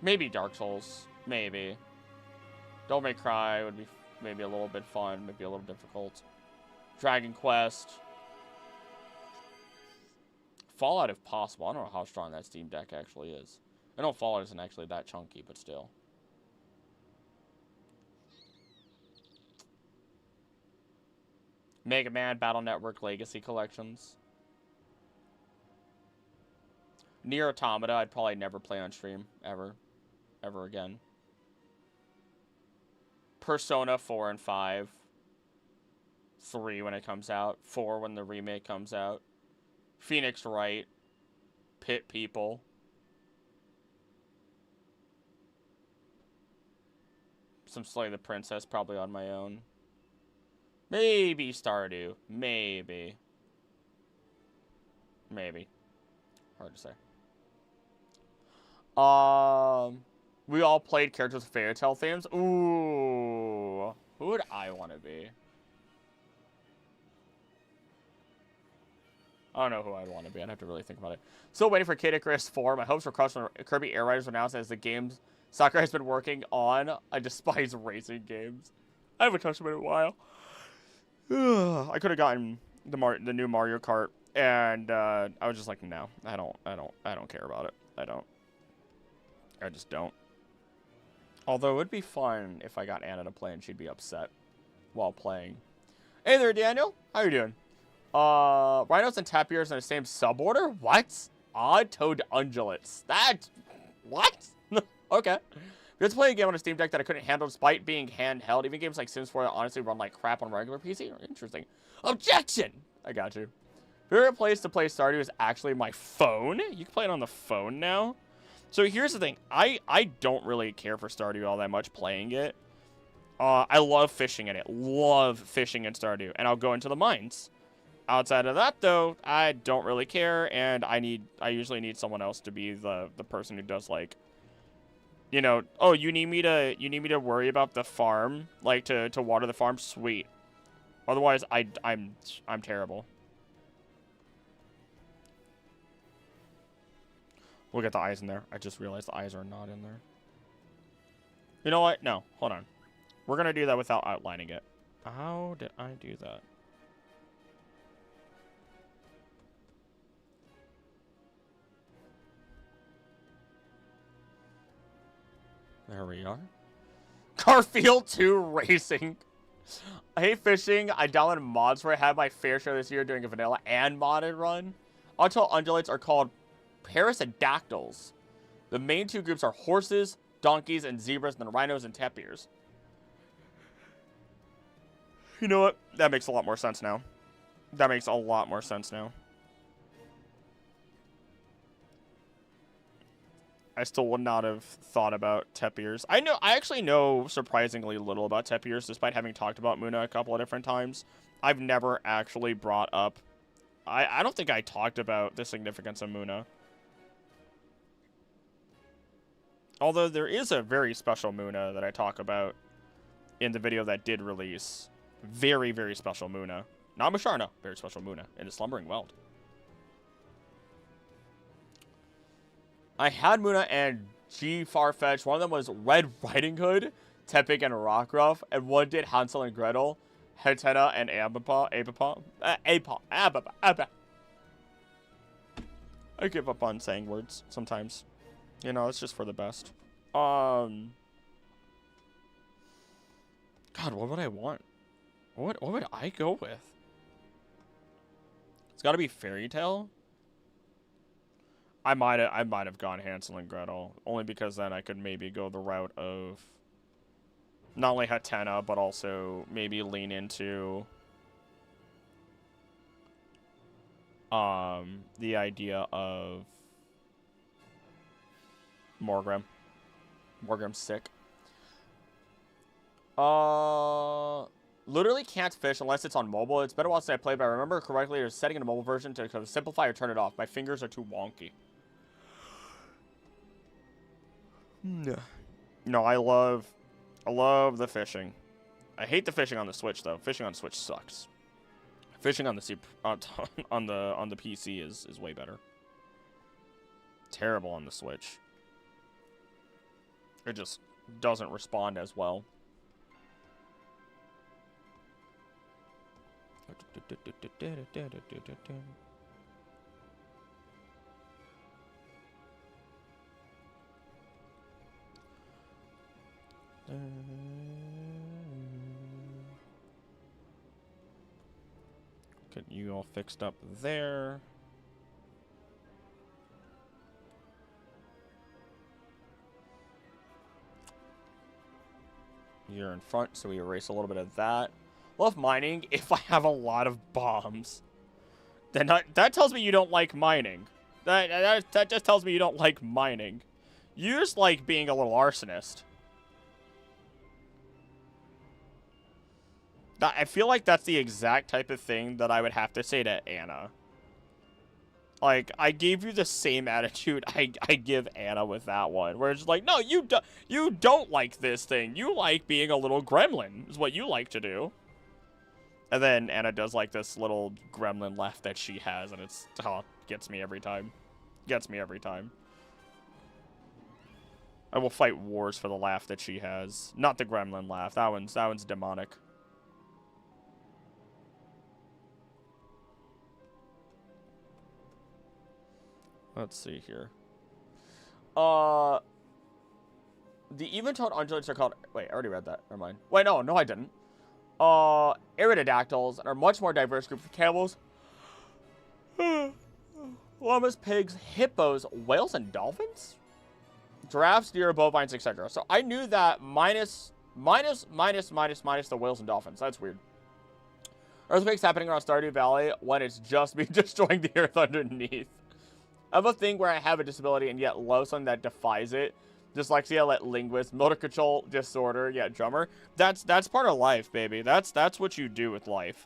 Maybe Dark Souls. Maybe. Don't May Cry would be maybe a little bit fun, maybe a little difficult. Dragon Quest. Fallout if possible. I don't know how strong that Steam Deck actually is. I know Fallout isn't actually that chunky, but still. Mega Man, Battle Network, Legacy Collections. Nier Automata, I'd probably never play on stream, ever. Ever again. Persona 4 and 5. 3 when it comes out. 4 when the remake comes out. Phoenix Wright. Pit People. Some Slay the Princess, probably on my own. Maybe Stardew. Maybe. Maybe. Hard to say. We all played characters with Fairy Tail themes. Ooh. Who would I want to be? I don't know who I'd want to be. I'd have to really think about it. Still waiting for Kid Icarus 4. My hopes for Kirby Air Riders were announced as the games Sakurai has been working on. I despise racing games. I haven't touched them in a while. I could have gotten the new Mario Kart, and I was just like, no, I don't care about it. I just don't. Although it would be fun if I got Anna to play and she'd be upset while playing. Hey there, Daniel. How you doing? Rhinos and tapirs in the same suborder? What? Odd-toed ungulates. What? Okay. Let's play a game on a Steam Deck that I couldn't handle despite being handheld. Even games like Sims 4 that honestly run like crap on regular PC. Interesting. Objection! I got you. Favorite place to play Stardew is actually my phone. You can play it on the phone now. So here's the thing. I don't really care for Stardew all that much playing it. I love fishing in it. Love fishing in Stardew. And I'll go into the mines. Outside of that, though, I don't really care. And I usually need someone else to be the person who does, like, you know, oh, you need me to worry about the farm, like to water the farm? Sweet. Otherwise, I'm terrible. We'll get the eyes in there. I just realized the eyes are not in there. You know what? No, hold on. We're gonna do that without outlining it. How did I do that? There we are. Garfield 2 Racing. I hate fishing. I downloaded mods for it. I had my fair share this year doing a vanilla and modded run. Auto undulates are called parasadactyls. The main two groups are horses, donkeys, and zebras, and then rhinos and tapirs. You know what? That makes a lot more sense now. That makes a lot more sense now. I still would not have thought about tapirs. I actually know surprisingly little about tapirs, despite having talked about Muna a couple of different times. I've never actually brought up... I don't think I talked about the significance of Muna. Although there is a very special Muna that I talk about in the video that did release. Very, very special Muna. Not Musharna, very special Muna in the Slumbering Weld. I had Muna and G Farfetch. One of them was Red Riding Hood, Tepig, and Rockruff, and one did Hansel and Gretel, Hetena, and Abapa. I give up on saying words sometimes. You know, it's just for the best. God, what would I want? What would I go with? It's got to be Fairy Tale. I might have gone Hansel and Gretel, only because then I could maybe go the route of not only Hatena, but also maybe lean into the idea of Morgrem. Morgrem's sick. Literally can't fish unless it's on mobile. It's been a while since I played, but I remember correctly there's setting in a mobile version to simplify or turn it off. My fingers are too wonky. No, I love the fishing. I hate the fishing on the Switch though. Fishing on Switch sucks. Fishing on the on the PC is way better. Terrible on the Switch. It just doesn't respond as well. Get you all fixed up there. You're in front, so we erase a little bit of that. Love mining if I have a lot of bombs. Then that tells me you don't like mining. That just tells me you don't like mining. You just like being a little arsonist. I feel like that's the exact type of thing that I would have to say to Anna. Like, I gave you the same attitude I give Anna with that one. Where it's like, no, you don't like this thing. You like being a little gremlin, is what you like to do. And then Anna does like this little gremlin laugh that she has, and it's, gets me every time. Gets me every time. I will fight wars for the laugh that she has. Not the gremlin laugh. That one's demonic. Let's see here. The even-toned undulates are called... Wait, I already read that. Never mind. Wait, no, I didn't. Iridodactyls are a much more diverse group of camels. Llamas, pigs, hippos, whales, and dolphins? Giraffes, deer, bovines, etc. So I knew that minus the whales and dolphins. That's weird. Earthquakes happening around Stardew Valley when it's just me destroying the earth underneath. I have a thing where I have a disability and yet love something that defies it. Dyslexia, linguist, motor control disorder, yeah, drummer. That's part of life, baby. That's what you do with life.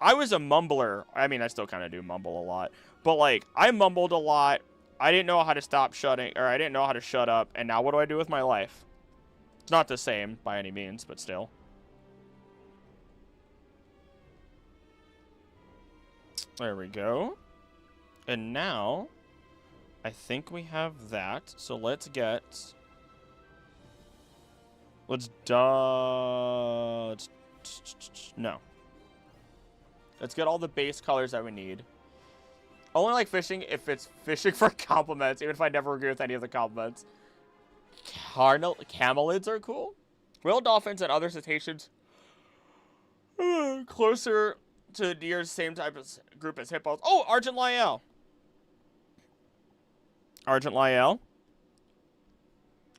I was a mumbler. I mean, I still kind of do mumble a lot. But, like, I mumbled a lot. I didn't know how to I didn't know how to shut up. And now what do I do with my life? It's not the same by any means, but still. There we go. And now... I think we have that, so let's get... No. Let's get all the base colors that we need. I only like fishing if it's fishing for compliments, even if I never agree with any of the compliments. Camelids are cool. Whale dolphins and other cetaceans closer to near the same type of group as hippos. Oh, Argent Lyell. Argent Lyell.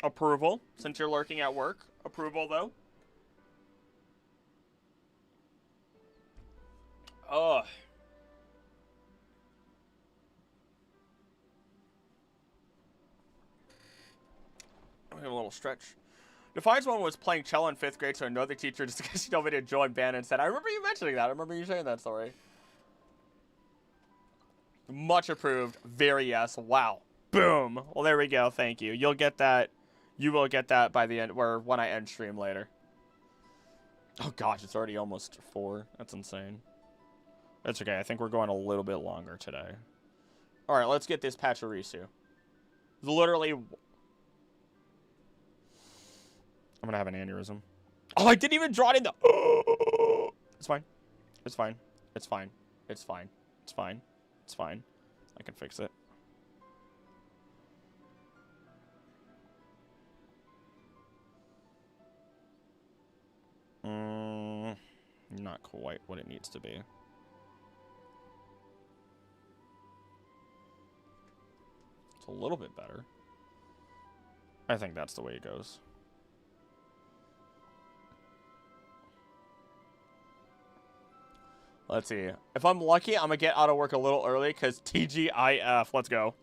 Approval, since you're lurking at work. Approval, though. Ugh. We have a little stretch. Defiance one was playing cello in 5th grade, so another teacher discussed you know me to join band and said, I remember you mentioning that. I remember you saying that story. Much approved. Very yes. Wow. Boom. Well, there we go. Thank you. You'll get that. You will get that by the end, or when I end stream later. Oh gosh, it's already almost 4. That's insane. That's okay. I think we're going a little bit longer today. All right, let's get this Pachirisu. Literally. I'm gonna have an aneurysm. Oh, I didn't even draw it in the. It's fine. It's fine. It's fine. It's fine. It's fine. It's fine. I can fix it. Not quite what it needs to be. It's a little bit better. I think that's the way it goes. Let's see. If I'm lucky, I'm going to get out of work a little early because TGIF. Let's go.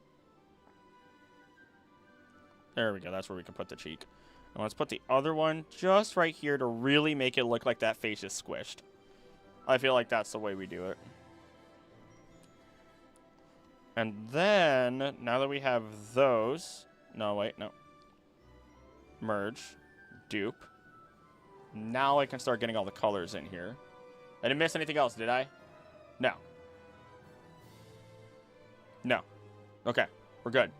There we go. That's where we can put the cheek. And let's put the other one just right here to really make it look like that face is squished. I feel like that's the way we do it. And then, now that we have those... No, wait, no. Merge. Dupe. Now I can start getting all the colors in here. I didn't miss anything else, did I? No. No. Okay, we're good.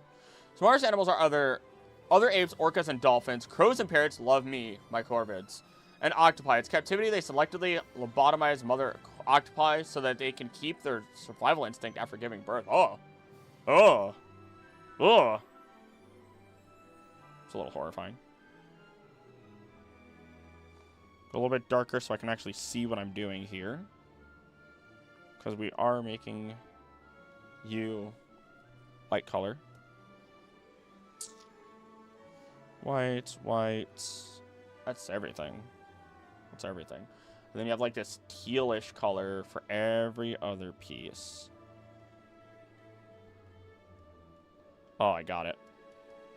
Smartest animals are other apes, orcas, and dolphins. Crows and parrots love me, my corvids. And octopi. It's captivity. They selectively lobotomize mother octopi so that they can keep their survival instinct after giving birth. Oh. Oh. Oh. It's a little horrifying. A little bit darker so I can actually see what I'm doing here. Because we are making you light color. White, white. That's everything. That's everything. And then you have like this tealish color for every other piece. Oh, I got it.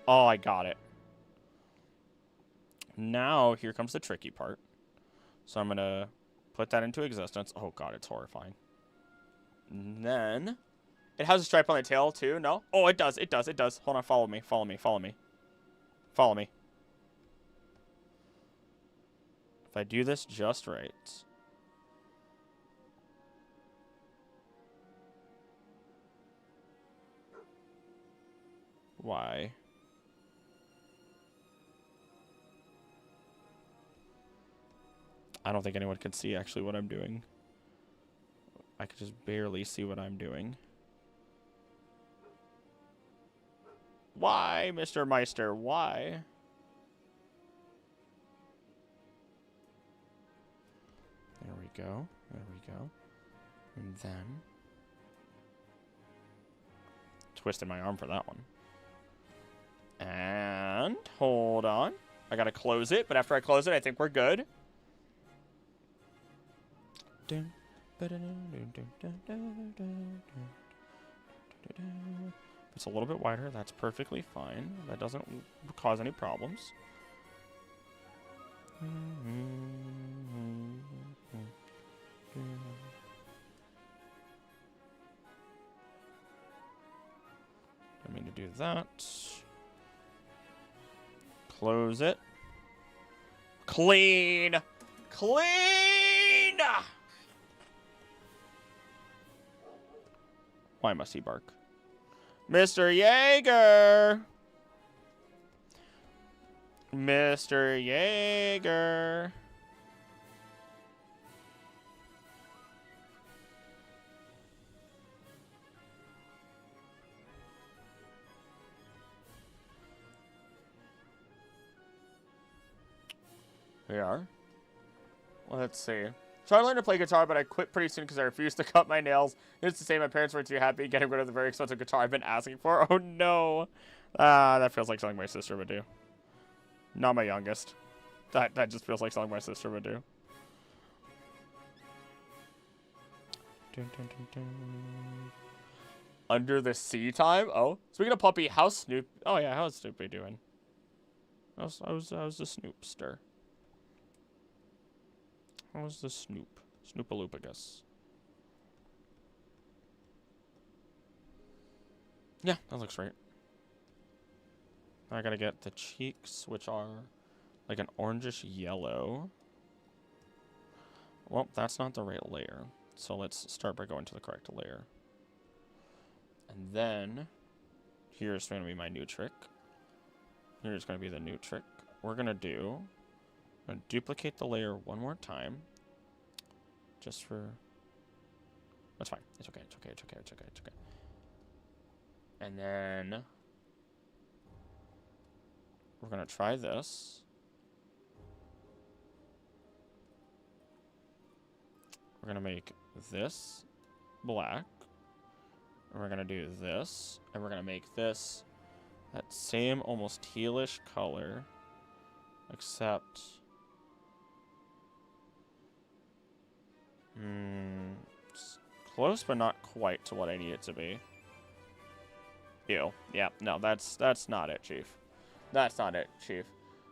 Oh, I got it. Now, here comes the tricky part. So I'm going to put that into existence. Oh, God, it's horrifying. And then, it has a stripe on the tail, too. No? Oh, it does. It does. It does. Hold on. Follow me. Follow me. Follow me. Follow me. If I do this just right. Why? I don't think anyone can see actually what I'm doing. I can just barely see what I'm doing. Why, Mr. Meister? Why? There we go. There we go. And then... twisted my arm for that one. And... hold on. I gotta close it, but after I close it, I think we're good. It's a little bit wider. That's perfectly fine. That doesn't cause any problems. I mean to do that. Close it. Clean! Clean! Why must he bark? Mr. Jaeger! Mr. Jaeger! We are. Let's see. Tried to learn to play guitar, but I quit pretty soon because I refused to cut my nails. It's to say my parents weren't too happy getting rid of the very expensive guitar I've been asking for. Oh no. That feels like something my sister would do. Not my youngest. That just feels like something my sister would do. Dun, dun, dun, dun. Under the sea time? Oh. Speaking of puppy, how's Snoop? Oh yeah, how's Snoopy doing? How's the Snoopster? How's the Snoop? Snoopaloopagus. Yeah, that looks right. I gotta get the cheeks, which are like an orangish yellow. Well, that's not the right layer. So let's start by going to the correct layer. And then here's going to be my new trick. Here's going to be the new trick. I'm going to duplicate the layer one more time. Just for... That's fine. It's okay. It's okay. It's okay. It's okay. It's okay. And then we're going to try this. We're going to make this black. And we're going to do this. And we're going to make this that same almost tealish color. Except... it's close, but not quite to what I need it to be. Ew. Yeah, no, that's not it, Chief. That's not it, Chief.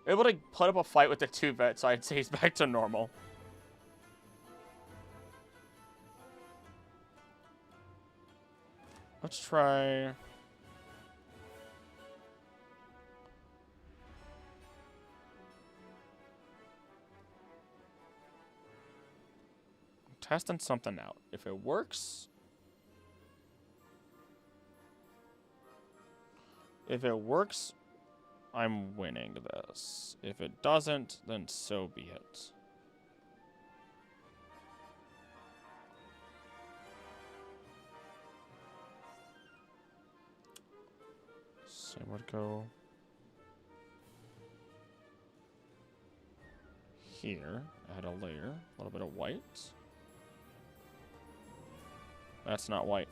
Able to put up a fight with the 2-bit, so I'd say he's back to normal. Let's try... testing something out. If it works... If it works, I'm winning this. If it doesn't, then so be it. So I would go here, add a layer, a little bit of white. That's not white.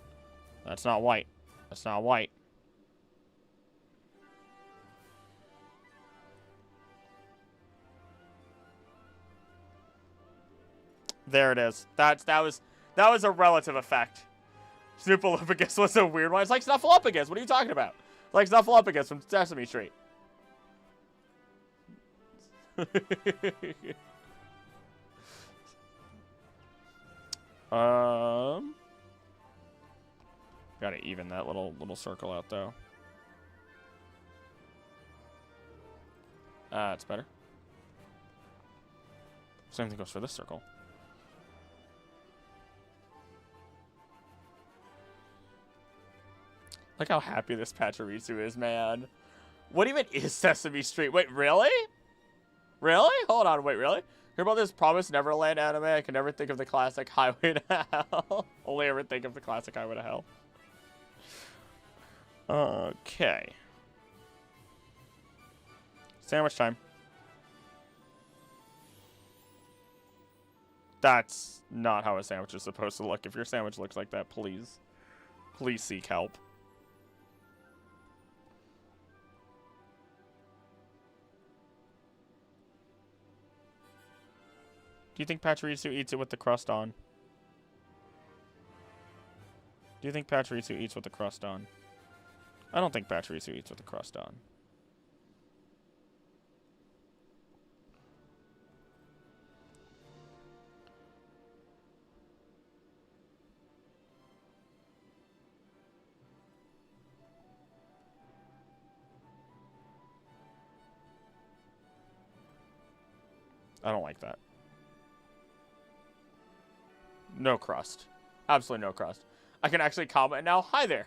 That's not white. That's not white. There it is. That was a relative effect. Snoopaloopagus was a weird one. It's like Snuffleupagus. What are you talking about? It's like Snuffleupagus from Sesame Street. Gotta even that little circle out though. It's better. Same thing goes for this circle. Look how happy this Pachirisu is, man. What even is Sesame Street? Wait, really? Really? Hold on, wait, really? Hear about this Promised Neverland anime? I can never think of the classic Highway to Hell. Only ever think of the classic Highway to Hell. Okay. Sandwich time. That's not how a sandwich is supposed to look. If your sandwich looks like that, please seek help. Do you think Pachirisu eats it with the crust on? Do you think Pachirisu eats with the crust on? I don't think Pachirisu eats with the crust on. I don't like that. No crust. Absolutely no crust. I can actually comment now. Hi there.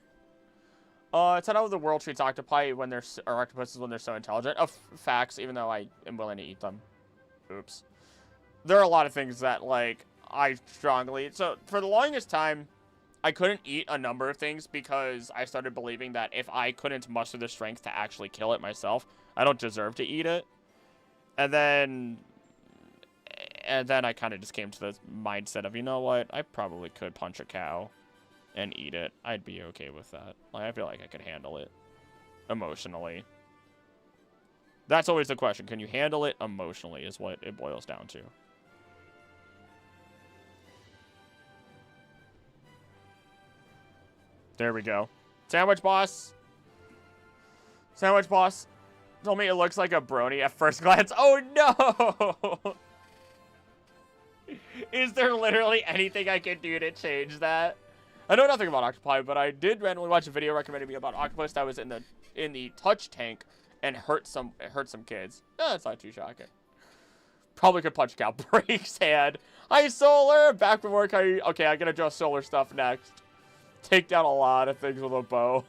It's not how the world treats octopi when they're, or octopuses when they're so intelligent. Facts, even though I am willing to eat them. Oops. There are a lot of things that, like, I strongly... So, for the longest time, I couldn't eat a number of things because I started believing that if I couldn't muster the strength to actually kill it myself, I don't deserve to eat it. And then And then I kind of just came to the mindset of, you know what? I probably could punch a cow and eat it. I'd be okay with that. Like, I feel like I could handle it emotionally. That's always the question. Can you handle it emotionally is what it boils down to. There we go. Sandwich boss. Sandwich boss told me it looks like a brony at first glance. Oh, no! Is there literally anything I can do to change that? I know nothing about octopi, but I did randomly watch a video recommending me about octopus that was in the touch tank and hurt some kids. That's not too shocking. Probably could punch cow. Breaks hand. Hi, Solar. Back from work. Okay, I'm gonna draw Solar stuff next. Take down a lot of things with a bow.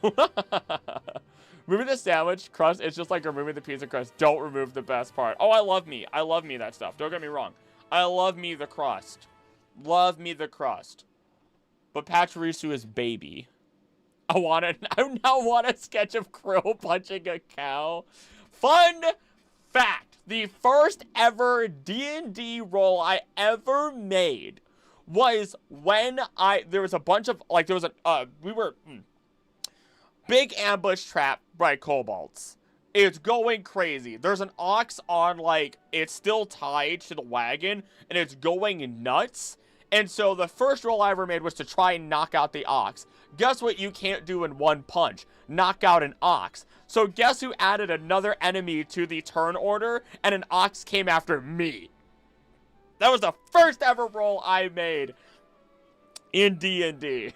Moving the sandwich crust, it's just like removing the pizza crust. Don't remove the best part. Oh, I love me. I love me that stuff. Don't get me wrong. I love me the crust. Love me the crust. But Pachirisu is baby. I now want a sketch of Krill punching a cow. Fun fact. The first ever D&D roll I ever made was when there was a bunch of, like, there was big ambush trap by kobolds. It's going crazy. There's an ox on, like, it's still tied to the wagon, and it's going nuts. And so the first roll I ever made was to try and knock out the ox. Guess what you can't do in one punch? Knock out an ox. So guess who added another enemy to the turn order, and an ox came after me. That was the first ever roll I made in D&D.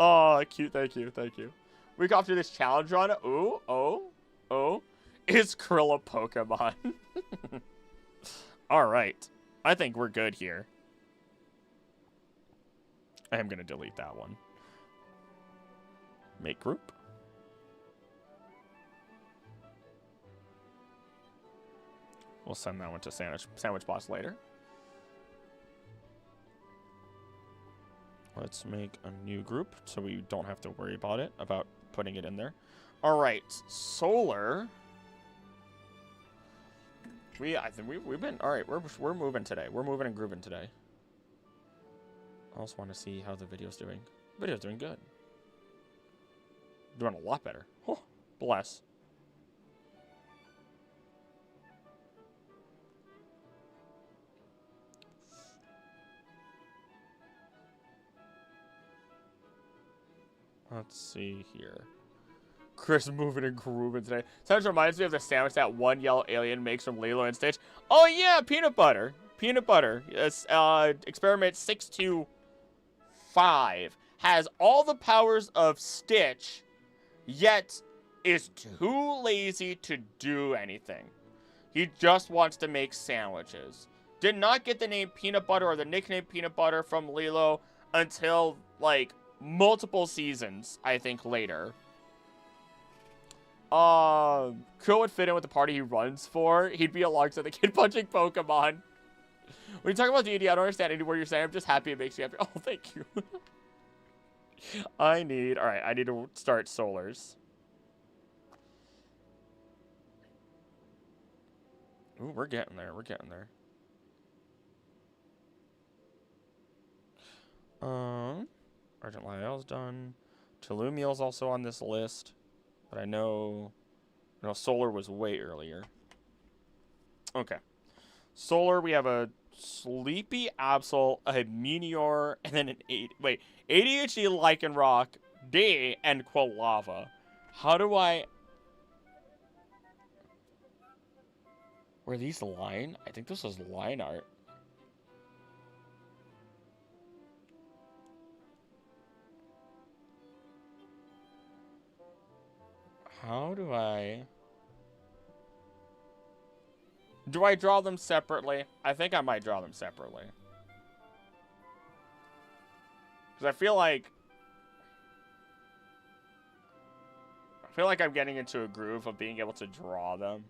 Oh, cute. Thank you. Thank you. We got through this challenge run. Ooh, oh. Is Krill a Pokemon? All right. I think we're good here. I am going to delete that one. Make group. We'll send that one to Sandwich Boss later. Let's make a new group so we don't have to worry about putting it in there. All right, Solar. I think we've been all right. We're moving today. We're moving and grooving today. I also want to see how the video's doing. The video's doing good. Doing a lot better. Oh, bless. Let's see here. Chris moving and grooving today. Sounds reminds me of the sandwich that one yellow alien makes from Lilo and Stitch. Oh yeah, peanut butter. Peanut butter. Yes, experiment 625 has all the powers of Stitch, yet is too lazy to do anything. He just wants to make sandwiches. Did not get the name Peanut Butter or the nickname Peanut Butter from Lilo until, like, multiple seasons, I think, later. Krill would fit in with the party he runs for. He'd be alongside the kid punching Pokemon. When you talk about D&D, I don't understand any word you're saying. I'm just happy it makes you happy. Oh, thank you. I need to start Solars. Ooh, we're getting there. We're getting there. Argent Lyle's done. Tulumiel's also on this list. But I know Solar was way earlier. Okay. Solar, we have a Sleepy Absol, a Meteor, and then an ADHD Lycanroc, D, and Quilava. How do I... Were these line? I think this was line art. How do I... Do I draw them separately? I think I might draw them separately. Because I feel like I'm getting into a groove of being able to draw them.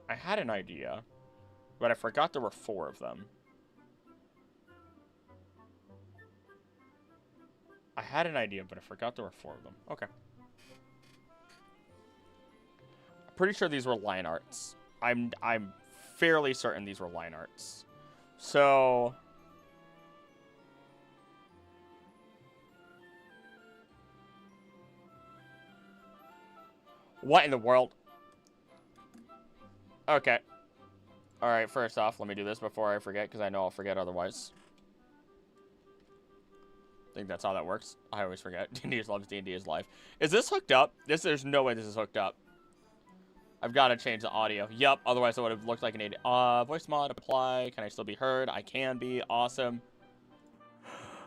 I had an idea, but I forgot there were 4 of them. I had an idea, but I forgot there were 4 of them. Okay. Pretty sure these were line arts. I'm fairly certain these were line arts. So what in the world? Okay. All right, first off, let me do this before I forget, because I know I'll forget otherwise. I think that's how that works. I always forget. D&D is love, D&D is life. Is this hooked up? There's no way this is hooked up. I've got to change the audio. Yup, otherwise it would have looked like an idiot. Voice mod, apply. Can I still be heard? I can be. Awesome.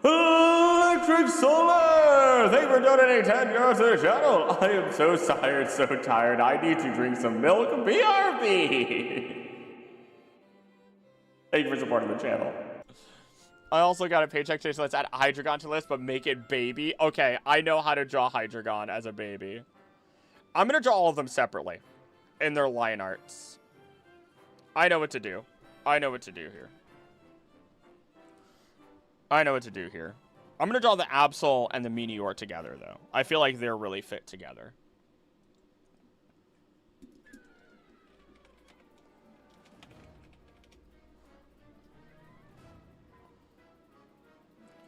Electric Solar! Thank you for donating 10 euros to the channel. I am so tired, so tired. I need to drink some milk. BRB! Thank you for supporting the channel. I also got a paycheck change, so let's add Hydreigon to the list, but make it baby. Okay, I know how to draw Hydreigon as a baby. I'm going to draw all of them separately in their line arts. I know what to do. I know what to do here. I know what to do here. I'm going to draw the Absol and the Meteor together, though. I feel like they're really fit together.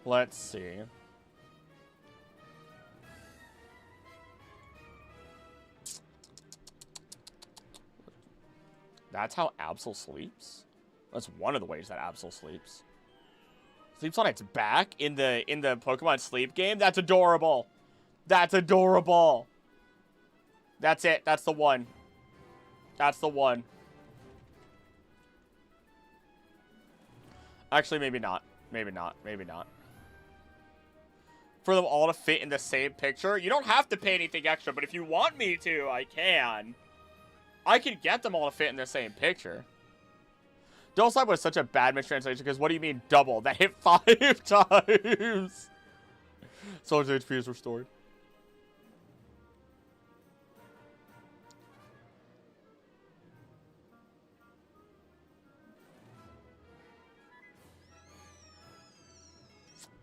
Let's see. That's how Absol sleeps? That's one of the ways that Absol sleeps. Sleeps on its back in the Pokemon Sleep game? That's adorable. That's adorable. That's it. That's the one. That's the one. Actually, maybe not. Maybe not. Maybe not. For them all to fit in the same picture? You don't have to pay anything extra, but if you want me to, I can. I can get them all to fit in the same picture. Dual Slap was such a bad mistranslation, because what do you mean double? That hit 5 times! Solar's HP is restored.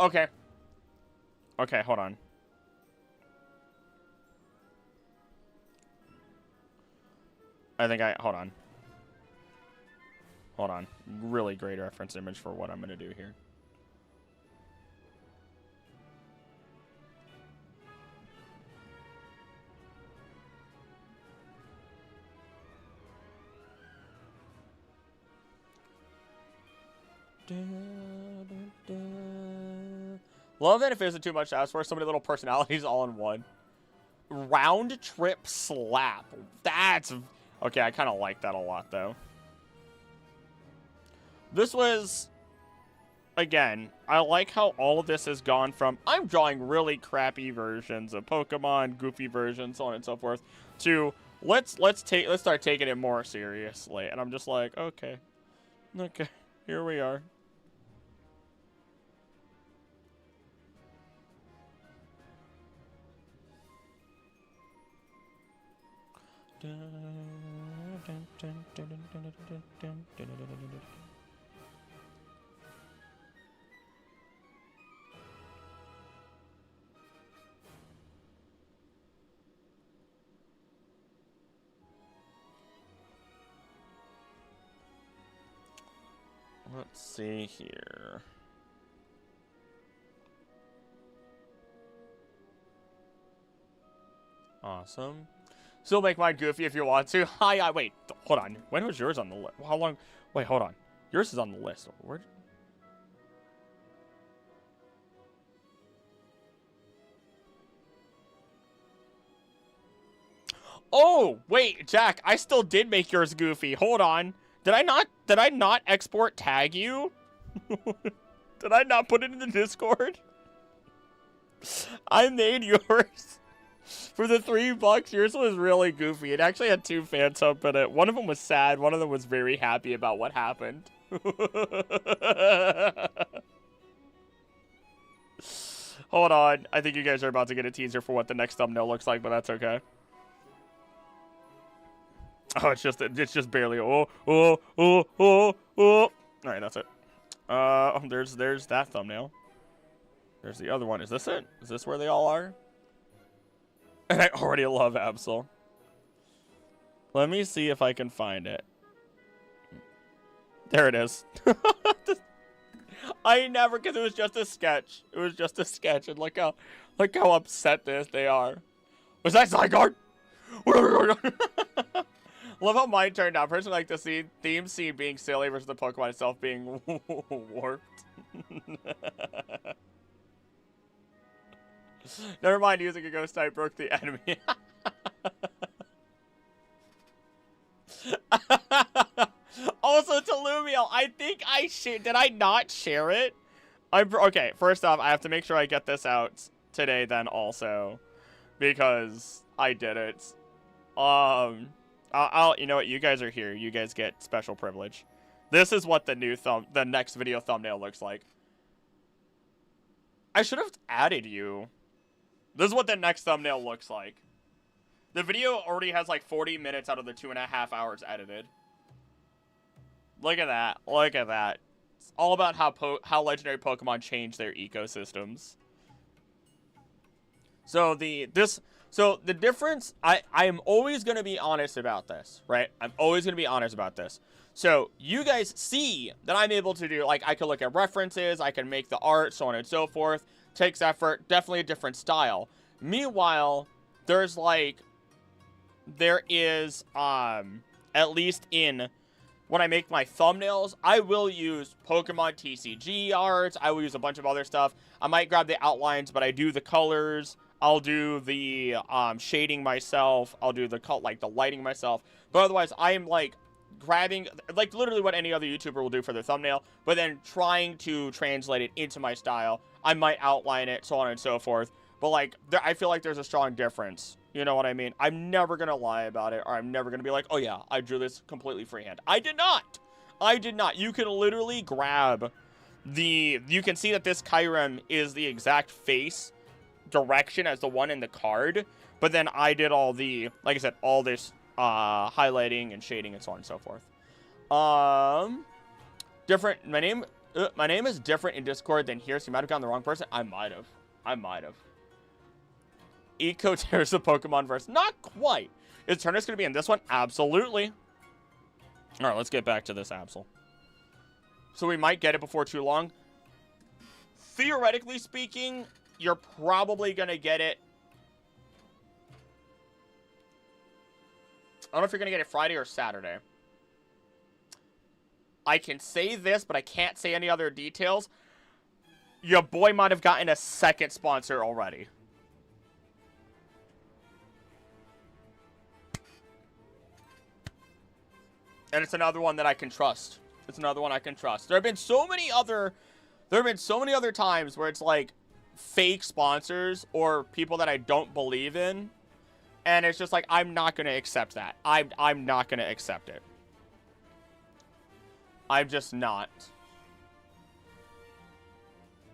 Okay. Okay, hold on. Hold on. Hold on. Really great reference image for what I'm going to do here. Love it if it isn't too much to ask for. So many little personalities all in one. Round trip slap. That's... Okay, I kind of like that a lot, though. This was... Again, I like how all of this has gone from, I'm drawing really crappy versions of Pokemon, goofy versions, so on and so forth, to let's start taking it more seriously. And I'm just like, okay, here we are. Let's see here. Awesome. Still make mine goofy if you want to. Hi, wait, hold on. When was yours on the list? How long? Wait, hold on. Yours is on the list. Where? Oh, wait, Jack, I still did make yours goofy. Hold on. Did I not export tag you? Did I not put it in the Discord? I made yours. For the $3, yours was really goofy. It actually had 2 fan subs in it. One of them was sad. One of them was very happy about what happened. Hold on. I think you guys are about to get a teaser for what the next thumbnail looks like, but that's okay. Oh, it's just barely. Oh. All right, that's it. There's that thumbnail. There's the other one. Is this it? Is this where they all are? And I already love Absol. Let me see if I can find it. There it is. I never, because it was just a sketch. It was just a sketch, and look how upset they are. Was that Zygarde? Love how mine turned out. Personally, like the theme scene being silly versus the Pokemon itself being warped. Never mind, using a ghost type broke the enemy. Also, Telumiel, I think did I not share it? Okay, first off, I have to make sure I get this out today then also, because I did it. You know what, you guys are here. You guys get special privilege. This is what the next video thumbnail looks like. I should have added you. This is what the next thumbnail looks like. The video already has like 40 minutes out of the 2.5 hours edited. Look at that. Look at that. It's all about how legendary Pokemon change their ecosystems. So the difference, I am always going to be honest about this, right? I'm always going to be honest about this. So you guys see that I'm able to do, like, I can look at references, I can make the art, so on and so forth. Takes effort, definitely a different style. Meanwhile, there is, at least in, when I make my thumbnails, I will use Pokemon TCG arts, I will use a bunch of other stuff. I might grab the outlines, but I do the colors, I'll do the, shading myself, I'll do the, the lighting myself. But otherwise, I am, like, grabbing, like, literally what any other YouTuber will do for their thumbnail, but then trying to translate it into my style. I might outline it, so on and so forth. But, like, I feel like there's a strong difference. You know what I mean? I'm never going to lie about it, or I'm never going to be like, oh yeah, I drew this completely freehand. I did not! I did not. You can literally grab you can see that this Kyurem is the exact face direction as the one in the card, but then I did all the, like I said, all this highlighting and shading and so on and so forth. Different, my name is different in Discord than here, so you might have gotten the wrong person. I might have. Eco tears the Pokemon verse. Not quite. Is Turnus going to be in this one? Absolutely. All right, let's get back to this Absol. So we might get it before too long. Theoretically speaking, you're probably going to get it. I don't know if you're going to get it Friday or Saturday. I can say this, but I can't say any other details. Your boy might have gotten a second sponsor already. And it's another one that I can trust. It's another one I can trust. There have been so many other times where it's like fake sponsors or people that I don't believe in. And it's just like, I'm not going to accept that. I'm not going to accept it. I'm just not.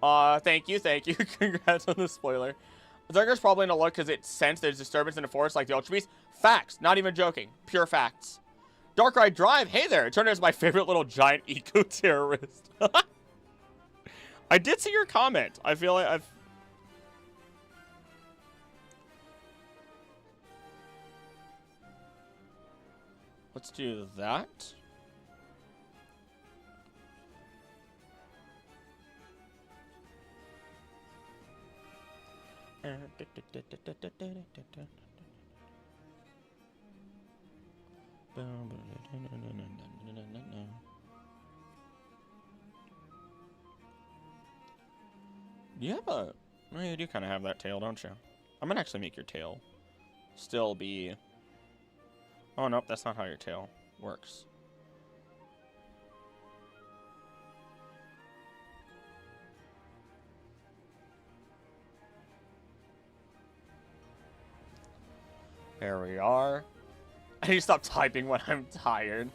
Thank you. Congrats on the spoiler. Zygarde's probably going to look because it sensed there's disturbance in the forest like the Ultra Beast. Facts. Not even joking. Pure facts. Darkrai Drive. Hey there. It turned out as my favorite little giant eco-terrorist. I did see your comment. I feel like I've... Let's do that. You do kind of have that tail, don't you? I'm gonna actually make your tail still be... Oh, nope, that's not how your tail works. There we are. I need to stop typing when I'm tired.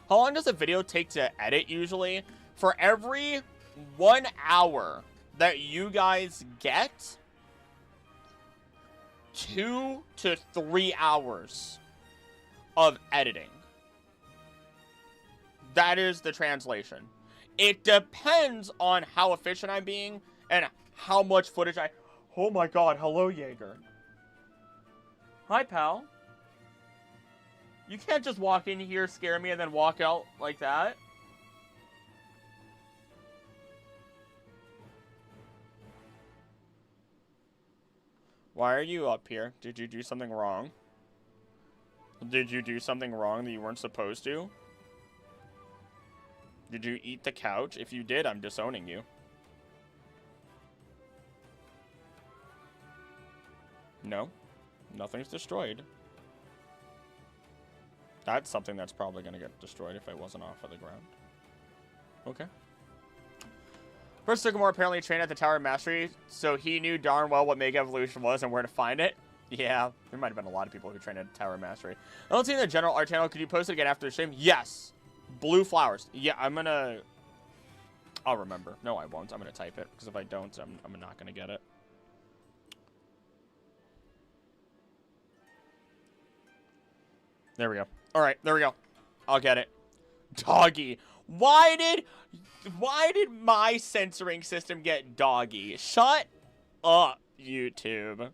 How long does a video take to edit usually? For every 1 hour that you guys get, 2 to 3 hours of editing. That is the translation. It depends on how efficient I'm being and how much footage I... Oh my god, hello, Jaeger. Hi, pal. You can't just walk in here, scare me, and then walk out like that. Why are you up here? Did you do something wrong? Did you do something wrong that you weren't supposed to? Did you eat the couch? If you did, I'm disowning you. No. Nothing's destroyed. That's something that's probably going to get destroyed if it wasn't off of the ground. Okay. First Sycamore apparently trained at the Tower of Mastery, so he knew darn well what Mega Evolution was and where to find it. Yeah, there might have been a lot of people who trained at the Tower of Mastery. I don't see in the general art channel. Could you post it again after the stream? Yes. Blue flowers. Yeah, I'll remember. No, I won't. I'm gonna type it, because if I don't, I'm not gonna get it. There we go. All right, there we go. I'll get it. Doggy. Why did my censoring system get doggy? Shut up, YouTube.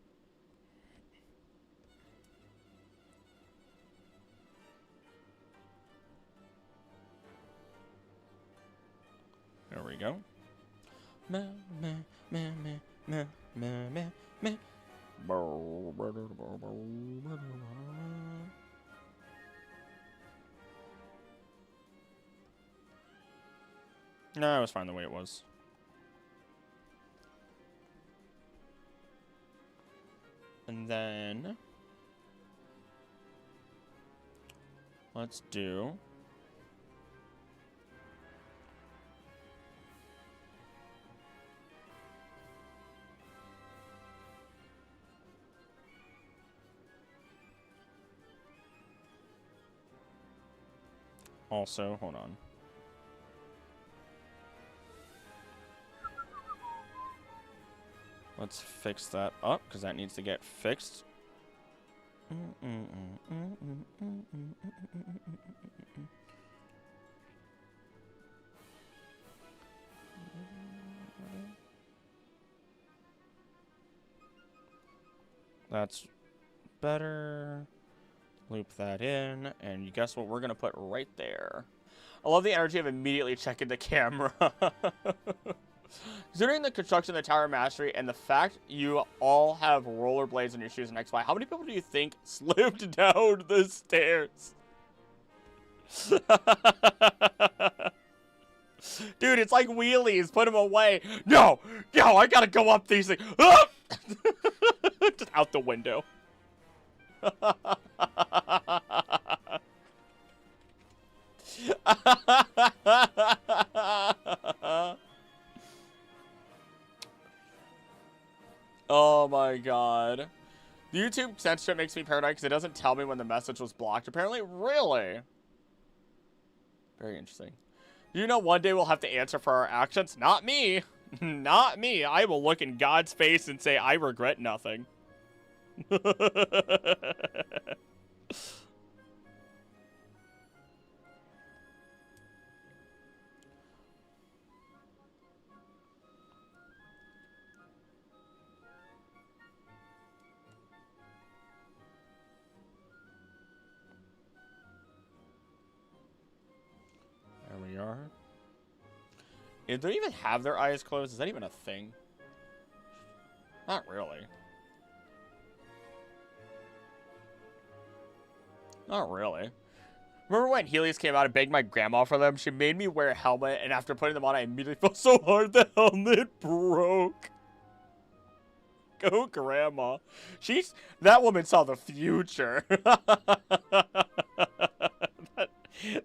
There we go. No, it was fine the way it was. And then let's do also, hold on. Let's fix that up, because that needs to get fixed. That's better. Loop that in, and you guess what we're going to put right there. I love the energy of immediately checking the camera. Considering the construction of the Tower of Mastery and the fact you all have rollerblades on your shoes in XY, how many people do you think slipped down the stairs? Dude, it's like wheelies. Put them away. No, I gotta go up these things. Just out the window. Oh my god. The YouTube censorship makes me paranoid because it doesn't tell me when the message was blocked. Apparently, really? Very interesting. You know one day we'll have to answer for our actions? Not me. Not me. I will look in God's face and say, I regret nothing. There we are. Do they even have their eyes closed? Is that even a thing? Not really. Not really. Remember when Helios came out and begged my grandma for them? She made me wear a helmet, and after putting them on, I immediately felt so hard the helmet broke. Go grandma. That woman saw the future.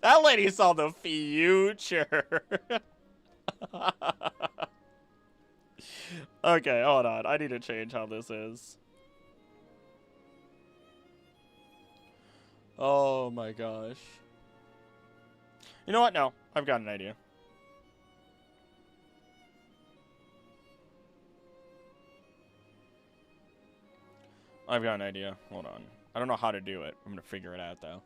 that lady saw the future. Okay, hold on. I need to change how this is. Oh my gosh. You know what? No, I've got an idea. I've got an idea. Hold on. I don't know how to do it. I'm going to figure it out, though.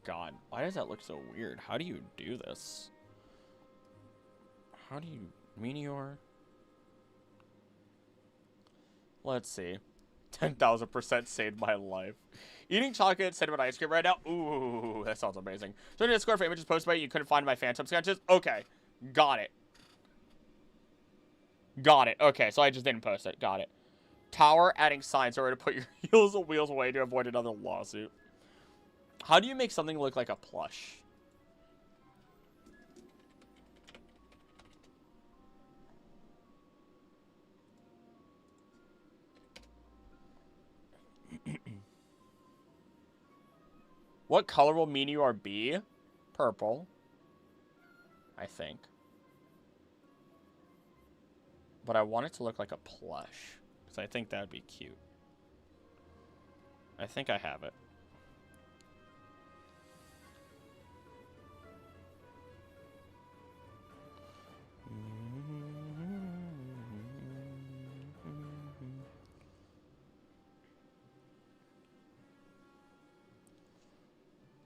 God. Why does that look so weird? How do you do this? How do you... Meteor? Let's see. 10,000% saved my life. Eating chocolate, cinnamon ice cream right now? Ooh, that sounds amazing. So I need a score for images posted by you. You couldn't find my Phantom sketches? Okay. Got it. Got it. Okay, so I just didn't post it. Got it. Tower adding signs in order to put your heels and wheels away to avoid another lawsuit. How do you make something look like a plush? What color will Meteor be? Purple. I think. But I want it to look like a plush. Because I think that would be cute. I think I have it.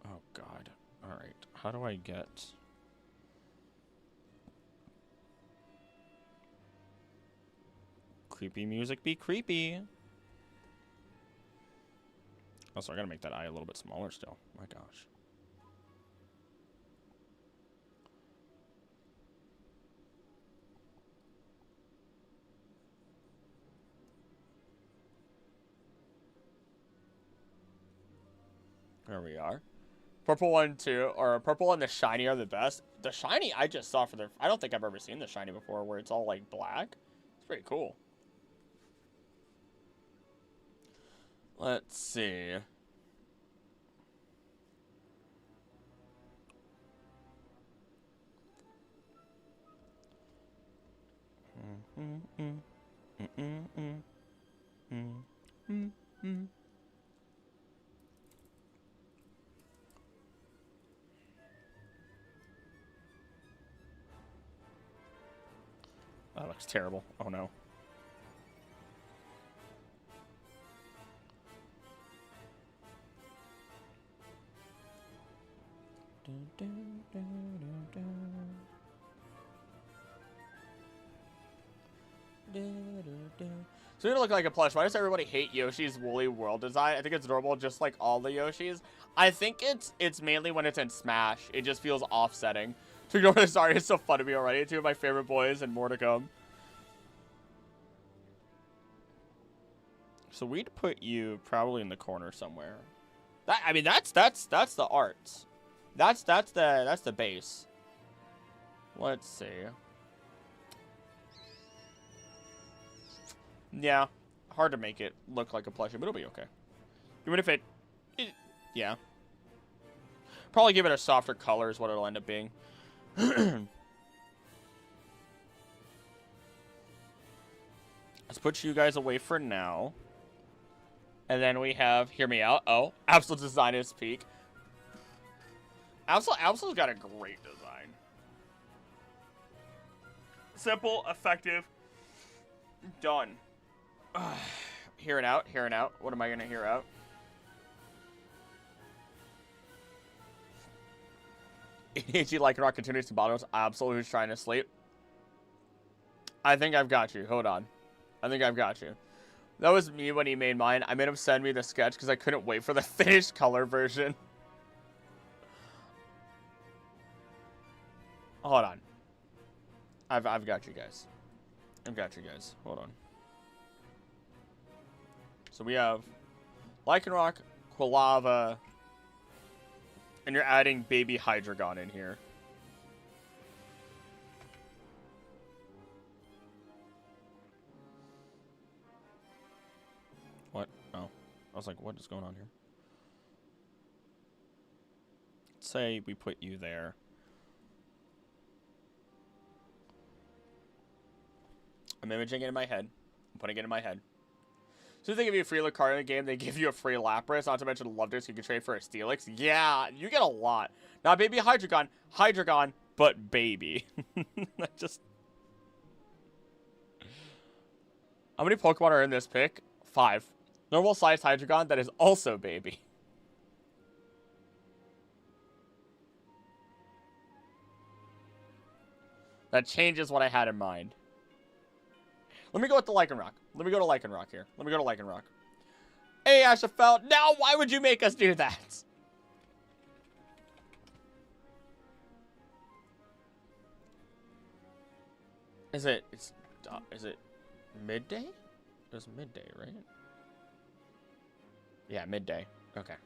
Oh, God. All right. How do I get... Creepy music be creepy. Also, I gotta make that eye a little bit smaller still. My gosh. There we are. Purple one, too. Or purple and the shiny are the best. The shiny I just saw for the... I don't think I've ever seen the shiny before where it's all, like, black. It's pretty cool. Let's see. That looks terrible. Oh no. So you look like a plush. Why does everybody hate Yoshi's woolly world design? I think it's adorable, just like all the Yoshis. I think it's mainly when it's in Smash. It just feels offsetting. To ignore this, sorry, it's so fun to me already. Two of my favorite boys and more to come. So we'd put you probably in the corner somewhere. That, I mean, that's the art. That's the base. Let's see. Yeah, hard to make it look like a plushie, but it'll be okay. Even if yeah. Probably give it a softer color is what it'll end up being. Let's put you guys away for now. And then we have, hear me out. Oh, Absol design is peak. Absol's got a great design. Simple, effective, done. Hear it out, hear it out. What am I gonna hear out? ADHD like rock continues to bottom. Absol who's trying to sleep. I think I've got you. Hold on. I think I've got you. That was me when he made mine. I made him send me the sketch because I couldn't wait for the finished color version. Hold on. I've got you guys. I've got you guys. Hold on. So we have Lycanroc, Quilava, and you're adding Baby Hydreigon in here. What? Oh. I was like, what is going on here? Let's say we put you there. I'm imaging it in my head. I'm putting it in my head. So if they give you a free card in the game, they give you a free Lapras, not to mention Luvdisc you can trade for a Steelix. Yeah, you get a lot. Not Baby Hydreigon, Hydreigon, but Baby. That just... How many Pokemon are in this pick? 5. Normal sized Hydreigon that is also Baby. That changes what I had in mind. Let me go with the Lycanroc. Let me go to Lycanroc here. Let me go to Lycanroc. Hey, Ashafel. Now, why would you make us do that? Is it midday? It was midday, right? Yeah, midday. Okay.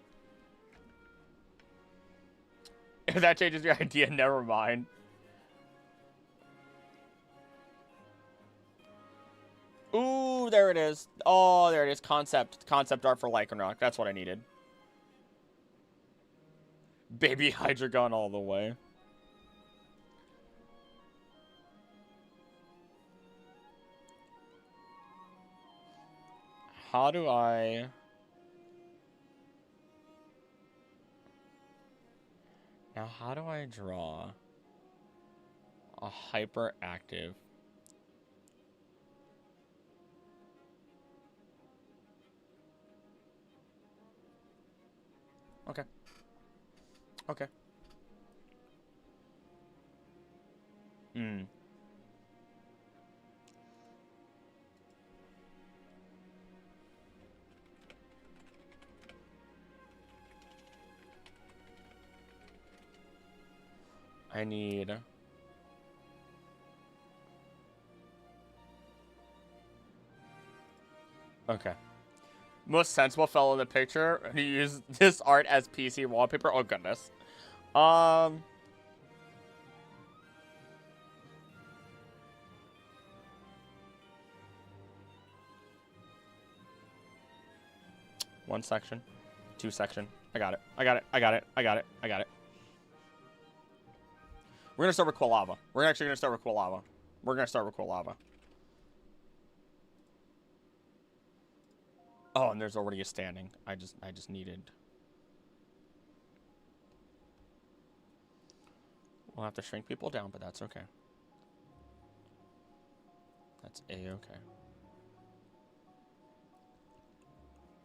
If that changes your idea, never mind. Ooh, there it is. Oh, there it is. Concept art for Lycanroc. That's what I needed. Baby Hydreigon all the way. How do I... Now, how do I draw a hyperactive... Okay. Okay. I need... Okay. Most sensible fellow in the picture. He used this art as PC wallpaper. Oh, goodness. One section. Two section. I got it. I got it. I got it. I got it. I got it. We're going to start with Quilava. We're actually going to start with Quilava. We're going to start with Quilava. Oh, and there's already a standing. I just needed... We'll have to shrink people down, but that's okay. That's A-okay.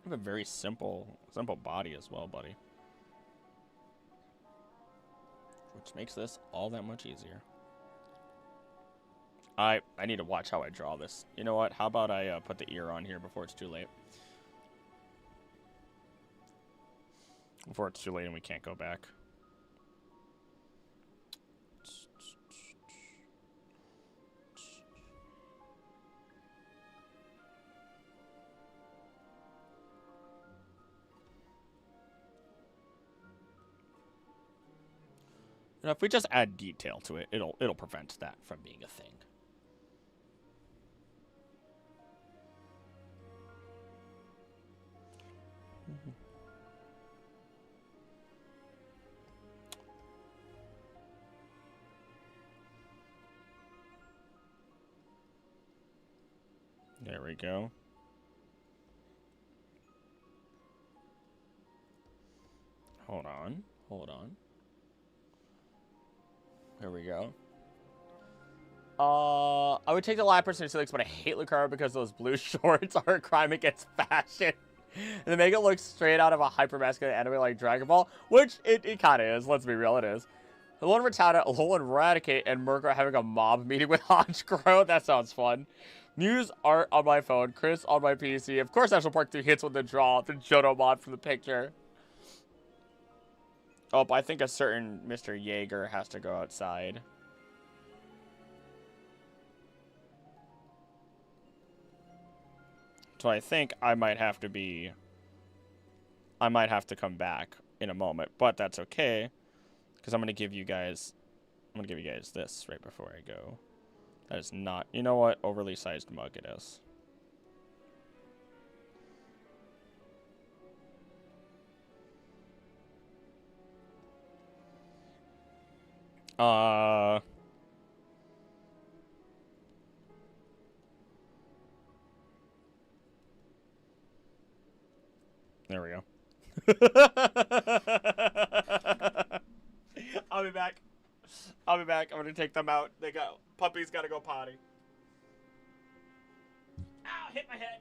You have a very simple body as well, buddy. Which makes this all that much easier. I need to watch how I draw this. You know what? How about I put the ear on here before it's too late? Before it's too late and we can't go back. You know, if we just add detail to it, it'll prevent that from being a thing. There we go. Hold on. Hold on. There we go. I would take the live person who but I hate Lucario because those blue shorts are a crime against fashion. And they make it look straight out of a hyper-masculine anime like Dragon Ball, which it kind of is. Let's be real, it is. Alolan Rattata, Alolan Eradicate, and Murkrow having a mob meeting with Honchkrow. That sounds fun. Muse art on my phone, Chris on my PC. Of course, National Park 3 hits with the draw, the Johto mod from the picture. Oh, but I think a certain Mr. Jaeger has to go outside. So I think I might have to come back in a moment, but that's okay. Because I'm going to give you guys this right before I go. That is not, you know what, overly sized mug it is. There we go. I'll be back. I'll be back. I'm gonna take them out. Puppies gotta go potty. Ow, hit my head.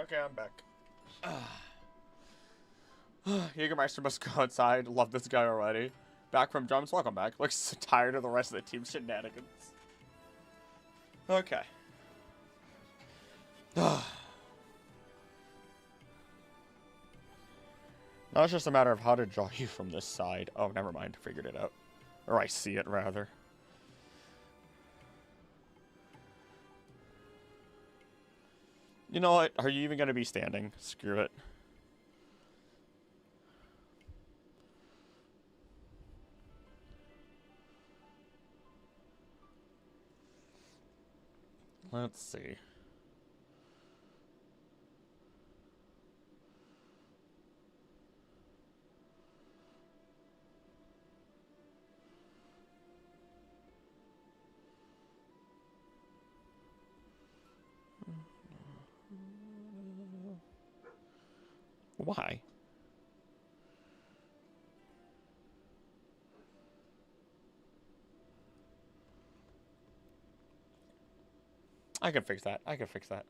Okay, I'm back. Jägermeister must go outside. Love this guy already. Back from drums. Welcome back. Looks so tired of the rest of the team's shenanigans. Okay. Now it's just a matter of how to draw you from this side. Oh, never mind. Figured it out. Or I see it, rather. You know what? Are you even going to be standing? Screw it. Let's see. Why? I can fix that. I can fix that.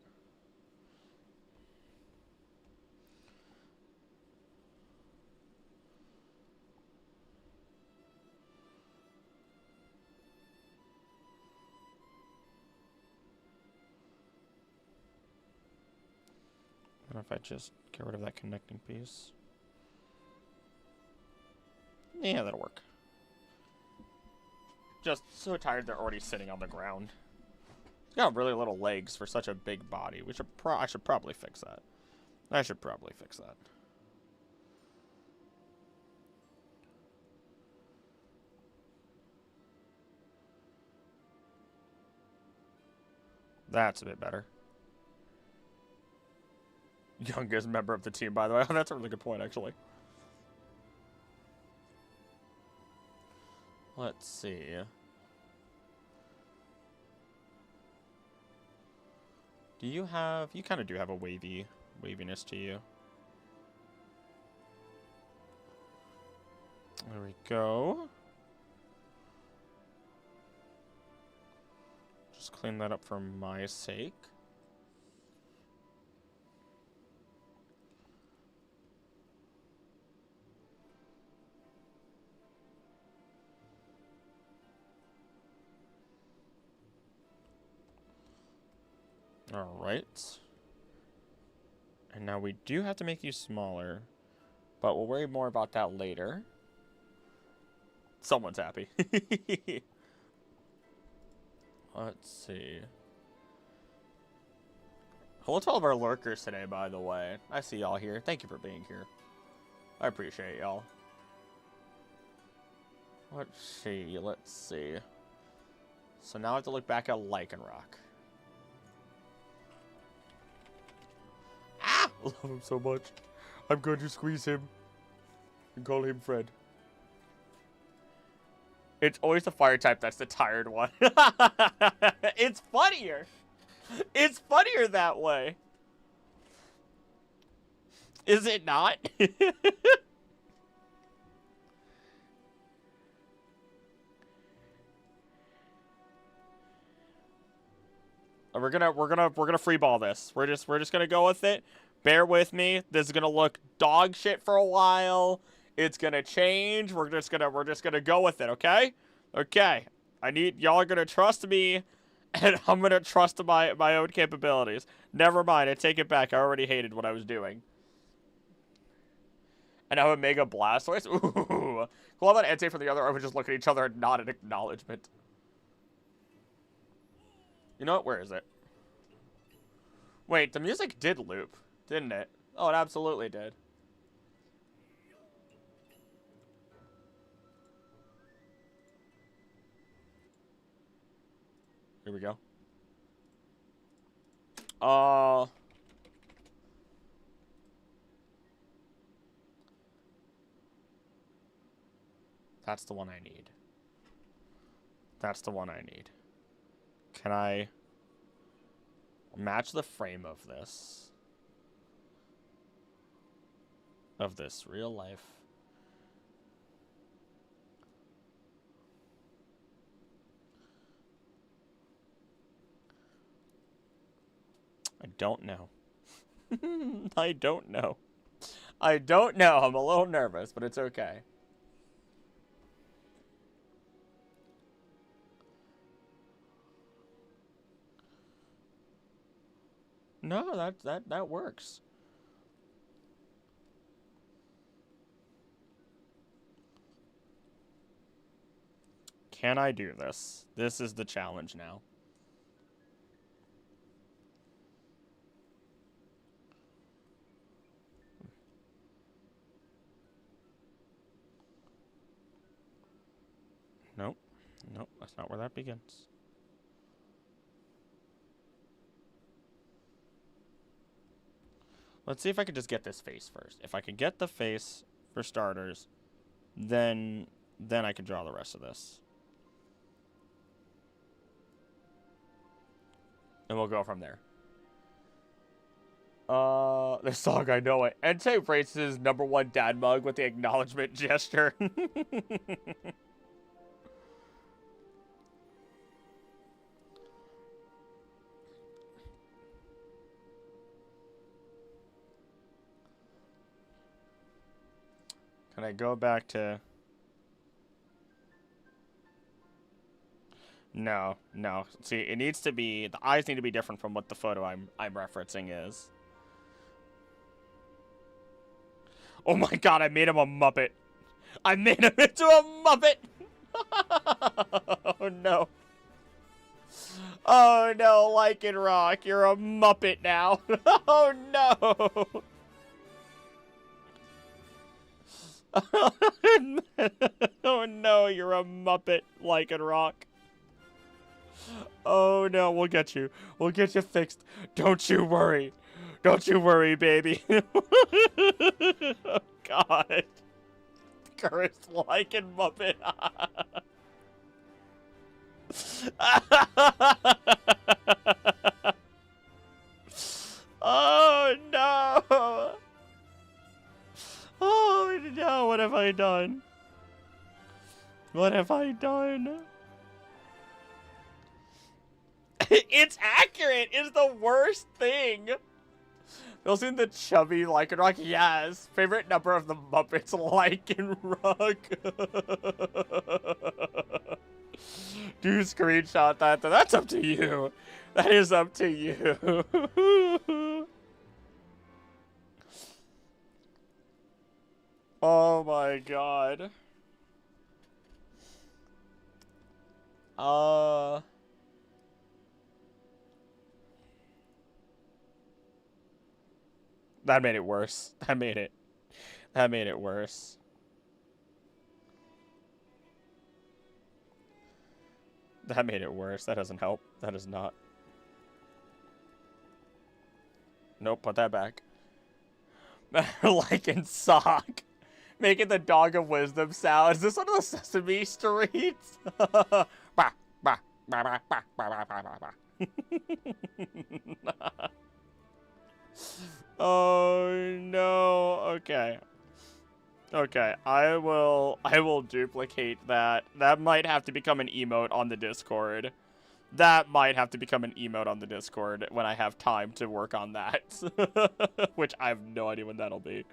What if I just get rid of that connecting piece? Yeah, that'll work. Just so tired they're already sitting on the ground. He's got really little legs for such a big body. I should probably fix that. I should probably fix that. That's a bit better. Youngest member of the team, by the way. That's a really good point, actually. Let's see. Do you have... You kind of do have a waviness to you. There we go. Just clean that up for my sake. Alright. And now we do have to make you smaller. But we'll worry more about that later. Someone's happy. Let's see. Hello to all of our lurkers today, by the way. I see y'all here. Thank you for being here. I appreciate y'all. Let's see. So now I have to look back at Lycanroc. Ah! I love him so much. I'm going to squeeze him and call him Fred. It's always the fire type that's the tired one. It's funnier. It's funnier that way. Is it not? We're gonna free ball this. We're just gonna go with it. Bear with me. This is gonna look dog shit for a while. It's gonna change. We're just gonna go with it, okay? Okay. Y'all are gonna trust me, and I'm gonna trust my own capabilities. Never mind, I take it back. I already hated what I was doing. And I have a Mega Blastoise? Ooh. Well, that Entei from the other, I would just look at each other and nod in acknowledgement. You know what? Where is it? Wait, the music did loop, didn't it? Oh, it absolutely did. Here we go. That's the one I need. That's the one I need. Can I match the frame of this? Of this real life. I don't know. I don't know. I don't know. I'm a little nervous, but it's okay. No, that works. Can I do this? This is the challenge now. Nope. Nope, that's not where that begins. Let's see if I can just get this face first. If I can get the face, for starters, then I can draw the rest of this. And we'll go from there. This song, I know it. Entei rates his #1 dad mug with the acknowledgement gesture. Can I go back to... No, no. See, it needs to be... The eyes need to be different from what the photo I'm referencing is. Oh my god, I made him a Muppet. I made him into a Muppet! Oh no. Oh no, Lycan Rock, you're a Muppet now. Oh no. Oh no, you're a Muppet, Lycan Rock. Oh no, we'll get you. We'll get you fixed. Don't you worry. Don't you worry, baby. Oh god. Cursed Lycan Muppet. Oh no. Oh no, what have I done? What have I done? It's accurate! It's the worst thing! Feels in the chubby Lycan Rock? Yes. Favorite number of the Muppets, Lycan Rock. Do you screenshot that? That's up to you. That is up to you. Oh my god. That made it worse. That made it worse. That made it worse. That doesn't help. That does not. Nope, put that back. Lycan Sock. Making the dog of wisdom sound. Is this one of the Sesame Streets? Bah, bah, bah, bah, bah, bah, bah, bah, bah. Oh no. Okay. Okay, I will duplicate that. That might have to become an emote on the Discord. That might have to become an emote on the Discord when I have time to work on that. Which I have no idea when that'll be.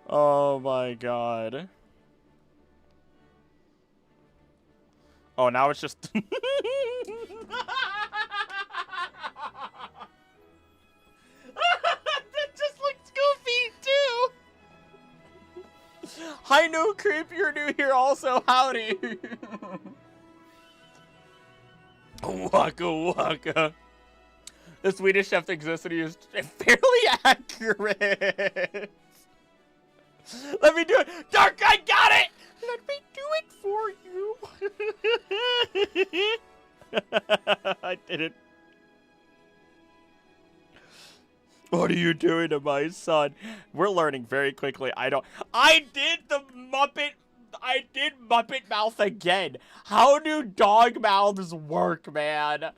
Oh my god. Oh, now it's just... That just looks goofy, too! Hi, No Creep, you're new here also. Howdy! Waka waka. The Swedish chef existity is fairly accurate. Let me do it! Dark, I got it! Let me do it for you! I did it. What are you doing to my son? We're learning very quickly. I did Muppet mouth again. How do dog mouths work, man?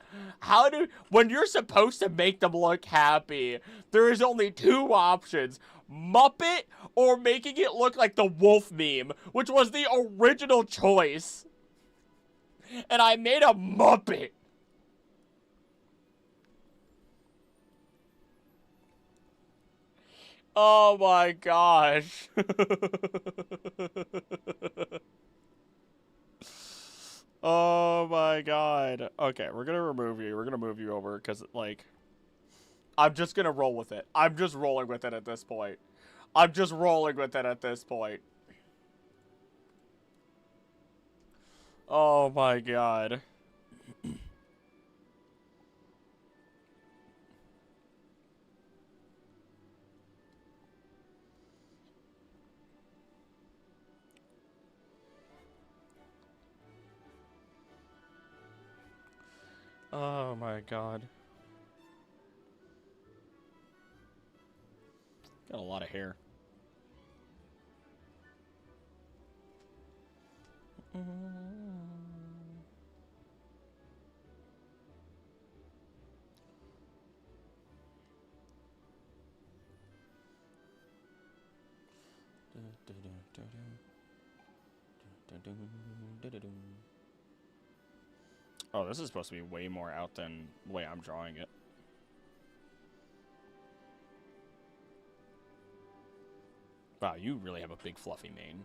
When you're supposed to make them look happy, there is only two options. Muppet or making it look like the wolf meme, which was the original choice. And I made a Muppet. Oh my gosh. Oh my god. Okay, we're gonna remove you. We're gonna move you over because, like, I'm just gonna roll with it. I'm just rolling with it at this point. I'm just rolling with it at this point. Oh my god. Oh my god. Got a lot of hair. Oh, this is supposed to be way more out than the way I'm drawing it. Wow, you really have a big fluffy mane.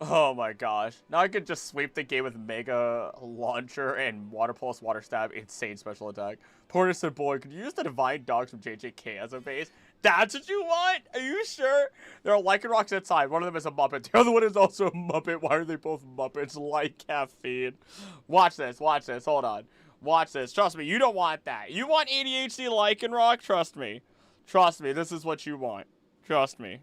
Oh my gosh. Now I could just sweep the game with Mega Launcher and Water Pulse, Water Stab, insane special attack. Porter said, boy, could you use the Divine Dogs from JJK as a base? That's what you want? Are you sure? There are Lycanrocs inside. One of them is a Muppet. The other one is also a Muppet. Why are they both Muppets? Like caffeine. Watch this. Watch this. Hold on. Watch this. Trust me, you don't want that. You want ADHD Lycanroc? Trust me. Trust me, this is what you want. Trust me.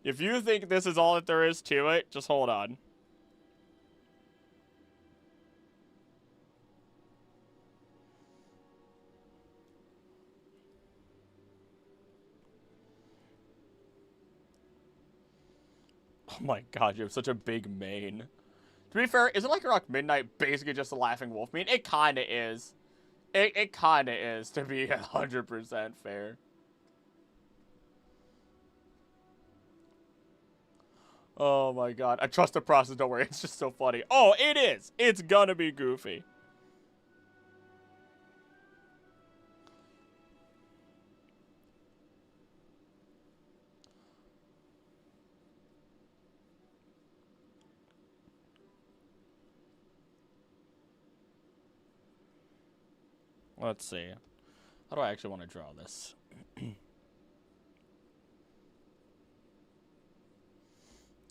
If you think this is all that there is to it, just hold on. Oh my god, you have such a big mane. To be fair, isn't like Rock Midnight basically just a laughing wolf mane? It kinda is. It kinda is, to be 100% fair. Oh my god. I trust the process, don't worry. It's just so funny. Oh, it is! It's gonna be goofy. Let's see. How do I actually want to draw this?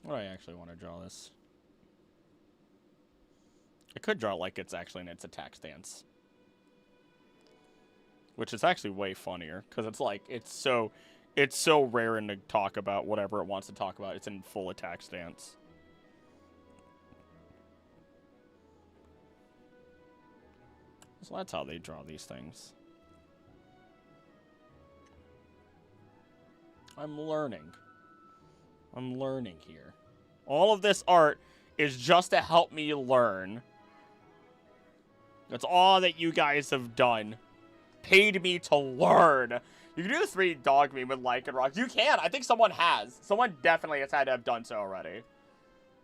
How do I actually want to draw this? I could draw it like it's actually in its attack stance. Which is actually way funnier, because it's like, it's so rare to talk about whatever it wants to talk about. It's in full attack stance. So that's how they draw these things. I'm learning. I'm learning here. All of this art is just to help me learn. That's all that you guys have done. Paid me to learn. You can do the 3 dog meme with Lycanroc. You can. I think someone has. Someone definitely has had to have done so already.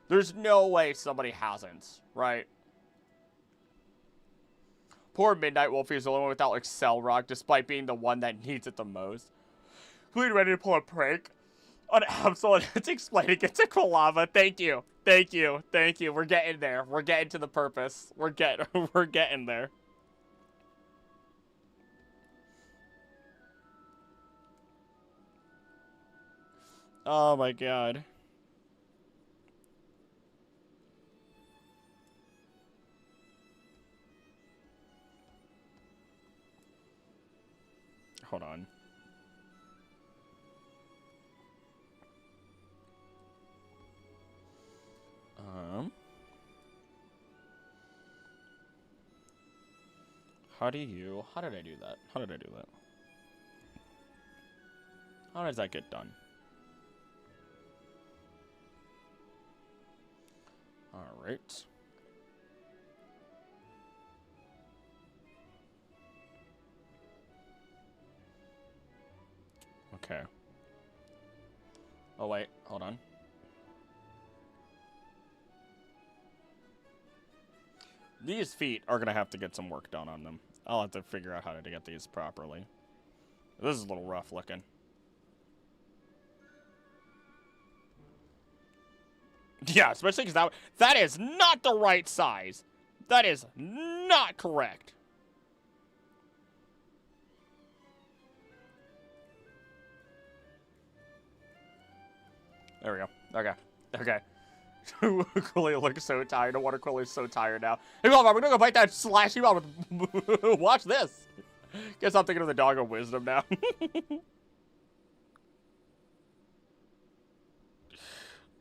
There's no way somebody hasn't, right? Poor Midnight Wolfie is the only one without like Cell Rock, despite being the one that needs it the most. Who ready to pull a prank on Absol? It's explaining it to Quilava. Thank you. Thank you. Thank you. We're getting there. We're getting to the purpose. We're getting there. Oh my god. Hold on. How did I do that? How did I do that? How does that get done? Alright. Okay. Oh wait, hold on. These feet are gonna have to get some work done on them. I'll have to figure out how to get these properly. This is a little rough looking. Yeah, especially because that is not the right size. That is not correct. There we go. Okay. Okay. Quilly looks so tired. No wonder Quilly's so tired now. Hey, Mom, we're gonna go bite that slashy mom with... Watch this. Guess I'm thinking of the dog of wisdom now.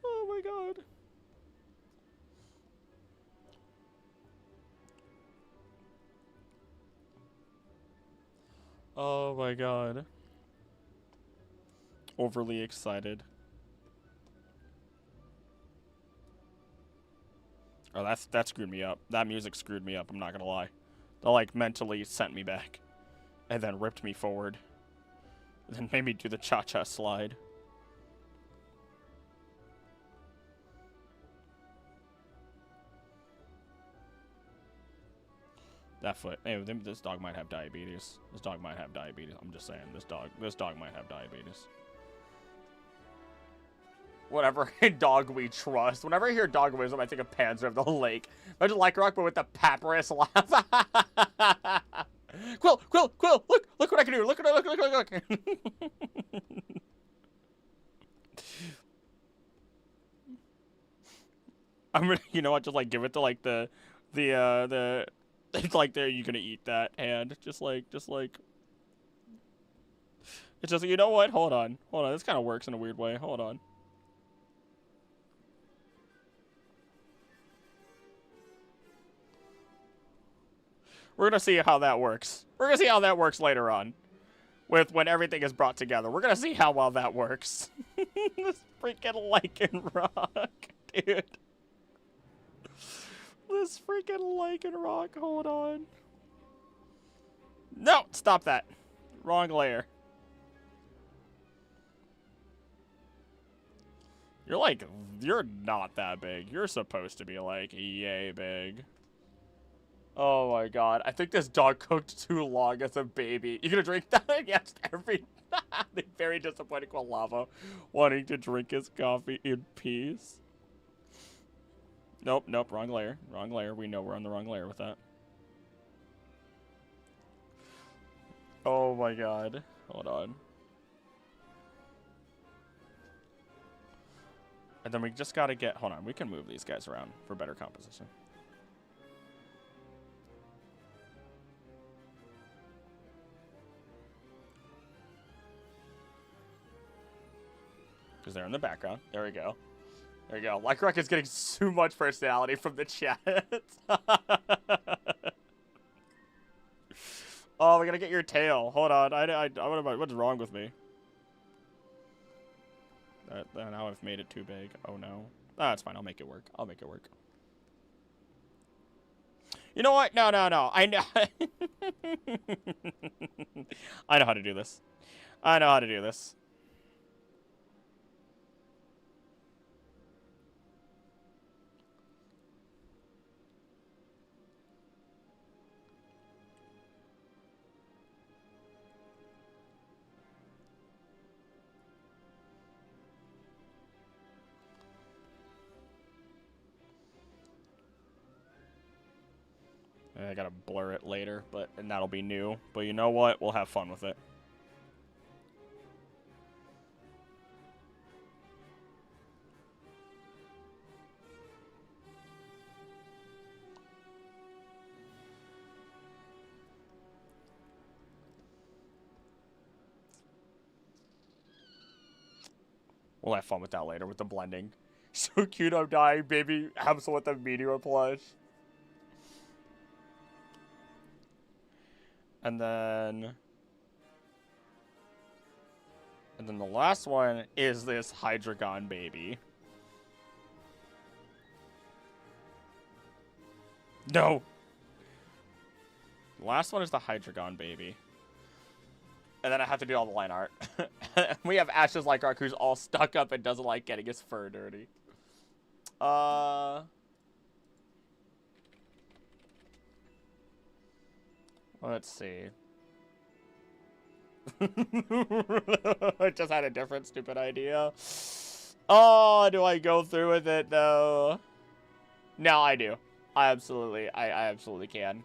Oh my god. Oh my god. Overly excited. Oh, that screwed me up. That music screwed me up, I'm not gonna lie. That, like, mentally sent me back. And then ripped me forward. And then made me do the cha-cha slide. That foot. Hey, this dog might have diabetes. This dog might have diabetes. I'm just saying, this dog might have diabetes. Whatever dog we trust. Whenever I hear dog wisdom, I think of Panzer of the Lake. Imagine Lycanroc, but with the papyrus laugh. Quill, look what I can do. Look. I'm gonna, you know what, just like give it to like the, it's like, there, you gonna eat that hand. Just like, it's just, you know what, hold on. This kind of works in a weird way. Hold on. We're gonna see how that works. We're gonna see how that works later on. When everything is brought together. We're gonna see how well that works. This freaking Lycanroc, dude. This freaking Lycanroc, hold on. No, stop that. Wrong layer. You're not that big. You're supposed to be like, yay big. Oh my god, I think this dog cooked too long as a baby. You gonna drink that? Yes, the very disappointed Quilava wanting to drink his coffee in peace. Nope, wrong layer. Wrong layer. We know we're on the wrong layer with that. Oh my god. Hold on. And then we just gotta get... Hold on, we can move these guys around for better composition. Because they're in the background. There we go. There we go. Lycanroc is getting so much personality from the chat. Oh, we gotta get your tail. Hold on. What's wrong with me? Now I've made it too big. Oh no. Ah, it's fine. I'll make it work. You know what? No. I know. I know how to do this. I gotta blur it later, and that'll be new. But you know what? We'll have fun with it. We'll have fun with that later with the blending. So cute, I'm dying, baby. Absol with the meteor plush. And then the last one is this Hydreigon baby. No. The last one is the Hydreigon baby. And then I have to do all the line art. We have Ash's Lycanroc who's all stuck up and doesn't like getting his fur dirty. Let's see. I just had a different stupid idea. Oh, do I go through with it though? No, I do. I absolutely can.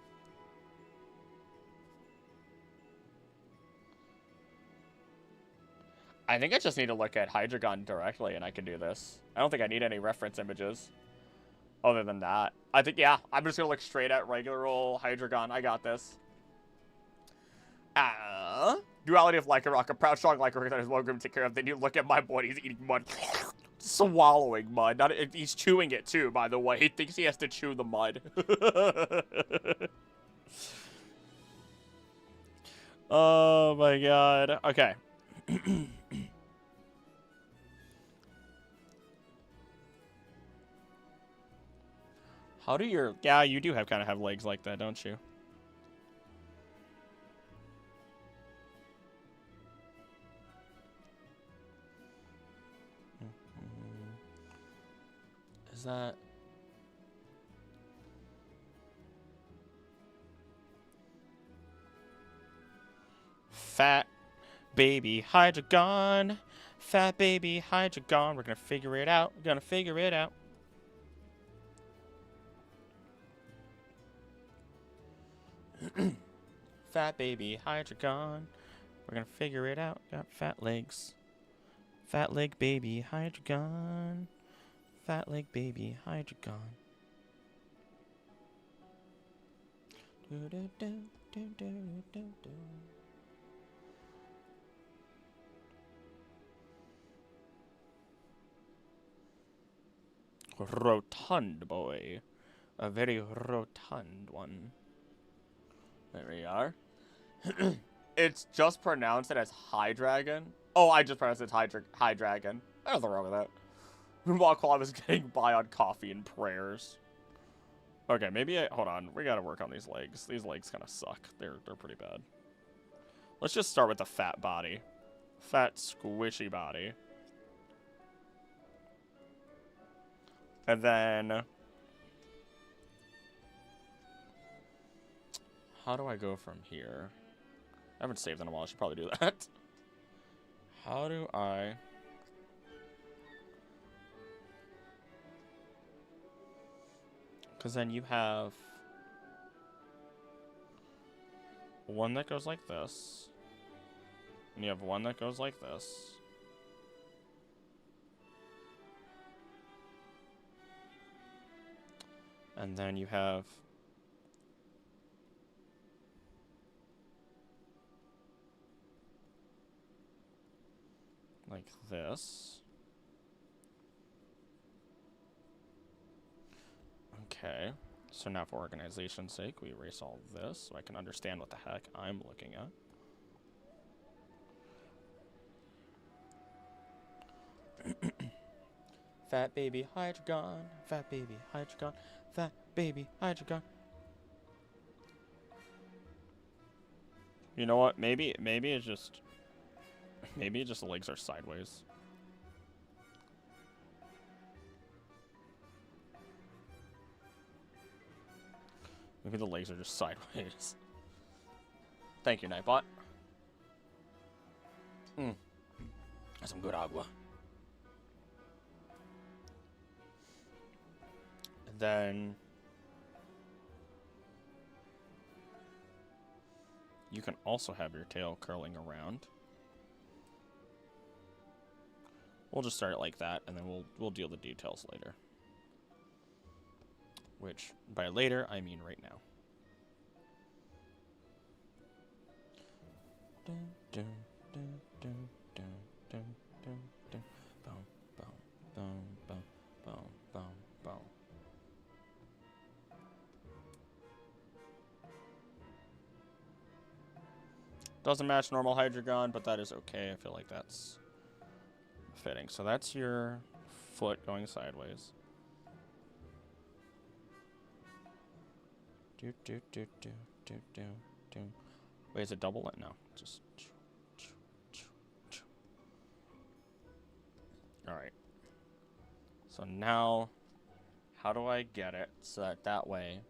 I think I just need to look at Hydreigon directly and I can do this. I don't think I need any reference images. Other than that. I think, yeah, I'm just gonna look straight at regular old Hydreigon. I got this. Duality of Lycanroc. A proud, strong Lycanroc that is welcome to take care of. Then you look at my boy, he's eating mud. Swallowing mud. Not, he's chewing it too, by the way. He thinks he has to chew the mud. Oh my god. Okay. How do your... Yeah, you do kind of have legs like that, don't you? Is that... Fat baby Hydreigon. Fat baby Hydreigon. We're gonna figure it out. We're gonna figure it out. Fat baby Hydreigon. We're gonna figure it out. Got fat legs. Fat leg baby Hydreigon. Fat leg baby Hydreigon. Do do do do do do do. Rotund boy. A very rotund one. There we are. It's just pronounced it as Hydreigon. Oh, I just pronounced it Hydreigon. There's nothing wrong with that. While I was getting by on coffee and prayers. Okay, maybe hold on. We gotta work on these legs. These legs kind of suck. They're pretty bad. Let's just start with the fat body. Fat, squishy body. And then... How do I go from here? I haven't saved in a while. I should probably do that. How do I... Because then you have... one that goes like this. And you have one that goes like this. And then you have... like this. Okay. So now for organization's sake, we erase all this so I can understand what the heck I'm looking at. Fat baby Hydreigon, fat baby Hydreigon, fat baby Hydreigon. You know what? Maybe it's just... maybe just the legs are sideways. Maybe the legs are just sideways. Thank you, Nightbot. That's some good agua. And then... you can also have your tail curling around. We'll just start it like that, and then we'll deal the details later. Which, by later, I mean right now. Dun, dun, dun, dun, dun, dun, dun, dun. Boom, boom, boom, boom, boom, boom, boom. Doesn't match normal Hydreigon, but that is okay. I feel like that's fitting. So that's your foot going sideways. Do do do do do do do. Wait, is it double? No, just. All right. So now, how do I get it so that way?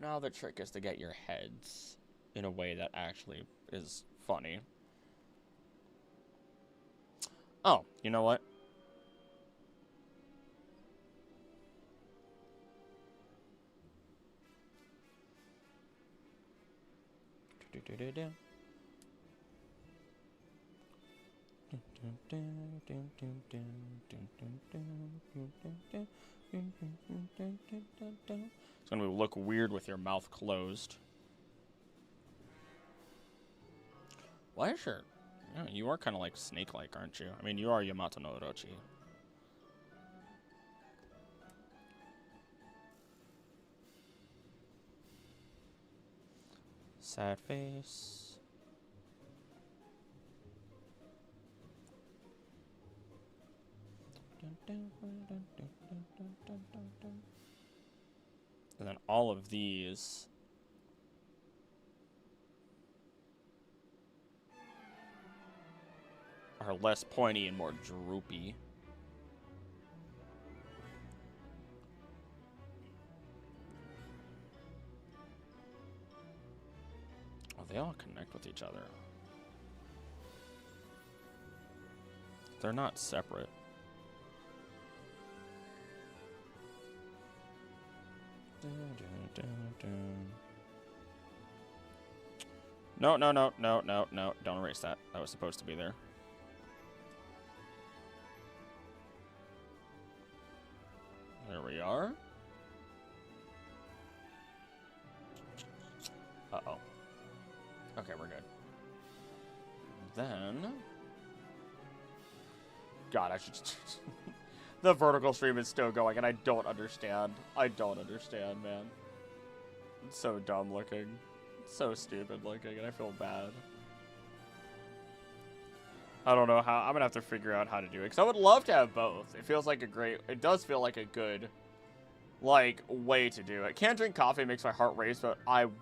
Now the trick is to get your heads in a way that actually is funny. Oh, you know what? It's gonna look weird with your mouth closed. Why is your... Yeah, you are kind of like snake-like, aren't you? I mean, you are Yamato no Orochi. Sad face. And then all of these are less pointy and more droopy. Oh, they all connect with each other. They're not separate. No, no, no, no, no, no. Don't erase that. That was supposed to be there. There we are. Uh-oh. Okay, we're good. Then... God, I should... The vertical stream is still going, and I don't understand. I don't understand, man. It's so dumb looking. It's so stupid looking, and I feel bad. I don't know how... I'm gonna have to figure out how to do it, because I would love to have both. It feels like a great... It does feel like a good, like, way to do it. Can't drink coffee, makes my heart race, but I would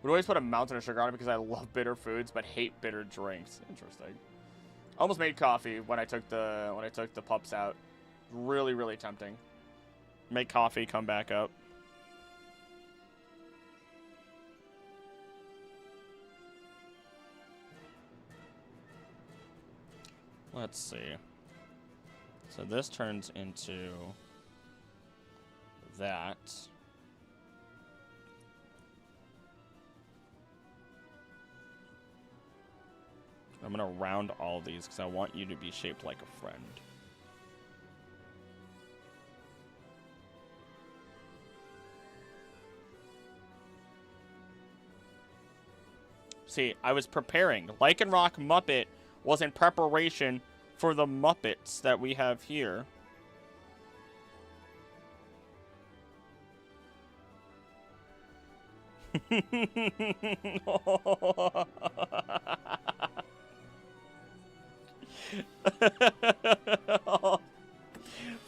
always put a mountain of sugar on it because I love bitter foods, but hate bitter drinks. Interesting. Almost made coffee when I took the pups out. Really, really tempting. Make coffee, come back up. Let's see. So this turns into that. I'm gonna round all of these because I want you to be shaped like a friend. See, I was preparing. Lycanroc Muppet was in preparation for the Muppets that we have here.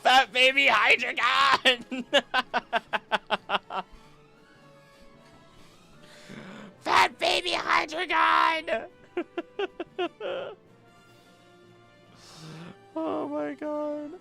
Fat baby Hydreigon! Fat baby Hydreigon! Oh my god.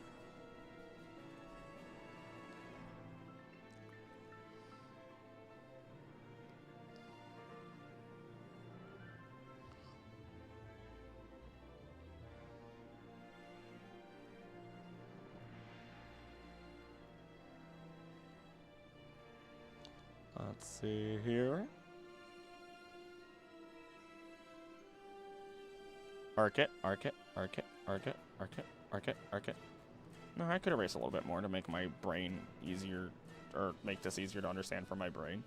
Let's see here. Arc it, arc it, arc it, arc it, arc it, arc it, arc it. No, I could erase a little bit more to make my brain easier, or make this easier to understand for my brain.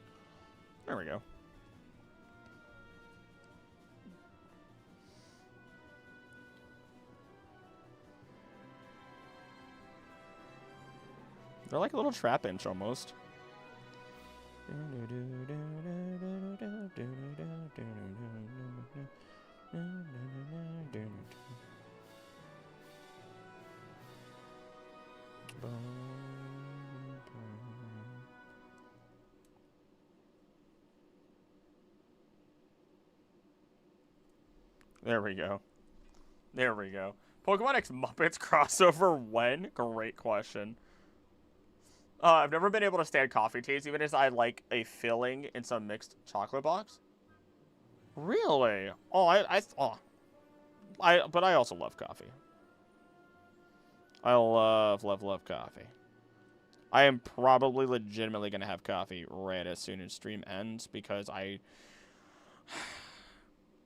There we go. They're like a little trap inch almost. There we go. There we go. Pokemon X Muppets crossover when? Great question. I've never been able to stand coffee taste, even as I like a filling in some mixed chocolate box. Really? Oh, but I also love coffee. I love coffee. I am probably legitimately gonna have coffee right as soon as stream ends because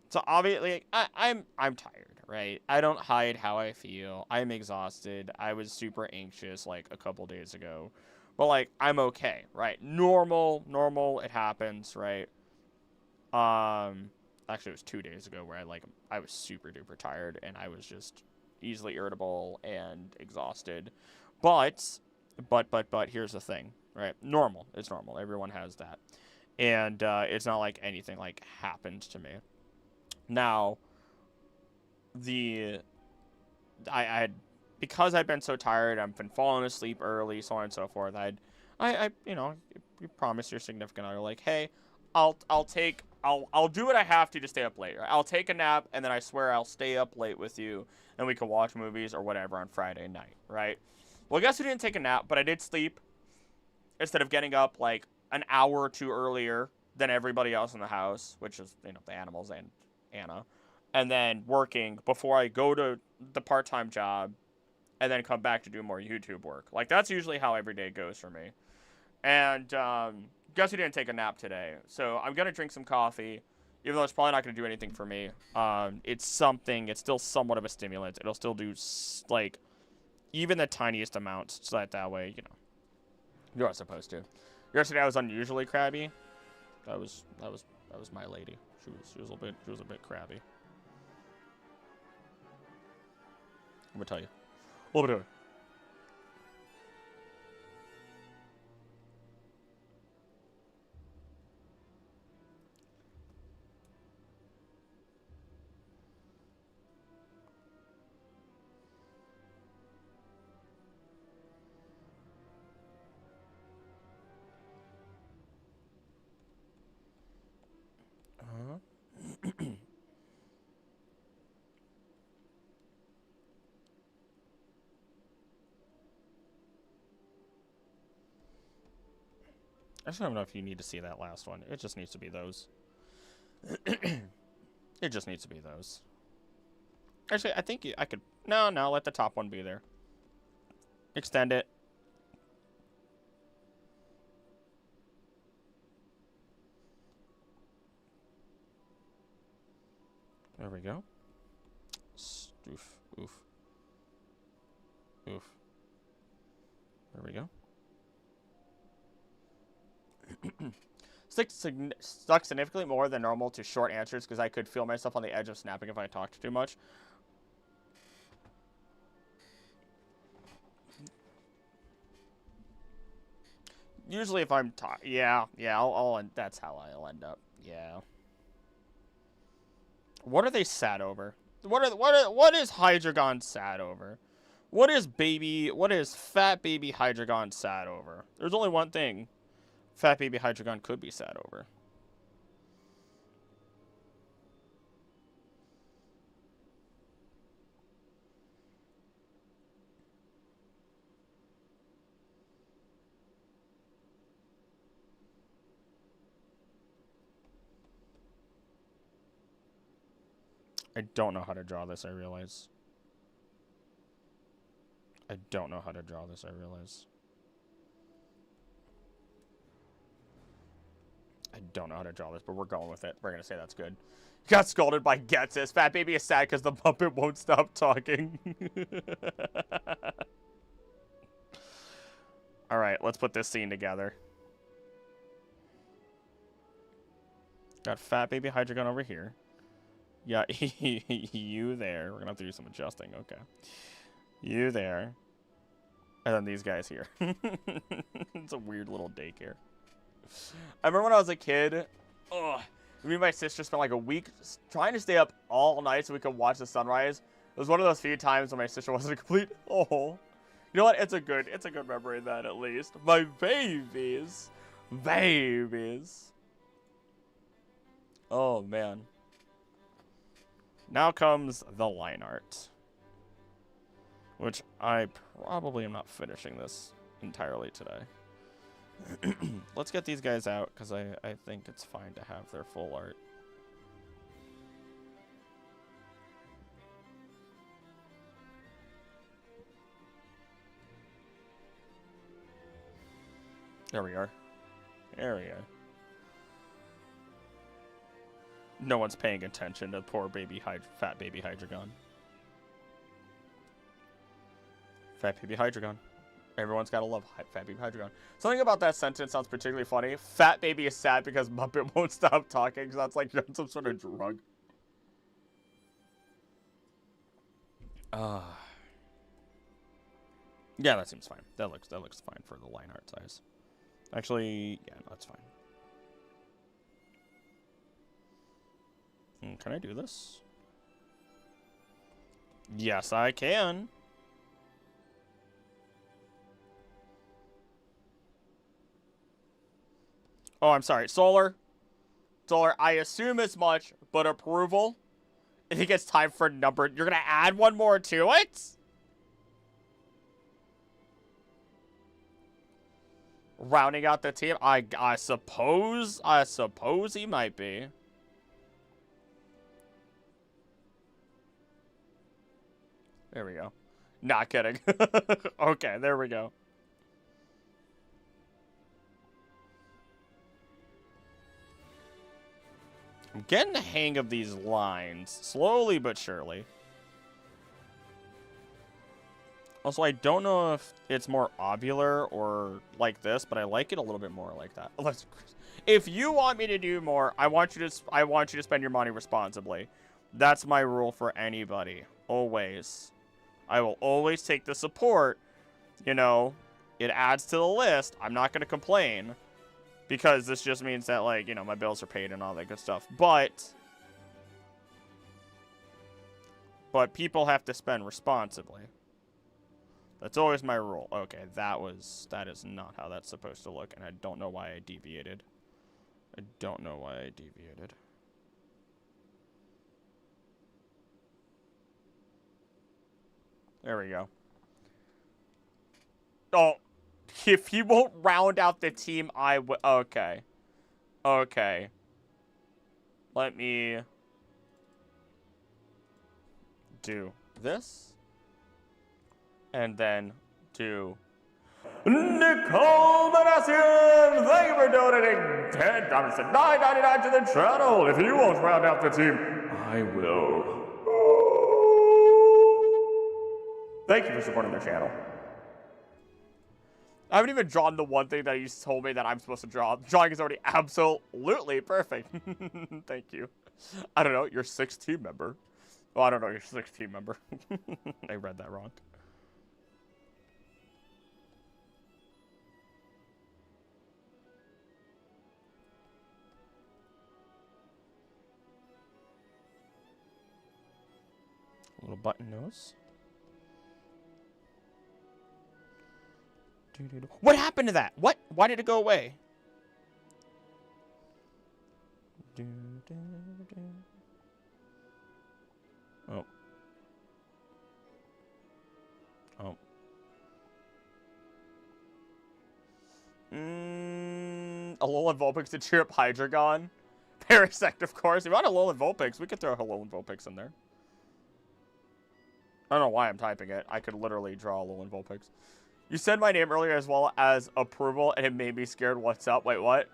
so obviously I'm tired, right? I don't hide how I feel. I'm exhausted. I was super anxious like a couple days ago. But like I'm okay, right? Normal, it happens, right? Actually it was 2 days ago where I was super duper tired and I was just easily irritable and exhausted. But here's the thing, right? Normal. It's normal. Everyone has that. And it's not like anything like happened to me. Now, I had, because I'd been so tired, I've been falling asleep early, so on and so forth. You promise your significant other, like, hey, I'll do what I have to stay up late. Right? I'll take a nap, and then I swear I'll stay up late with you, and we can watch movies or whatever on Friday night, right? Well, I guess I didn't take a nap, but I did sleep instead of getting up like an hour or two earlier than everybody else in the house, which is, the animals and Anna, and then working before I go to the part-time job and then come back to do more YouTube work. Like, that's usually how every day goes for me. And guess who didn't take a nap today? So I'm going to drink some coffee, even though it's probably not going to do anything for me. It's still somewhat of a stimulant. It'll still do, like, even the tiniest amounts, so that way, you're not supposed to. Yesterday I was unusually crabby. That was my lady. She was a bit crabby. I'm gonna tell you. A little bit. I just don't know if you need to see that last one. It just needs to be those. It just needs to be those. Actually, I think I could... No, let the top one be there. Extend it. There we go. Oof. There we go. Stuck significantly more than normal to short answers because I could feel myself on the edge of snapping if I talked too much. Usually if I'm yeah, that's how I'll end up. Yeah. What are they sad over? What is Hydreigon sad over? What is fat baby Hydreigon sad over? There's only one thing fat baby Hydreigon could be sad over. I don't know how to draw this, I realize. I don't know how to draw this, I realize. I don't know how to draw this, but we're going with it. We're going to say that's good. Got scolded by Getsis. Fat baby is sad because the puppet won't stop talking. Alright, let's put this scene together. Got fat baby Hydreigon over here. Yeah, you there. We're going to have to do some adjusting. Okay. You there. And then these guys here. It's a weird little daycare. I remember when I was a kid, me and my sister spent like a week trying to stay up all night so we could watch the sunrise. It was one of those few times when my sister wasn't a complete You know what? It's a good memory of that at least. My babies. Oh man. Now comes the line art. Which I probably am not finishing this entirely today. Let's get these guys out, because I think it's fine to have their full art. There we are. There we are. No one's paying attention to poor fat baby Hydreigon. Fat baby Hydreigon. Everyone's gotta love fat baby Hydreigon. Something about that sentence sounds particularly funny. Fat baby is sad because Muppet won't stop talking, so that's like some sort of drug. Yeah, that seems fine. That looks fine for the line art size. Actually, yeah, no, that's fine. Can I do this? Yes, I can. Oh, I'm sorry. Solar, I assume as much, but approval? I think it's time for number. You're going to add one more to it? Rounding out the team? I suppose he might be. There we go. Not kidding. Okay, there we go. I'm getting the hang of these lines, slowly but surely. Also, I don't know if it's more ovular or like this, but I like it a little bit more like that. If you want me to do more, I want you to spend your money responsibly. That's my rule for anybody. Always. I will always take the support. You know, it adds to the list. I'm not going to complain. Because this just means that, like, you know, my bills are paid and all that good stuff. But people have to spend responsibly. That's always my rule. Okay, that is not how that's supposed to look, and I don't know why I deviated. There we go. Oh. If he won't round out the team, I will. Okay. Okay. Let me do this. And then do Nicole Manassian! Thank you for donating $9.99 to the channel. If you won't round out the team, I will. Thank you for supporting the channel. I haven't even drawn the one thing that you told me that I'm supposed to draw. Drawing is already absolutely perfect. Thank you. I don't know, your 6th team member. Well, I don't know, your 6th team member. I read that wrong. A little button nose. What happened to that? What? Why did it go away? Oh. Oh. Alolan Vulpix to cheer up Hydreigon. Parasect, of course. If you want Alolan Vulpix, we could throw Alolan Vulpix in there. I don't know why I'm typing it. I could literally draw Alolan Vulpix. You said my name earlier as well as approval, and it made me scared. What's up? Wait, what?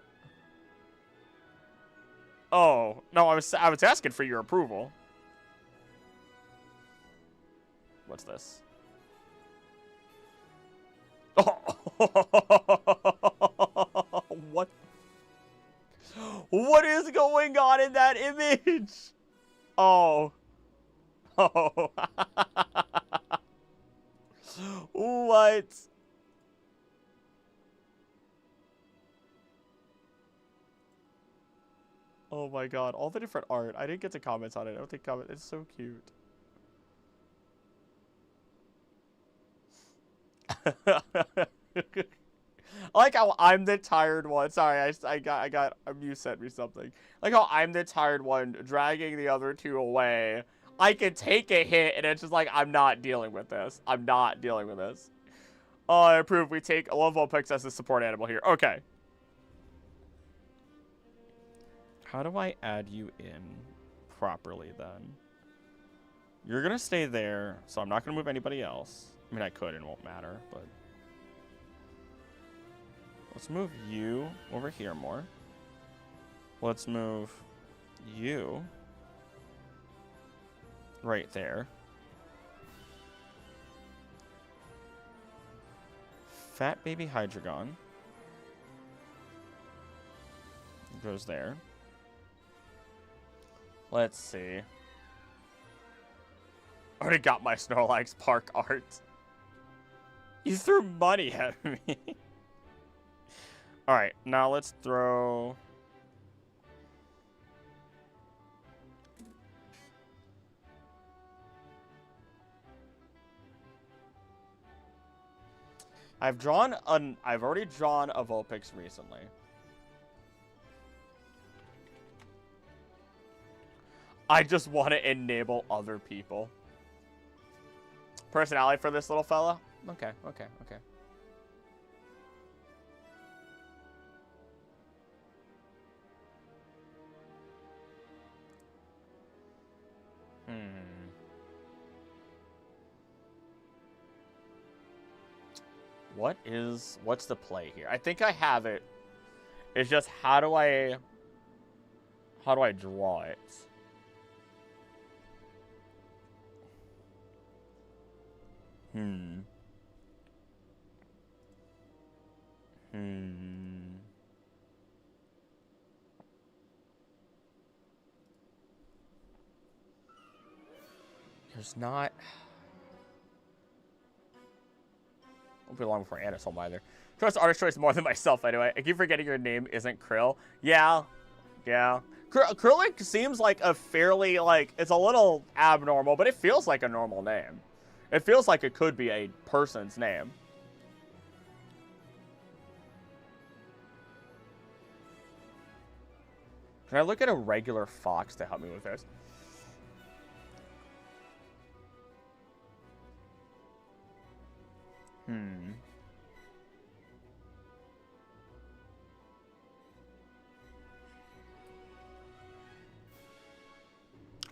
Oh, no, I was asking for your approval. What's this? Oh. What? What is going on in that image? Oh. Oh. What? Oh my god, all the different art. I didn't get to comment on it. I don't think comment. It's so cute. I like how I'm the tired one. Sorry, you sent me something. Like how I'm the tired one dragging the other two away. I can take a hit and it's just like, I'm not dealing with this. I'm not dealing with this. I approve. We take one Vulpix as a support animal here. Okay. How do I add you in properly then? You're going to stay there, so I'm not going to move anybody else. I mean, I could and it won't matter, but... Let's move you over here more. Let's move you right there. Fat baby Hydreigon goes there. Let's see. Already got my Snorlax park art. You threw money at me. Alright, now let's throw... I've already drawn a Vulpix recently. I just want to enable other people. Personality for this little fella? Okay. What's the play here? I think I have it. It's just how do I draw it? There's not... Won't be long before Anna's home either. Trust artist choice more than myself anyway. I keep forgetting your name isn't Krill. Yeah. Krillic seems like a fairly, like, it's a little abnormal, but it feels like a normal name. It feels like it could be a person's name. Can I look at a regular fox to help me with this?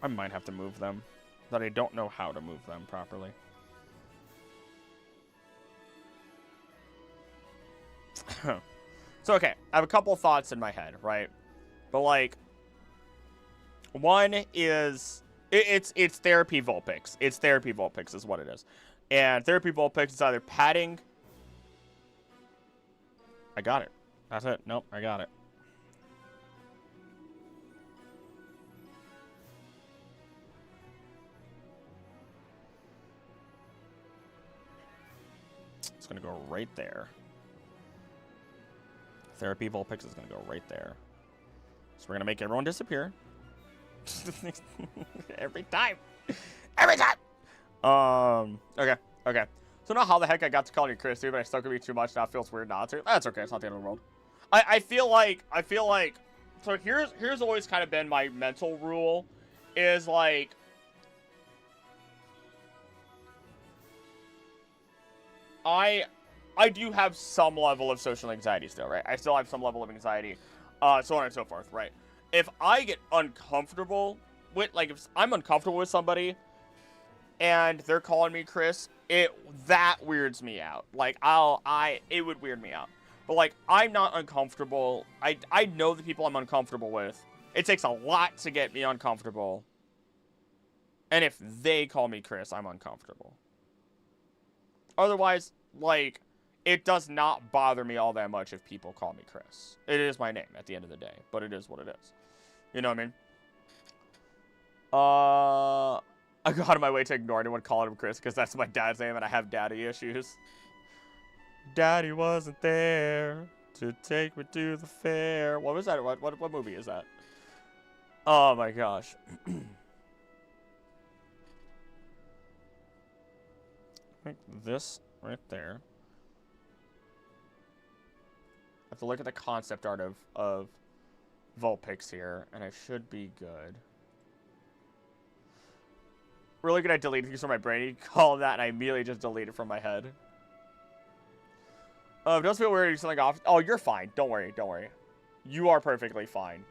I might have to move them. That I don't know how to move them properly. So, okay. I have a couple thoughts in my head, right? But, like... One is... It's therapy Vulpix. It's therapy Vulpix is what it is. And therapy Vulpix is either padding... I got it. That's it. Nope, I got it. It's going to go right there. Therapy Vulpix is going to go right there. So we're going to make everyone disappear. Every time. Every time! Okay. So now how the heck I got to call you Chris, but I still could be too much. Now it feels weird not to. That's okay. It's not the end of the world. I feel like... So here's always kind of been my mental rule. Is like... I do have some level of social anxiety still, right? I still have some level of anxiety. So on and so forth, right? If I get uncomfortable with... Like, if I'm uncomfortable with somebody... and they're calling me Chris, that weirds me out. Like, it would weird me out. But, like, I'm not uncomfortable. I know the people I'm uncomfortable with. It takes a lot to get me uncomfortable. And if they call me Chris, I'm uncomfortable. Otherwise, like, it does not bother me all that much if people call me Chris. It is my name at the end of the day, but it is what it is. You know what I mean? I go out of my way to ignore anyone calling him Chris because that's my dad's name and I have daddy issues. Daddy wasn't there to take me to the fair. What was that? What movie is that? Oh my gosh. I think this right there. I have to look at the concept art of Vulpix here, and I should be good. Really good at deleting things from my brain. You call that, and I immediately just delete it from my head. It does feel weird to do something off. Oh, you're fine. Don't worry. Don't worry. You are perfectly fine.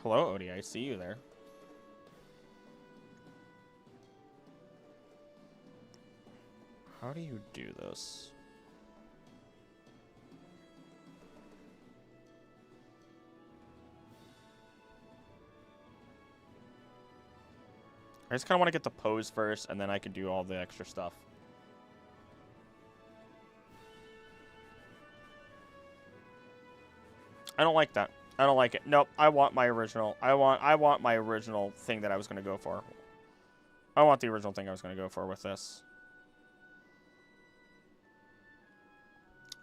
Hello, Odie. I see you there. How do you do this? I just kind of want to get the pose first, and then I can do all the extra stuff. I don't like that. I don't like it. Nope. I want my original. I want my original thing that I was going to go for. I want the original thing I was going to go for with this.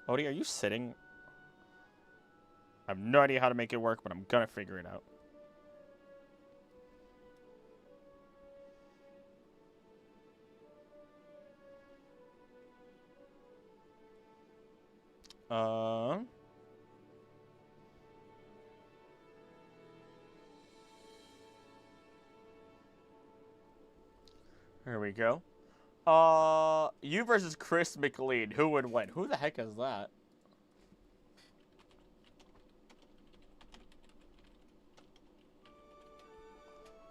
Odie, are you sitting? I have no idea how to make it work, but I'm going to figure it out. Here we go. You versus Chris McLean. Who would win? Who the heck is that?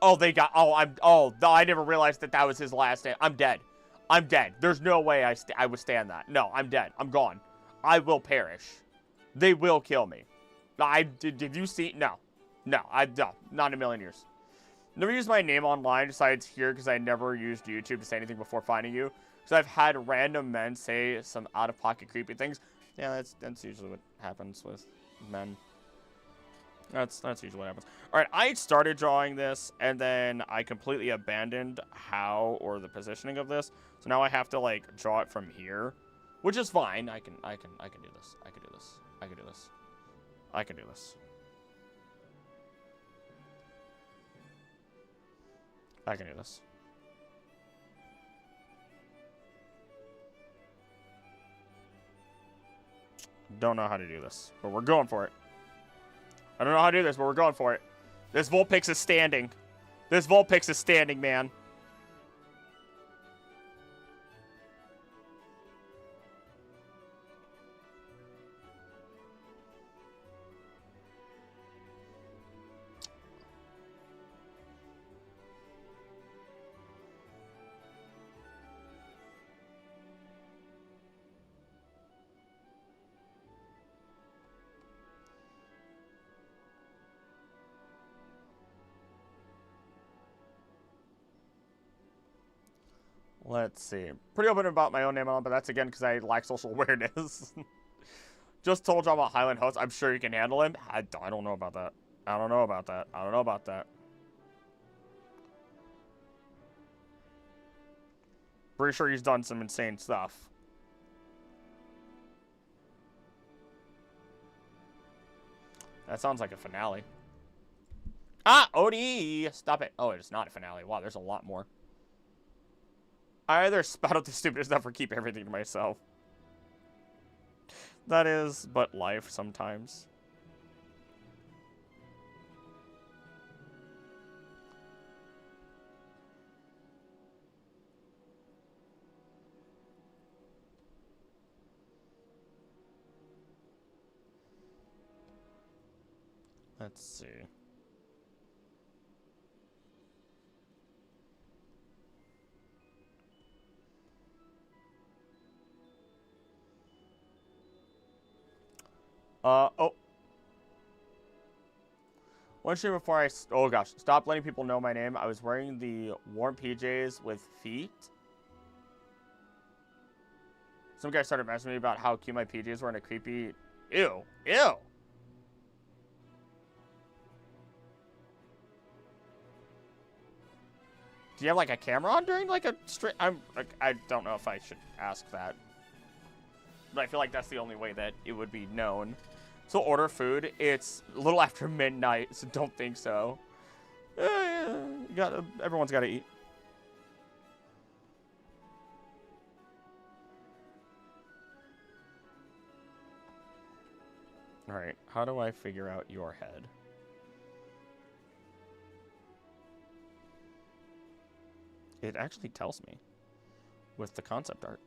Oh, they got. Oh, I never realized that that was his last name. I'm dead. I'm dead. There's no way I would stand that. No, I'm dead. I'm gone. I will perish. They will kill me. Did you see? No. No, not in a million years. Never used my name online besides here because I never used YouTube to say anything before finding you. Because I've had random men say some out-of-pocket creepy things. Yeah, that's usually what happens with men. That's usually what happens. All right, I started drawing this, and then I completely abandoned how or the positioning of this. So now I have to like draw it from here, which is fine. I can do this. I can do this. I can do this. I can do this. I can do this. Don't know how to do this, but we're going for it. I don't know how to do this, but we're going for it. This Vulpix is standing. This Vulpix is standing, man. Let's see. Pretty open about my own name on, but that's again because I lack social awareness. Just told you about Highland Host. I'm sure you can handle him. I don't know about that. I don't know about that. I don't know about that. Pretty sure he's done some insane stuff. That sounds like a finale. Ah, Odie! Stop it. Oh, it's not a finale. Wow, there's a lot more. I either spout out the stupidest stuff or keep everything to myself. That is but life sometimes. Let's see. Oh. One stream before oh gosh, stop letting people know my name. I was wearing the warm PJs with feet. Some guy started messaging me about how cute my PJs were in a creepy... Ew. Ew. Do you have like a camera on during like a stream? I don't know if I should ask that. But I feel like that's the only way that it would be known. So order food. It's a little after midnight, so don't think so. Everyone's got to eat. Alright, how do I figure out your head? It actually tells me with the concept art.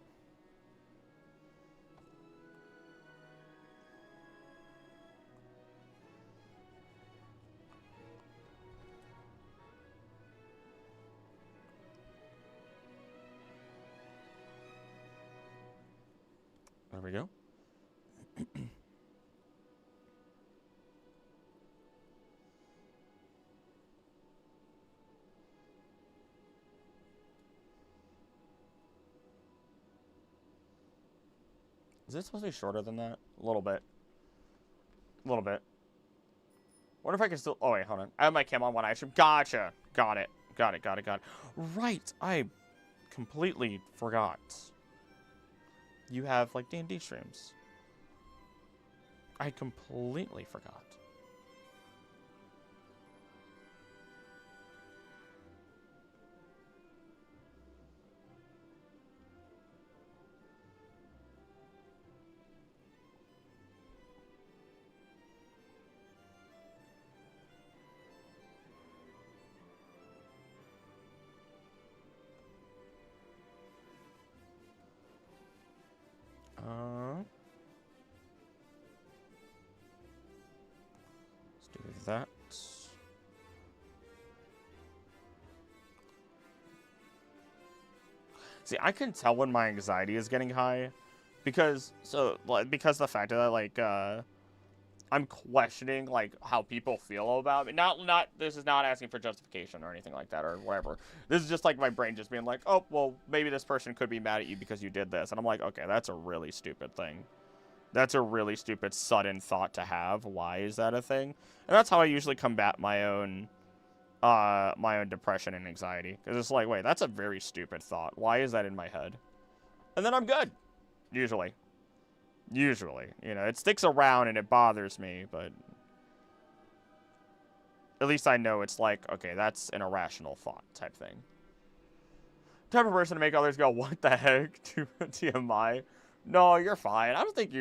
There we go. Is it supposed to be shorter than that? A little bit. A little bit. Wonder if I can still... Oh, wait, hold on. I have my cam on when I stream. Gotcha. Got it. Got it, got it, got it. Right. I completely forgot. You have, like, D&D streams. I completely forgot. Let's do that. See, I can tell when my anxiety is getting high because because the fact that like I'm questioning like how people feel about me. Not this is not asking for justification or anything like that or whatever. This is just like my brain just being like, "Oh, well, maybe this person could be mad at you because you did this." And I'm like, "Okay, that's a really stupid thing. That's a really stupid sudden thought to have. Why is that a thing?" And that's how I usually combat my own depression and anxiety, because it's like, wait, that's a very stupid thought. Why is that in my head? And then I'm good. Usually, you know, it sticks around and it bothers me, but at least I know it's like, okay, that's an irrational thought type thing. Type of person to make others go, what the heck? TMI. No, you're fine. I don't think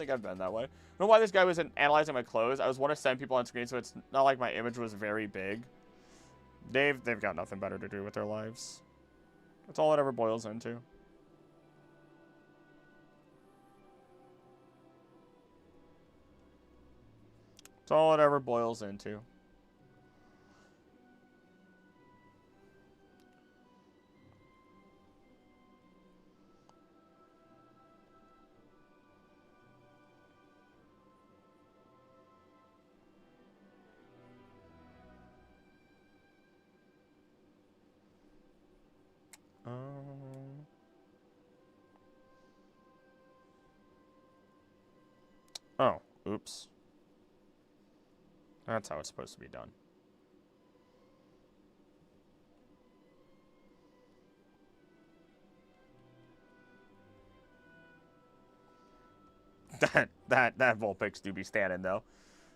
I've been that way. I don't know why this guy was analyzing my clothes. I was want to send people on screen, so it's not like my image was very big. They've got nothing better to do with their lives. That's all it ever boils into. That's all it ever boils into. Oh, oops. That's how it's supposed to be done. That Vulpix do be standing though.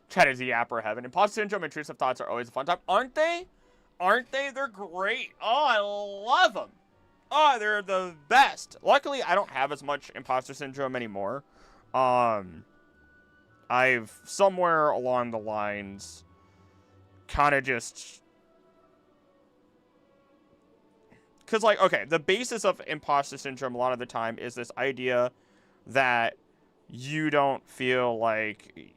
Chat is the yapper heaven. Imposter syndrome, intrusive thoughts are always a fun time, aren't they? Aren't they? They're great. Oh, I love them. Oh, they're the best. Luckily, I don't have as much imposter syndrome anymore. I've somewhere along the lines kind of just... Because, like, okay, the basis of imposter syndrome a lot of the time is this idea that you don't feel like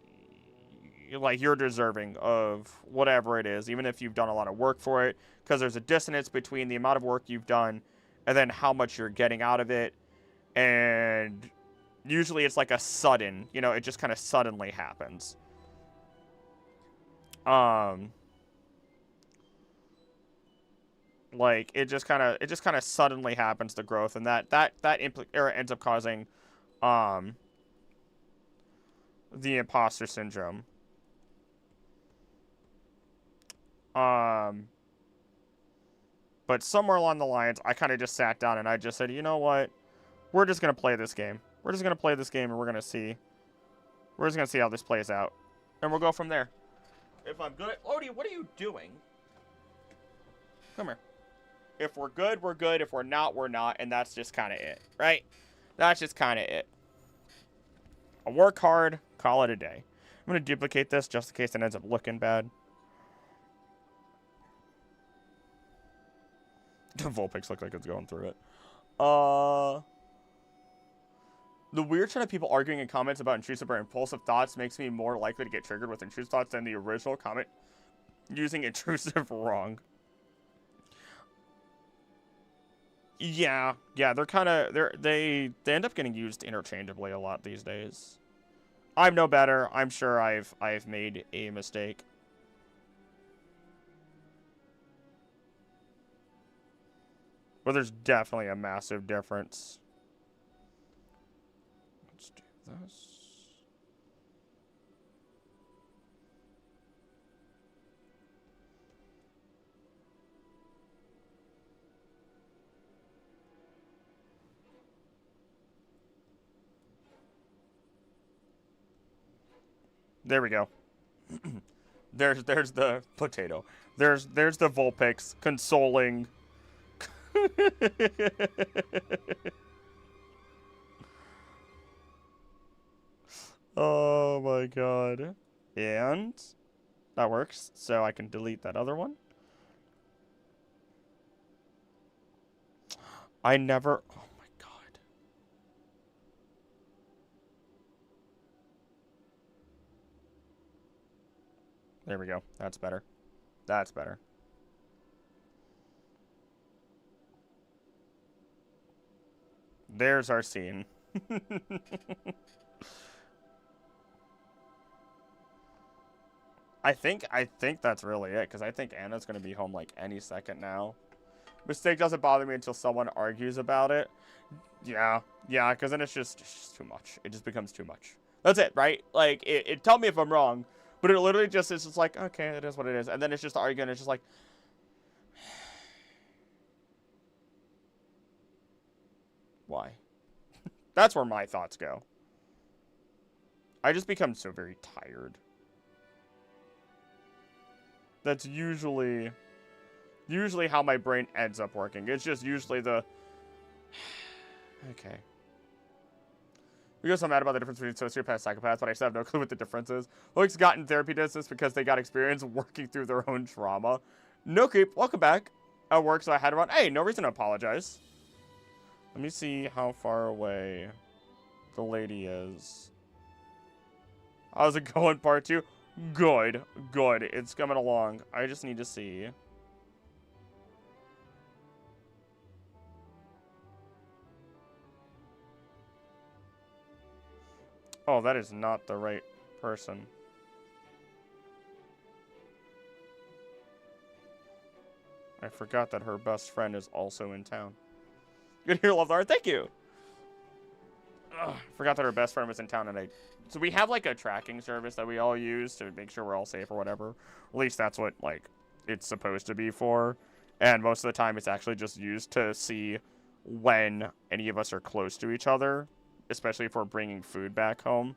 you're deserving of whatever it is, even if you've done a lot of work for it, because there's a dissonance between the amount of work you've done and then how much you're getting out of it. And usually it's like a sudden, you know, it just kind of suddenly happens. Like it just kind of suddenly happens, the growth, and that ends up causing the imposter syndrome. But somewhere along the lines, I kind of just sat down and I just said, you know what? We're just going to play this game. We're just going to play this game and we're going to see. We're just going to see how this plays out. And we'll go from there. If I'm good... Odie, what are you doing? Come here. If we're good, we're good. If we're not, we're not. And that's just kind of it, right? That's just kind of it. I work hard, call it a day. I'm going to duplicate this just in case it ends up looking bad. The Vulpix look like it's going through it. The weird trend of people arguing in comments about intrusive or impulsive thoughts makes me more likely to get triggered with intrusive thoughts than the original comment using intrusive wrong. Yeah, they're kind of they end up getting used interchangeably a lot these days. I'm no better. I'm sure I've made a mistake. But there's definitely a massive difference. Let's do this. There we go. there's the potato. There's the Vulpix consoling. Oh my god. And that works, so I can delete that other one. I never... Oh my god. There we go. That's better. That's better. There's our scene. I think that's really it, because I think Anna's going to be home, like, any second now. Mistake doesn't bother me until someone argues about it. Yeah, because then it's just too much. It just becomes too much. That's it, right? Like, it tell me if I'm wrong, but it literally just is just like, okay, it is what it is. And then it's just arguing, it's just like... Why? That's where my thoughts go. I just become so very tired. That's usually how my brain ends up working. It's just usually the... Okay. Because I'm mad about the difference between sociopaths and psychopaths, but I still have no clue what the difference is. Folks got in therapy does this because they got experience working through their own trauma. No creep, welcome back. At work, so I had to run. Hey, no reason to apologize. Let me see how far away the lady is. How's it going, part 2? Good. It's coming along. I just need to see. Oh, that is not the right person. I forgot that her best friend is also in town. Good to hear, love art. Thank you. Ugh, forgot that her best friend was in town, and so we have like a tracking service that we all use to make sure we're all safe or whatever. At least that's what like it's supposed to be for. And most of the time, it's actually just used to see when any of us are close to each other, especially if we're bringing food back home.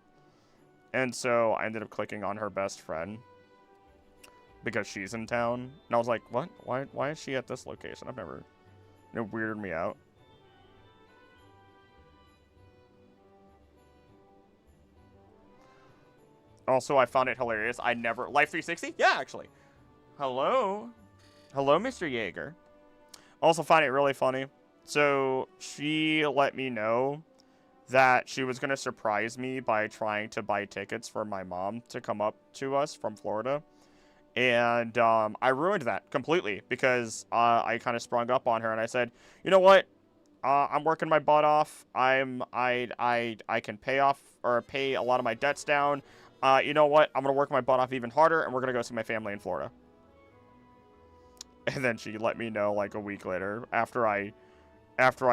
And so I ended up clicking on her best friend because she's in town, and I was like, "What? Why is she at this location? I've never." It weirded me out. Also, I found it hilarious. I never... Life 360? Yeah, actually. Hello, Mr. Yeager. Also find it really funny. So, she let me know that she was going to surprise me by trying to buy tickets for my mom to come up to us from Florida. And I ruined that completely because I kind of sprung up on her and I said, you know what? I'm working my butt off. I can pay a lot of my debts down. You know what? I'm going to work my butt off even harder, and we're going to go see my family in Florida. And then she let me know, like, a week later, after I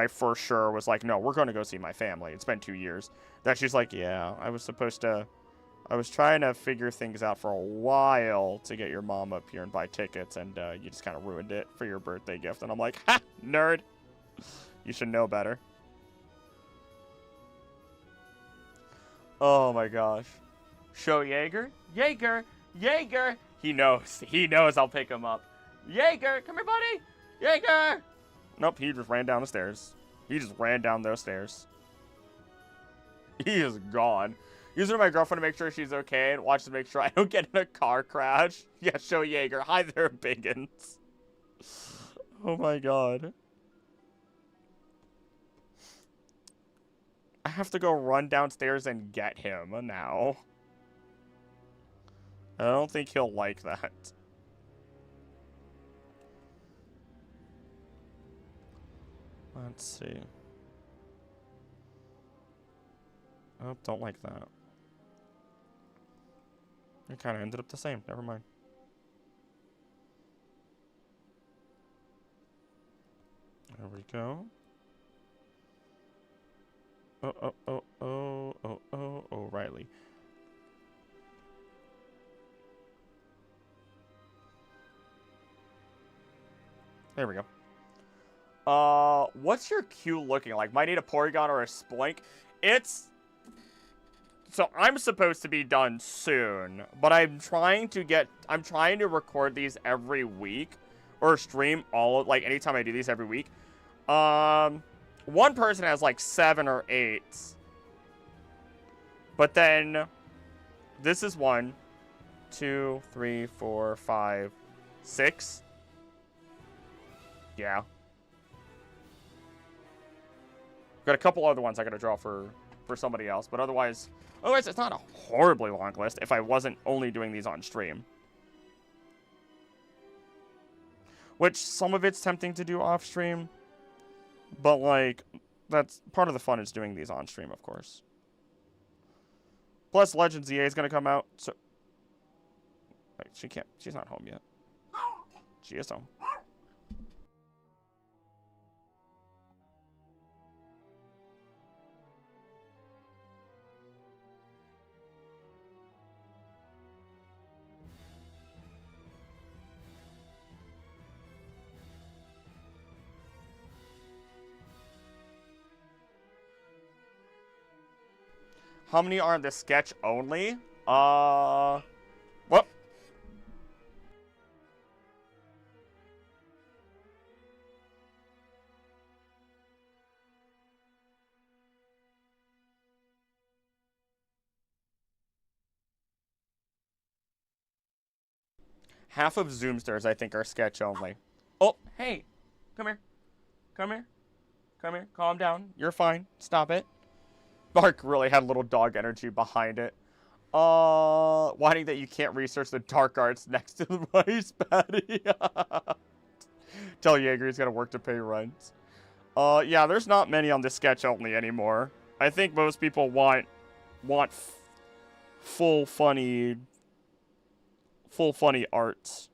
for sure was like, no, we're going to go see my family. It's been 2 years. That she's like, yeah, I was trying to figure things out for a while to get your mom up here and buy tickets, and you just kind of ruined it for your birthday gift. And I'm like, ha, nerd. You should know better. Oh, my gosh. Show Yeager. He knows I'll pick him up. Yeager, come here, buddy. Yeager. Nope, he just ran down the stairs. He is gone. Using my girlfriend to make sure she's okay and watch to make sure I don't get in a car crash. Yeah, show Jaeger. Hi there, Biggins. Oh my god. I have to go run downstairs and get him now. I don't think he'll like that. Let's see. Oh, don't like that. It kind of ended up the same. Never mind. There we go. O'Reilly. There we go. What's your queue looking like? Might need a Porygon or a Sploink. So I'm supposed to be done soon, but I'm trying to record these every week, or stream anytime I do these every week. One person has like 7 or 8. But then, this is 1, 2, 3, 4, 5, 6. Yeah. Got a couple other ones I gotta draw for somebody else, but otherwise it's not a horribly long list if I wasn't only doing these on stream. Which, some of it's tempting to do off stream, but like, that's part of the fun is doing these on stream, of course. Plus, Legends EA is gonna come out, so... Wait, she's not home yet. She is home. How many are in the sketch only? What? Half of Zoomsters, I think, are sketch only. Oh, hey. Come here. Come here. Come here. Calm down. You're fine. Stop it. Bark really had a little dog energy behind it. Whining that you can't research the dark arts next to the rice paddy. Tell Jaeger he's got to work to pay rent. Yeah, there's not many on the sketch only anymore. I think most people want full funny arts.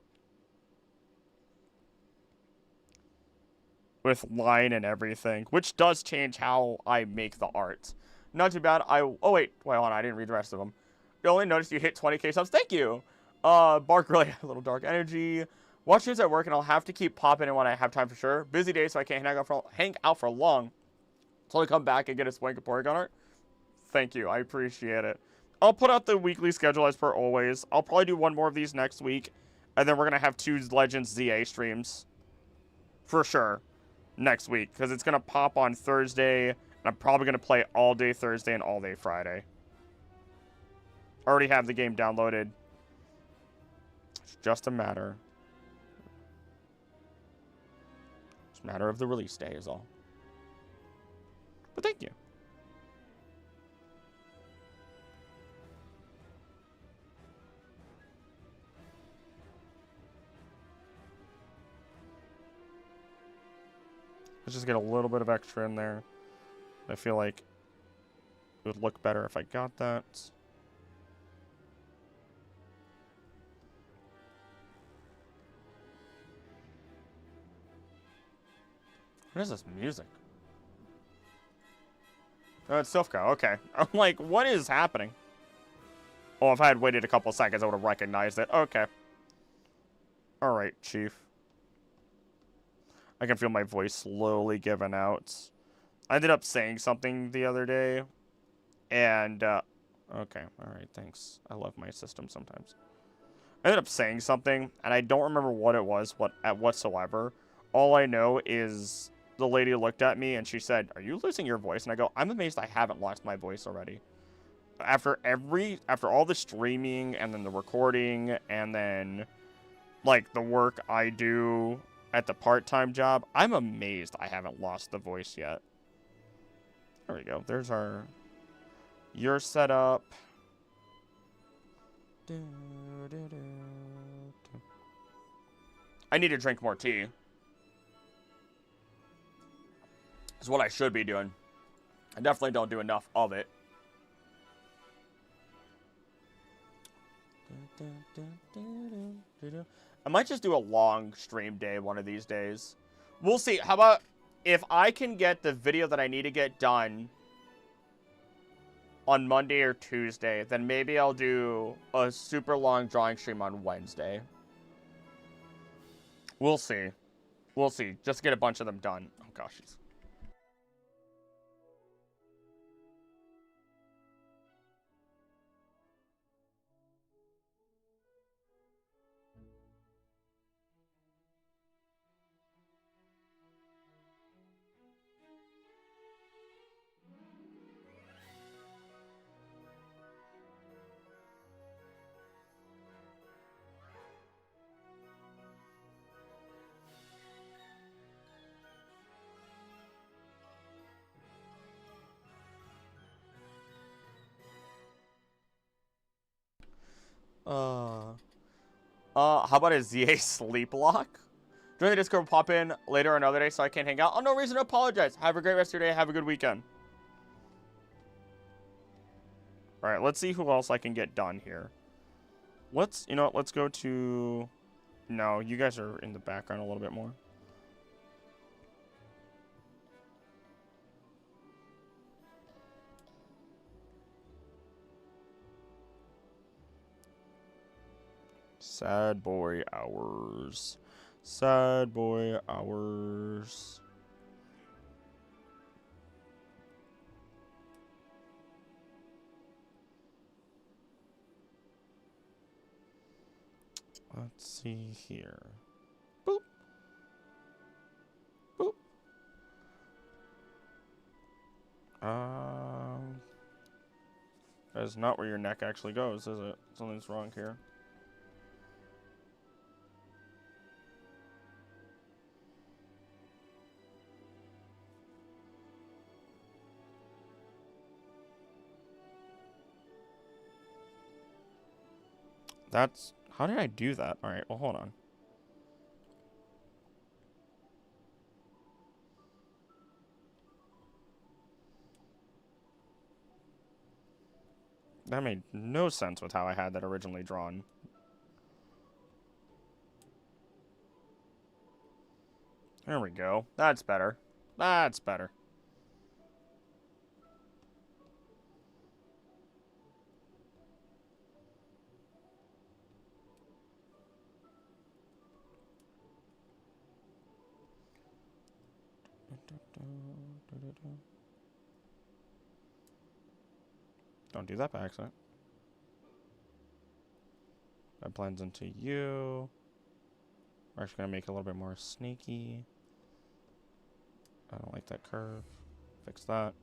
With line and everything, which does change how I make the art. Not too bad. Oh wait, hold on, I didn't read the rest of them. You only noticed you hit 20k subs. Thank you. Bark really had a little dark energy. Watch news at work, and I'll have to keep popping in when I have time for sure. Busy day, so I can't hang out for long. Until I come back and get a Swank and Porygon art. Thank you, I appreciate it. I'll put out the weekly schedule as per always. I'll probably do one more of these next week, and then we're gonna have 2 Legends ZA streams. For sure. Next week, because it's going to pop on Thursday, and I'm probably going to play all day Thursday and all day Friday. I already have the game downloaded. It's just a matter. It's a matter of the release day is all. But thank you. Let's just get a little bit of extra in there. I feel like it would look better if I got that. What is this music? Oh, it's Silphco. Okay. I'm like, what is happening? Oh, if I had waited a couple seconds, I would have recognized it. Okay. Alright, Chief. I can feel my voice slowly giving out. I ended up saying something the other day. And, okay. Alright, thanks. I love my system sometimes. I ended up saying something, and I don't remember what it was whatsoever. All I know is the lady looked at me, and she said, "Are you losing your voice?" And I go, "I'm amazed I haven't lost my voice already." after all the streaming and then the recording and then like the work I do at the part-time job, I'm amazed I haven't lost the voice yet. There we go. There's your setup. I need to drink more tea. Is what I should be doing. I definitely don't do enough of it. I might just do a long stream day one of these days. We'll see. How about if I can get the video that I need to get done on Monday or Tuesday, then maybe I'll do a super long drawing stream on Wednesday. We'll see. We'll see. Just get a bunch of them done. Oh, gosh. How about a ZA sleep lock? Join the Discord, pop in later another day so I can't hang out. Oh, no reason to apologize. Have a great rest of your day. Have a good weekend. All right, let's see who else I can get done here. You know what, let's go to... No, you guys are in the background a little bit more. Sad boy hours. Sad boy hours. Let's see here. Boop. Boop. That is not where your neck actually goes, is it? Something's wrong here. How did I do that? Alright, well, hold on. That made no sense with how I had that originally drawn. There we go. That's better. That's better. Don't do that by accident. That blends into you. We're actually going to make it a little bit more sneaky. I don't like that curve. Fix that.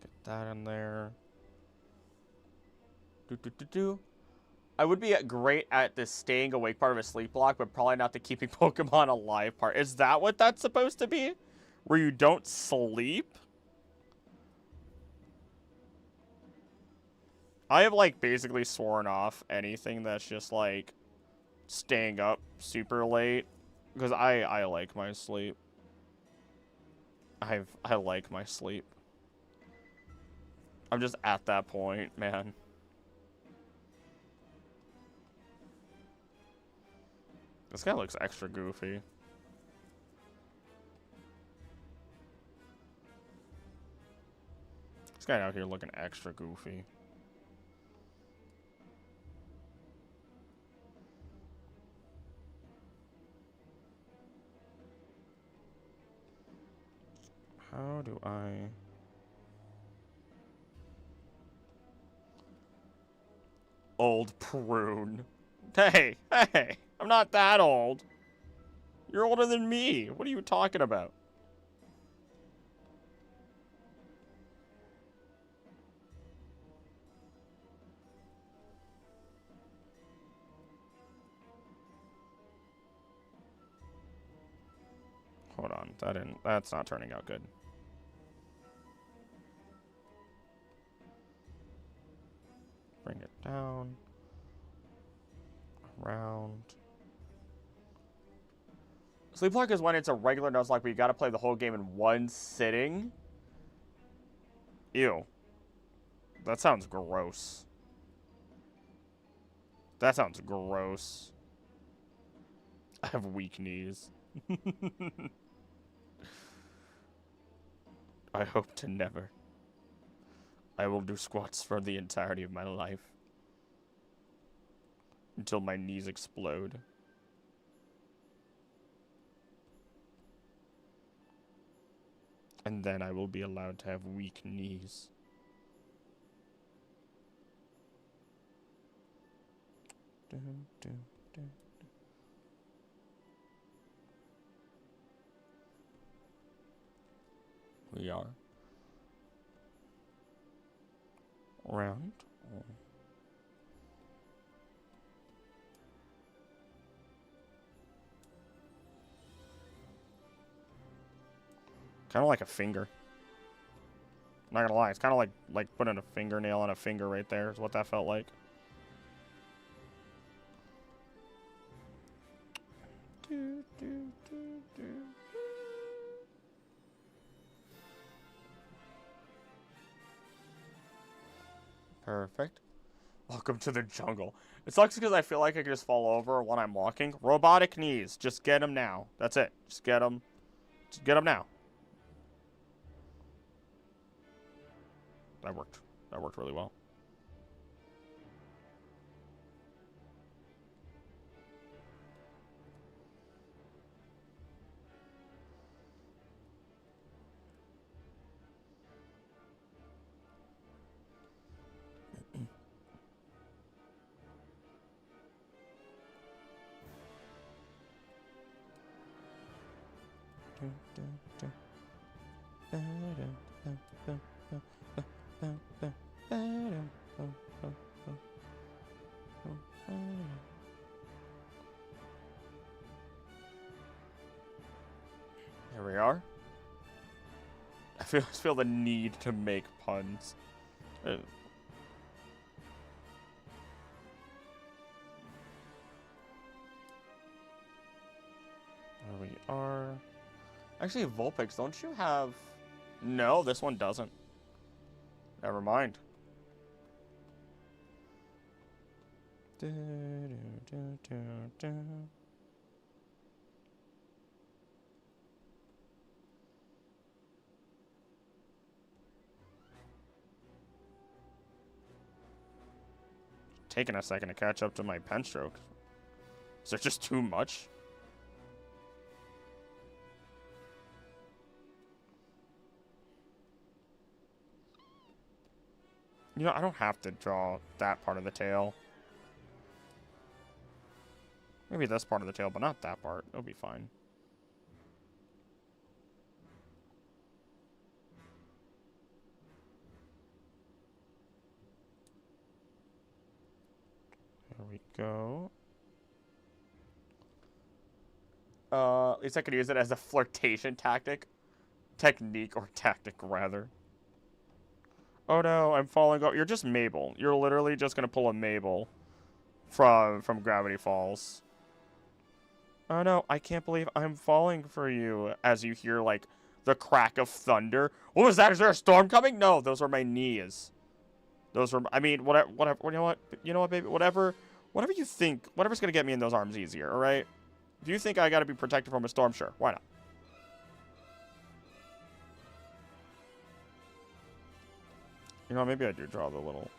Get that in there. I would be great at the staying awake part of a sleep block, but probably not the keeping Pokemon alive part. Is that what that's supposed to be? Where you don't sleep? I have, like, basically sworn off anything that's just, like, staying up super late. Because I like my sleep. I like my sleep. I'm just at that point, man. This guy looks extra goofy. This guy out here looking extra goofy. How do I... Old prune. Hey, I'm not that old. You're older than me. What are you talking about? Hold on. That's not turning out good. Bring it down. Around. Sleepwalk is when it's a regular Nuzlocke, but you gotta play the whole game in one sitting. Ew. That sounds gross. That sounds gross. I have weak knees. I hope to never. I will do squats for the entirety of my life. Until my knees explode. And then I will be allowed to have weak knees. Dun, dun, dun. We are round. Kind of like a finger. I'm not gonna lie, it's kind of like putting a fingernail on a finger right there is what that felt like. Perfect. Welcome to the jungle. It sucks because I feel like I could just fall over when I'm walking. Robotic knees. Just get them now. That's it. Just get them. Just get them now. That worked. That worked really well. Here we are. I feel the need to make puns. There we are. Actually, Vulpix, don't you have... No, this one doesn't. Never mind. Taking a second to catch up to my pen stroke. Is there just too much? You know, I don't have to draw that part of the tail. Maybe this part of the tail, but not that part. It'll be fine. There we go. At least I could use it as a flirtation tactic. Technique, or tactic, rather. Oh no, I'm falling off. You're just Mabel. You're literally just gonna pull a Mabel from Gravity Falls. Oh no, I can't believe I'm falling for you. As you hear, like, the crack of thunder. What was that? Is there a storm coming? No, those are my knees. Those are, I mean, whatever, you know what, baby? Whatever you think, whatever's gonna get me in those arms easier, alright? If you think I gotta be protected from a storm, sure, why not? You know, maybe I do draw the little...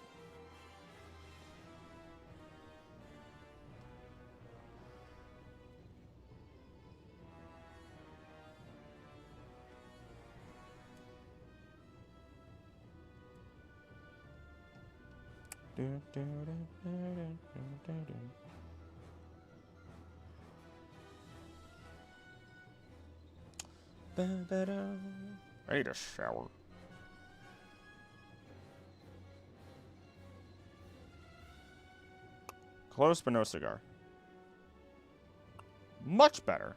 I need a shower. Close but no cigar. Much better.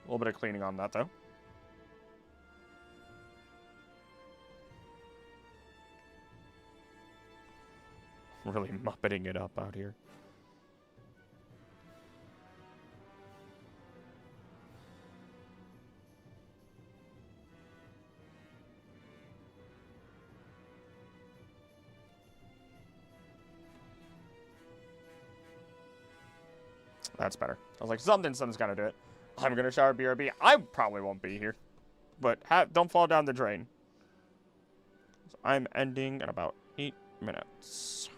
A little bit of cleaning on that, though. Really muppeting it up out here. That's better. I was like, something's gotta do it. I'm gonna shower BRB. I probably won't be here. But don't fall down the drain. So I'm ending in about 8 minutes.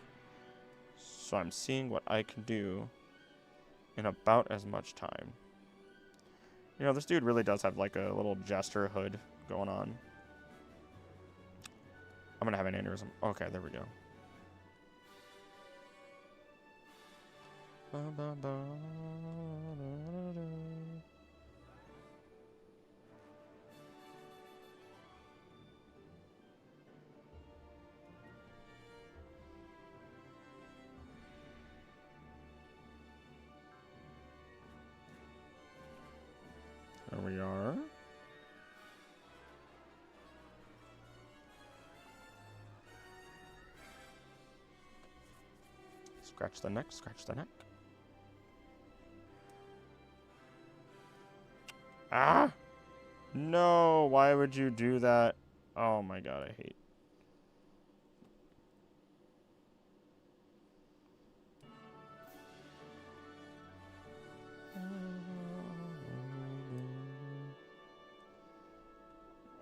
So I'm seeing what I can do in about as much time. You know, this dude really does have like a little jester hood going on. I'm gonna have an aneurysm. Okay, there we go. There we are. Scratch the neck, scratch the neck. Ah! No, why would you do that? Oh my god, I hate.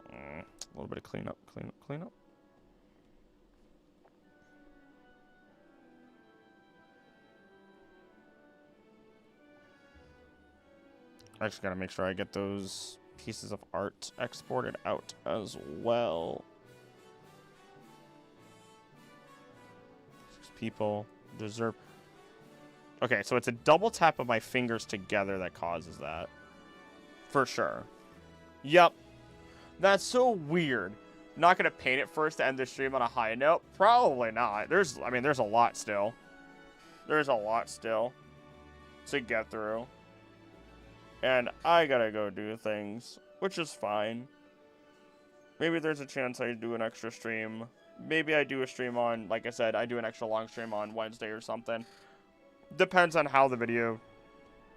A little bit of cleanup, cleanup, cleanup. I just gotta make sure I get those pieces of art exported out as well. People deserve... Okay, so it's a double tap of my fingers together that causes that. For sure. Yep. That's so weird. Not gonna paint it first to end the stream on a high note? Probably not. There's a lot still. There's a lot still to get through. And I gotta go do things, which is fine. Maybe there's a chance I do an extra stream. Maybe I do a stream on, like I said, I do an extra long stream on Wednesday or something. Depends on how the video,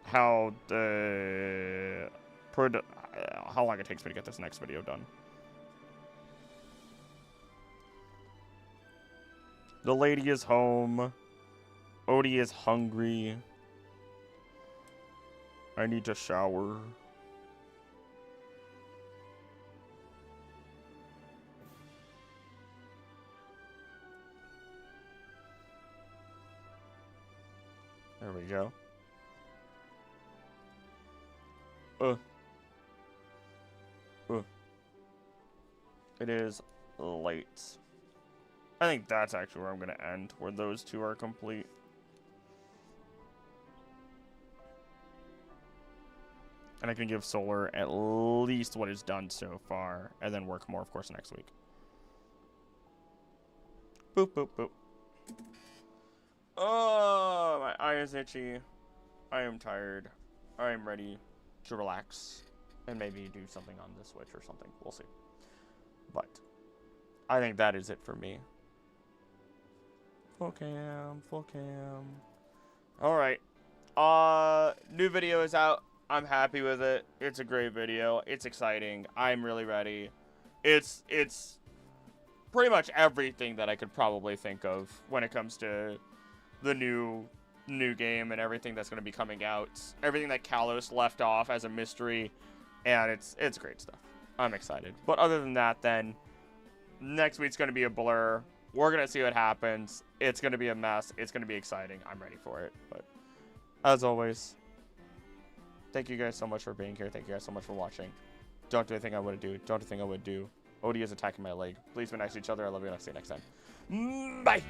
how long it takes me to get this next video done. The lady is home. Odie is hungry. I need to shower. There we go. It is late. I think that's actually where I'm going to end, where those two are complete. And I can give Solar at least what is done so far, and then work more, of course, next week. Boop, boop, boop. Oh, my eye is itchy. I am tired. I am ready to relax and maybe do something on the Switch or something. We'll see. But I think that is it for me. Full cam, full cam. Alright. New video is out. I'm happy with it. It's a great video. It's exciting. I'm really ready. It's pretty much everything that I could probably think of when it comes to the new game and everything that's going to be coming out. Everything that Kalos left off as a mystery, and it's great stuff. I'm excited. But other than that, then next week's going to be a blur. We're going to see what happens. It's going to be a mess. It's going to be exciting. I'm ready for it. But as always, thank you guys so much for being here. Thank you guys so much for watching. Don't do anything I wouldn't do. Don't do anything I would do. Odie is attacking my leg. Please be nice to each other. I love you, and I'll see you next time. Bye!